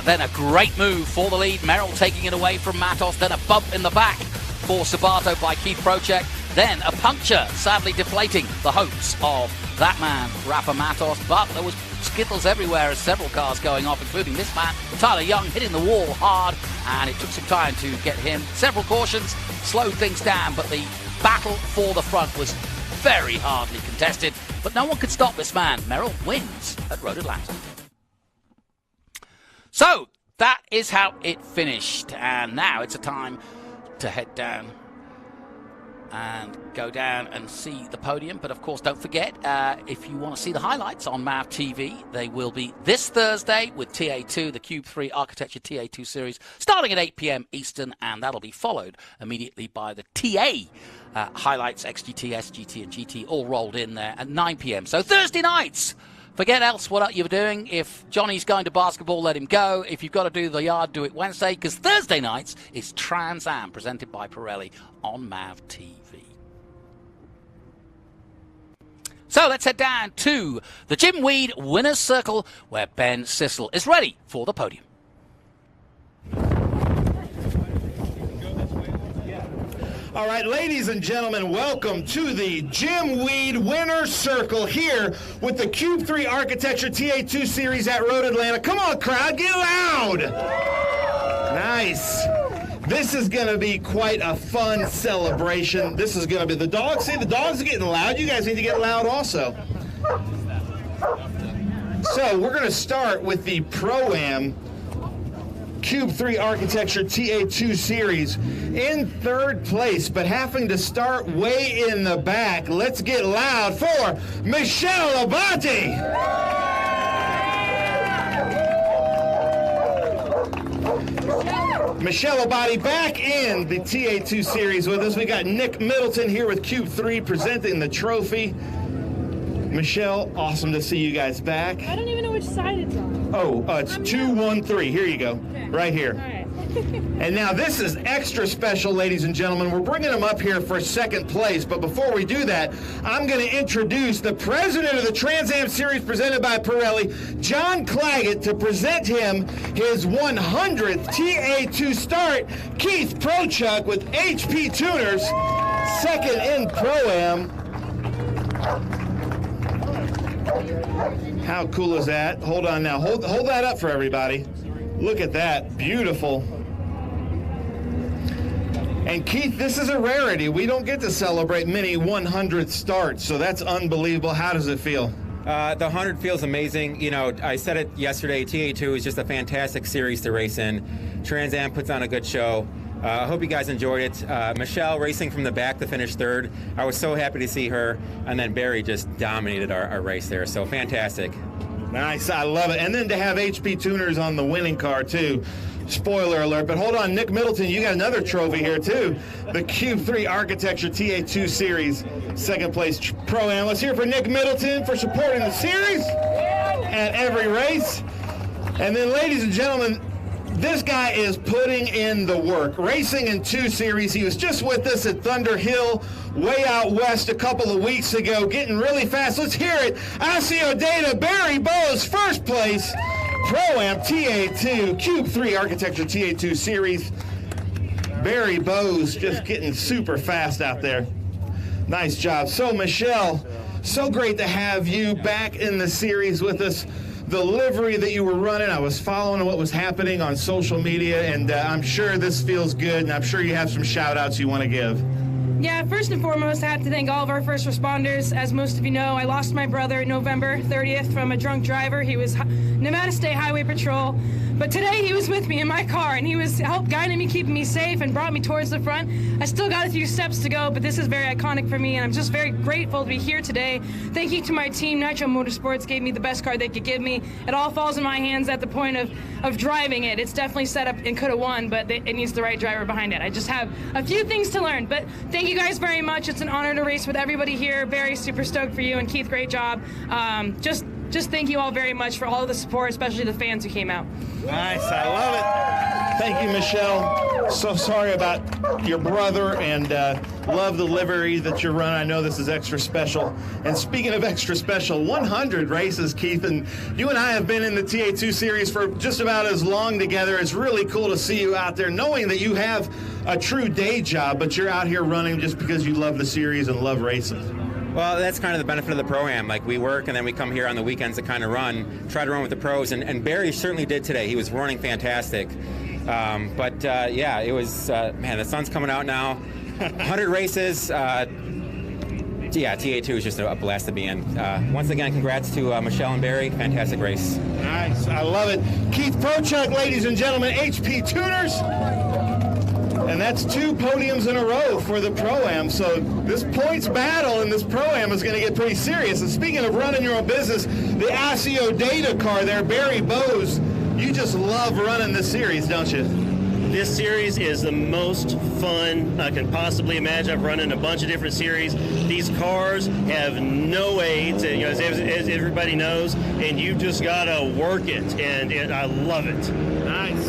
Then a great move for the lead. Merrill taking it away from Matos. Then a bump in the back for Sabato by Keith Prochak. Then a puncture, sadly deflating the hopes of that man, Rafa Matos. But there was skittles everywhere as several cars going off, including this man, Tyler Young, hitting the wall hard. And it took some time to get him. Several cautions slowed things down, but the battle for the front was very hardly contested. But no one could stop this man. Merrill wins at Road Atlanta. So, that is how it finished, and now it's a time to head down and go down and see the podium. But of course, don't forget, if you want to see the highlights on MAV TV, they will be this Thursday with TA2, the Cube 3 Architecture TA2 Series, starting at 8 p.m. Eastern, and that'll be followed immediately by the TA highlights, XGT, SGT, and GT, all rolled in there at 9 p.m. So Thursday nights, forget else what you're doing. If Johnny's going to basketball, let him go. If you've got to do the yard, do it Wednesday, because Thursday nights is Trans Am, presented by Pirelli on MAV TV. So let's head down to the Jim Weed Winner's Circle, where Ben Sissel is ready for the podium. All right, ladies and gentlemen, welcome to the Jim Weed Winner's Circle here with the Cube 3 Architecture TA2 Series at Road Atlanta. Come on, crowd, get loud! Nice. This is going to be quite a fun celebration. This is going to be the dogs. See, the dogs are getting loud. You guys need to get loud also. So we're going to start with the Pro-Am Cube 3 Architecture TA2 Series in third place, but having to start way in the back. Let's get loud for Michelle Abate. Michelle Abate back in the TA2 Series with us. We got Nick Middleton here with Cube 3 presenting the trophy. Michelle, awesome to see you guys back. I don't even know which side it's on. Oh, it's 213. Here you go. Okay. Right here. All right. And now this is extra special, ladies and gentlemen. We're bringing them up here for second place. But before we do that, I'm going to introduce the president of the Trans Am Series presented by Pirelli, John Claggett, to present him his 100th TA2 start. Keith Prochuk with HP Tuners, second in Pro-Am. How cool is that? Hold on now. Hold that up for everybody. Look at that. Beautiful. And Keith, this is a rarity. We don't get to celebrate many 100 starts, so that's unbelievable. How does it feel? The 100 feels amazing. You know, I said it yesterday, TA2 is just a fantastic series to race in. Trans Am puts on a good show. I hope you guys enjoyed it. Michelle racing from the back to finish third. I was so happy to see her. And then Barry just dominated our race there. So fantastic. Nice. I love it. And then to have HP Tuners on the winning car, too. Spoiler alert. But hold on, Nick Middleton, you got another trophy here, too. The Cube 3 Architecture TA2 Series, second place Pro-Am. Let's hear for Nick Middleton for supporting the series at every race. And then, ladies and gentlemen, this guy is putting in the work. Racing in 2 series. He was just with us at Thunder Hill, way out west a couple of weeks ago, getting really fast. Let's hear it. Asio Data, Barry Bowes, first place. Pro-Am TA2, Cube 3 Architecture TA2 Series. Barry Bowes just getting super fast out there. Nice job. So, Michelle, so great to have you back in the series with us. The livery that you were running, I was following what was happening on social media, and I'm sure this feels good, and I'm sure you have some shout-outs you want to give. Yeah, first and foremost, I have to thank all of our first responders. As most of you know, I lost my brother November 30th from a drunk driver. He was Nevada State Highway Patrol. But today he was with me in my car, and he was helped guiding me, keeping me safe, and brought me towards the front. I still got a few steps to go, but this is very iconic for me, and I'm just very grateful to be here today. Thank you to my team. Nitro Motorsports gave me the best car they could give me. It all falls in my hands at the point of driving it. It's definitely set up and could have won, but it needs the right driver behind it. I just have a few things to learn, but thank you guys very much. It's an honor to race with everybody here. Barry, super stoked for you, and Keith, great job. Just thank you all very much for all of the support, especially the fans who came out. Nice, I love it. Thank you, Michelle. So sorry about your brother, and love the livery that you're running. I know this is extra special. And speaking of extra special, 100 races, Keith, and you and I have been in the TA2 series for just about as long together. It's really cool to see you out there, knowing that you have a true day job, but you're out here running just because you love the series and love racing. Well, that's kind of the benefit of the Pro-Am. Like, we work and then we come here on the weekends to kind of try to run with the pros. And Barry certainly did today. He was running fantastic. Yeah, it was, man, the sun's coming out now. 100 races. Yeah, TA2 is just a blast to be in. Once again, congrats to Michelle and Barry. Fantastic race. Nice. I love it. Keith Prochuk, ladies and gentlemen, HP Tuners. And that's 2 podiums in a row for the Pro-Am. So this points battle in this Pro-Am is going to get pretty serious. And speaking of running your own business, the Asio Data car there, Barry Bowes, you just love running this series, don't you? This series is the most fun I can possibly imagine. I've run in a bunch of different series. These cars have no aids, as everybody knows, and you just got to work it, and I love it. Nice.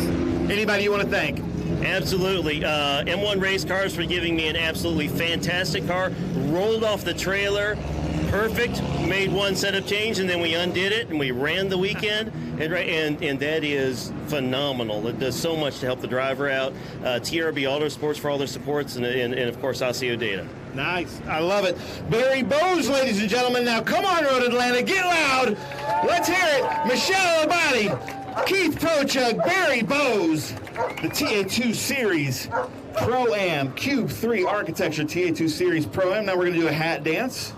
Anybody you want to thank? Absolutely. M1 Race Cars for giving me an absolutely fantastic car. Rolled off the trailer, perfect, made one setup change, and then we undid it, and we ran the weekend, and that is phenomenal. It does so much to help the driver out. TRB Autosports for all their supports, and of course, Osseo Data. Nice. I love it. Barry Bowes, ladies and gentlemen. Now, come on, Road Atlanta. Get loud. Let's hear it. Michelle Abadi, Keith Prochug, Barry Bowes. The TA2 Series Pro-Am Cube 3 Architecture TA2 Series Pro-Am. Now we're going to do a hat dance.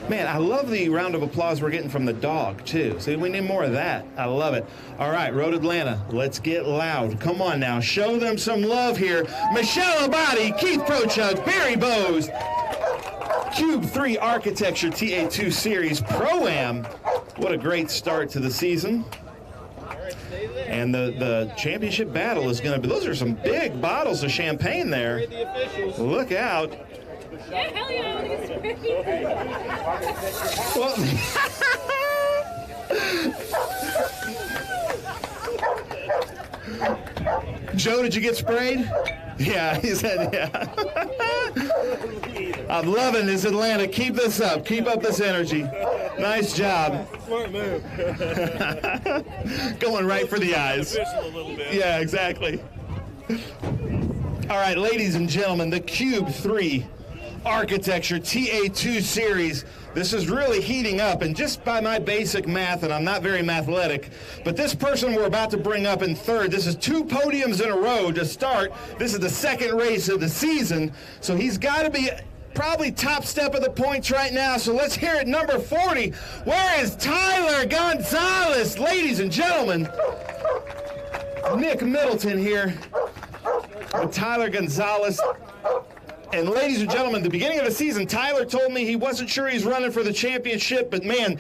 Man, I love the round of applause we're getting from the dog, too. See, we need more of that. I love it. All right, Road Atlanta, let's get loud. Come on now. Show them some love here. Michelle Abadi, Keith Prochug, Barry Bowes. Cube 3 Architecture TA2 Series Pro-Am. What a great start to the season. And the championship battle is going to be, those are some big bottles of champagne there. Look out. Yeah, hell yeah. Well, Joe, did you get sprayed? Yeah, he said, yeah. I'm loving this, Atlanta. Keep this up. Keep up this energy. Nice job. Smart move. Going right for the eyes. Yeah, exactly. All right, ladies and gentlemen, the Cube 3 Architecture TA2 Series. This is really heating up, and just by my basic math, and I'm not very mathletic, but this person we're about to bring up in third, this is 2 podiums in a row to start. This is the second race of the season, so he's got to be probably top step of the points right now. So let's hear it, number 40. Where is Tyler Gonzalez? Ladies and gentlemen, Nick Middleton here with Tyler Gonzalez. And ladies and gentlemen, the beginning of the season, Tyler told me he wasn't sure he's running for the championship, but man,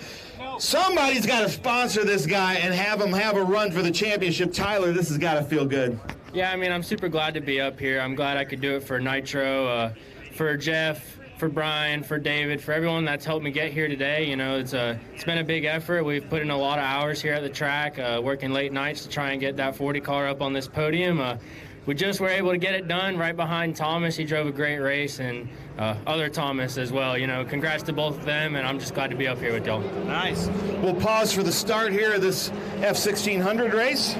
somebody's got to sponsor this guy and have him have a run for the championship. Tyler, this has got to feel good. Yeah, I mean, I'm super glad to be up here. I'm glad I could do it for Nitro, for Jeff, for Brian, for David, for everyone that's helped me get here today. You know, it's been a big effort. We've put in a lot of hours here at the track, working late nights to try and get that 40 car up on this podium. We just were able to get it done right behind Thomas. He drove a great race, and other Thomas as well. You know, congrats to both of them, and I'm just glad to be up here with y'all. Nice. We'll pause for the start here of this F1600 race.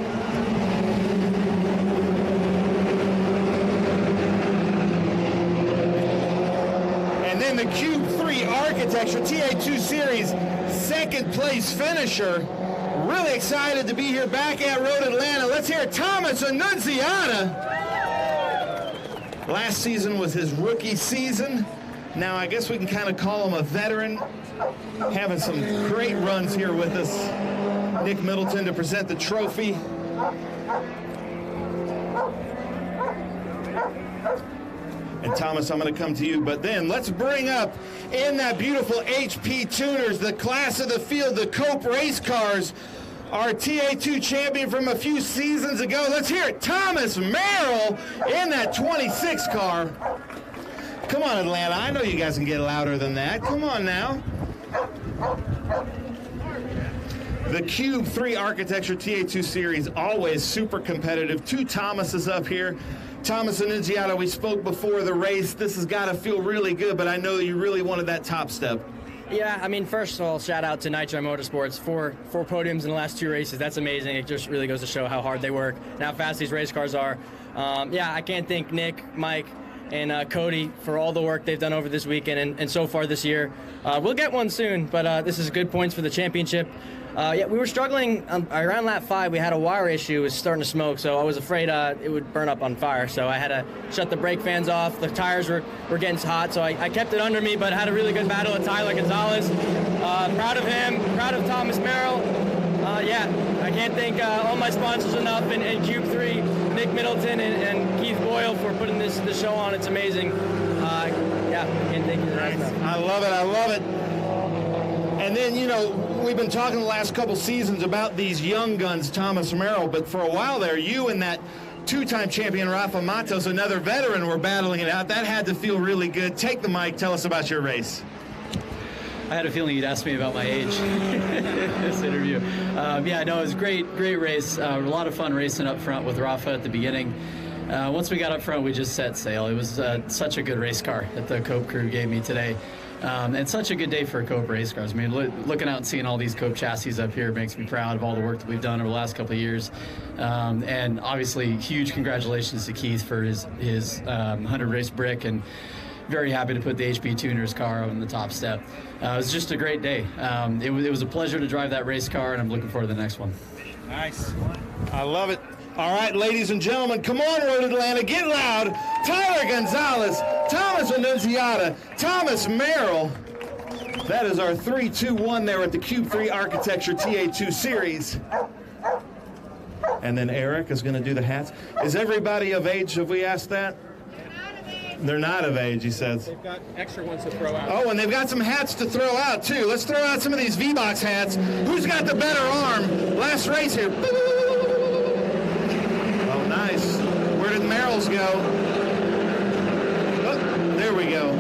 And then the Cube 3 Architecture TA2 Series second place finisher. Really excited to be here back at Road Atlanta. Let's hear Thomas Annunziata. Last season was his rookie season. Now I guess we can kind of call him a veteran. Having some great runs here with us. Nick Middleton to present the trophy. And Thomas, I'm going to come to you, but then let's bring up in that beautiful HP Tuners, the class of the field, the Cope race cars, our TA2 champion from a few seasons ago. Let's hear it, Thomas Merrill in that 26 car. Come on, Atlanta. I know you guys can get louder than that. Come on now. The Cube 3 Architecture TA2 Series, always super competitive. 2 Thomases up here. Thomas Annunziata, we spoke before the race. This has got to feel really good, but I know you really wanted that top step. Yeah, I mean, first of all, shout out to Nitro Motorsports. Four podiums in the last 2 races. That's amazing. It just really goes to show how hard they work and how fast these race cars are. Yeah, I can't thank Nick, Mike, and Cody for all the work they've done over this weekend and so far this year. We'll get one soon, but this is good points for the championship. Yeah, we were struggling around lap 5. We had a wire issue. It was starting to smoke, so I was afraid it would burn up on fire. So I had to shut the brake fans off. The tires were getting hot, so I kept it under me, but had a really good battle with Tyler Gonzalez. Proud of him, proud of Thomas Merrill. Yeah, I can't thank all my sponsors enough, and Cube 3, Nick Middleton and Keith Boyle for putting this show on. It's amazing. Yeah, I can't thank you enough. I love it. I love it. And then, you know, we've been talking the last couple seasons about these young guns, Thomas Merrill, but for a while there, you and that 2-time champion Rafa Matos, another veteran, were battling it out. That had to feel really good. Take the mic. Tell us about your race. I had a feeling you'd ask me about my age in this interview. Yeah, no, it was a great race. A lot of fun racing up front with Rafa at the beginning. Once we got up front, we just set sail. It was such a good race car that the Cope crew gave me today. And such a good day for Cope race cars. I mean, looking out and seeing all these Cope chassis up here makes me proud of all the work that we've done over the last couple of years. And obviously, huge congratulations to Keith for his 100 race brick, and very happy to put the HP Tuners car on the top step. It was just a great day. It was a pleasure to drive that race car, and I'm looking forward to the next one. Nice. I love it. All right, ladies and gentlemen, come on, Road Atlanta, get loud. Tyler Gonzalez, Thomas Annunziata, Thomas Merrill. That is our 3-2-1 there at the Cube 3 Architecture TA2 Series. And then Eric is going to do the hats. Is everybody of age? Have we asked that? They're not of age, he says. They've got extra ones to throw out. Oh, and they've got some hats to throw out, too. Let's throw out some of these V-Box hats. Who's got the better arm? Last race here. Oh, nice. Where did Merrill's go? Oh, there we go.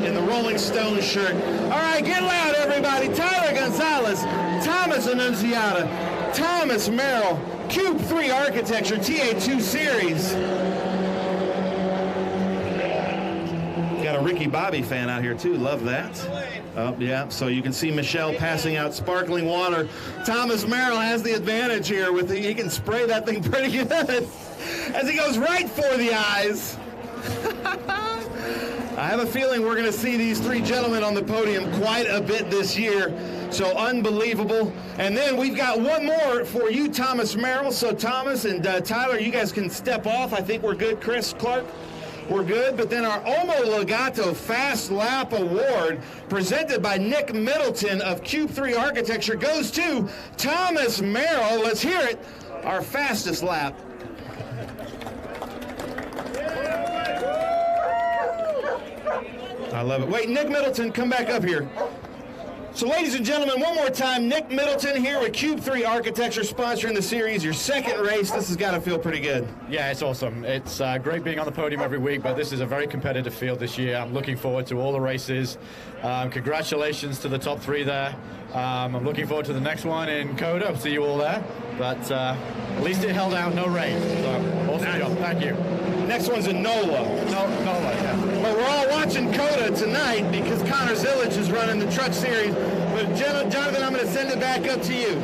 In the Rolling Stones shirt. All right, get loud, everybody. Tyler Gonzalez, Thomas Annunziata, Thomas Merrill, Cube 3 Architecture TA2 Series. Got a Ricky Bobby fan out here too. Love that. Oh, yeah. So you can see Michelle passing out sparkling water. Thomas Merrill has the advantage here. He can spray that thing pretty good as he goes right for the eyes. I have a feeling we're going to see these three gentlemen on the podium quite a bit this year. So unbelievable. And then we've got one more for you, Thomas Merrill. So Thomas and Tyler, you guys can step off. I think we're good. Chris Clark. We're good, but then our Omologato Fast Lap Award, presented by Nick Middleton of Cube 3 Architecture, goes to Thomas Merrill. Let's hear it, our fastest lap. I love it. Wait, Nick Middleton, come back up here. So, ladies and gentlemen, one more time, Nick Middleton here with Cube 3 Architecture sponsoring the series. Your second race. This has got to feel pretty good. Yeah, it's awesome. It's great being on the podium every week, but this is a very competitive field this year. I'm looking forward to all the races. Congratulations to the top three there. I'm looking forward to the next one in Coda. See you all there. But at least it held out, no rain. So, awesome job. Thank you. Next one's in NOLA. NOLA, yeah. Well, we're all watching Coda tonight because Connor Zillage is running the truck series. But Jonathan, I'm going to send it back up to you.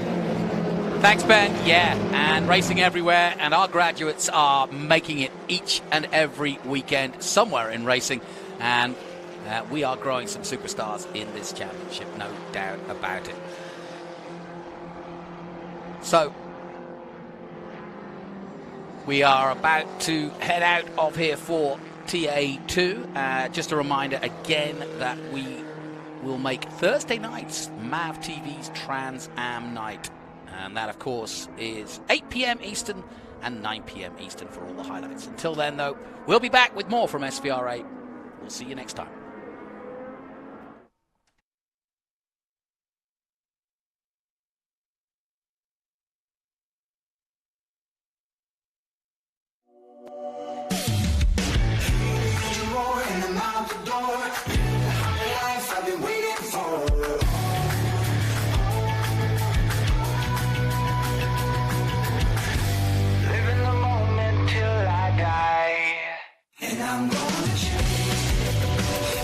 Thanks, Ben. Yeah, and racing everywhere, and our graduates are making it each and every weekend somewhere in racing, and we are growing some superstars in this championship, no doubt about it. So, we are about to head out of here for TA2. Just a reminder again that we will make Thursday nights MAV TV's Trans Am night. And that, of course, is 8 p.m. Eastern and 9 p.m. Eastern for all the highlights. Until then, though, we'll be back with more from SVRA. We'll see you next time. And I'm gonna change.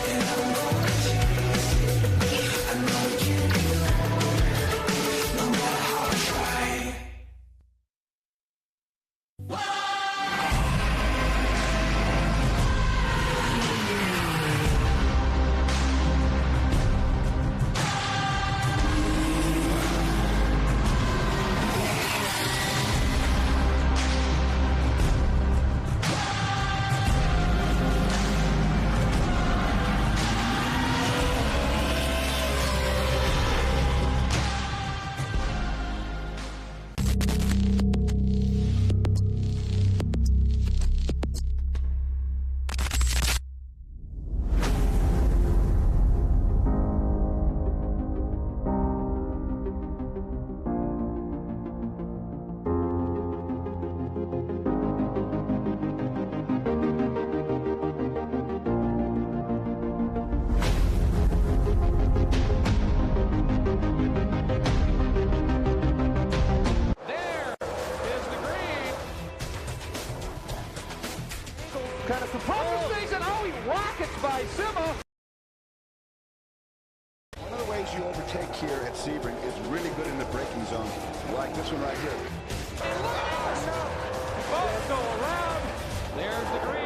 cars you overtake here at Sebring is really good in the braking zone, like this one right here. Both go around. There's the green.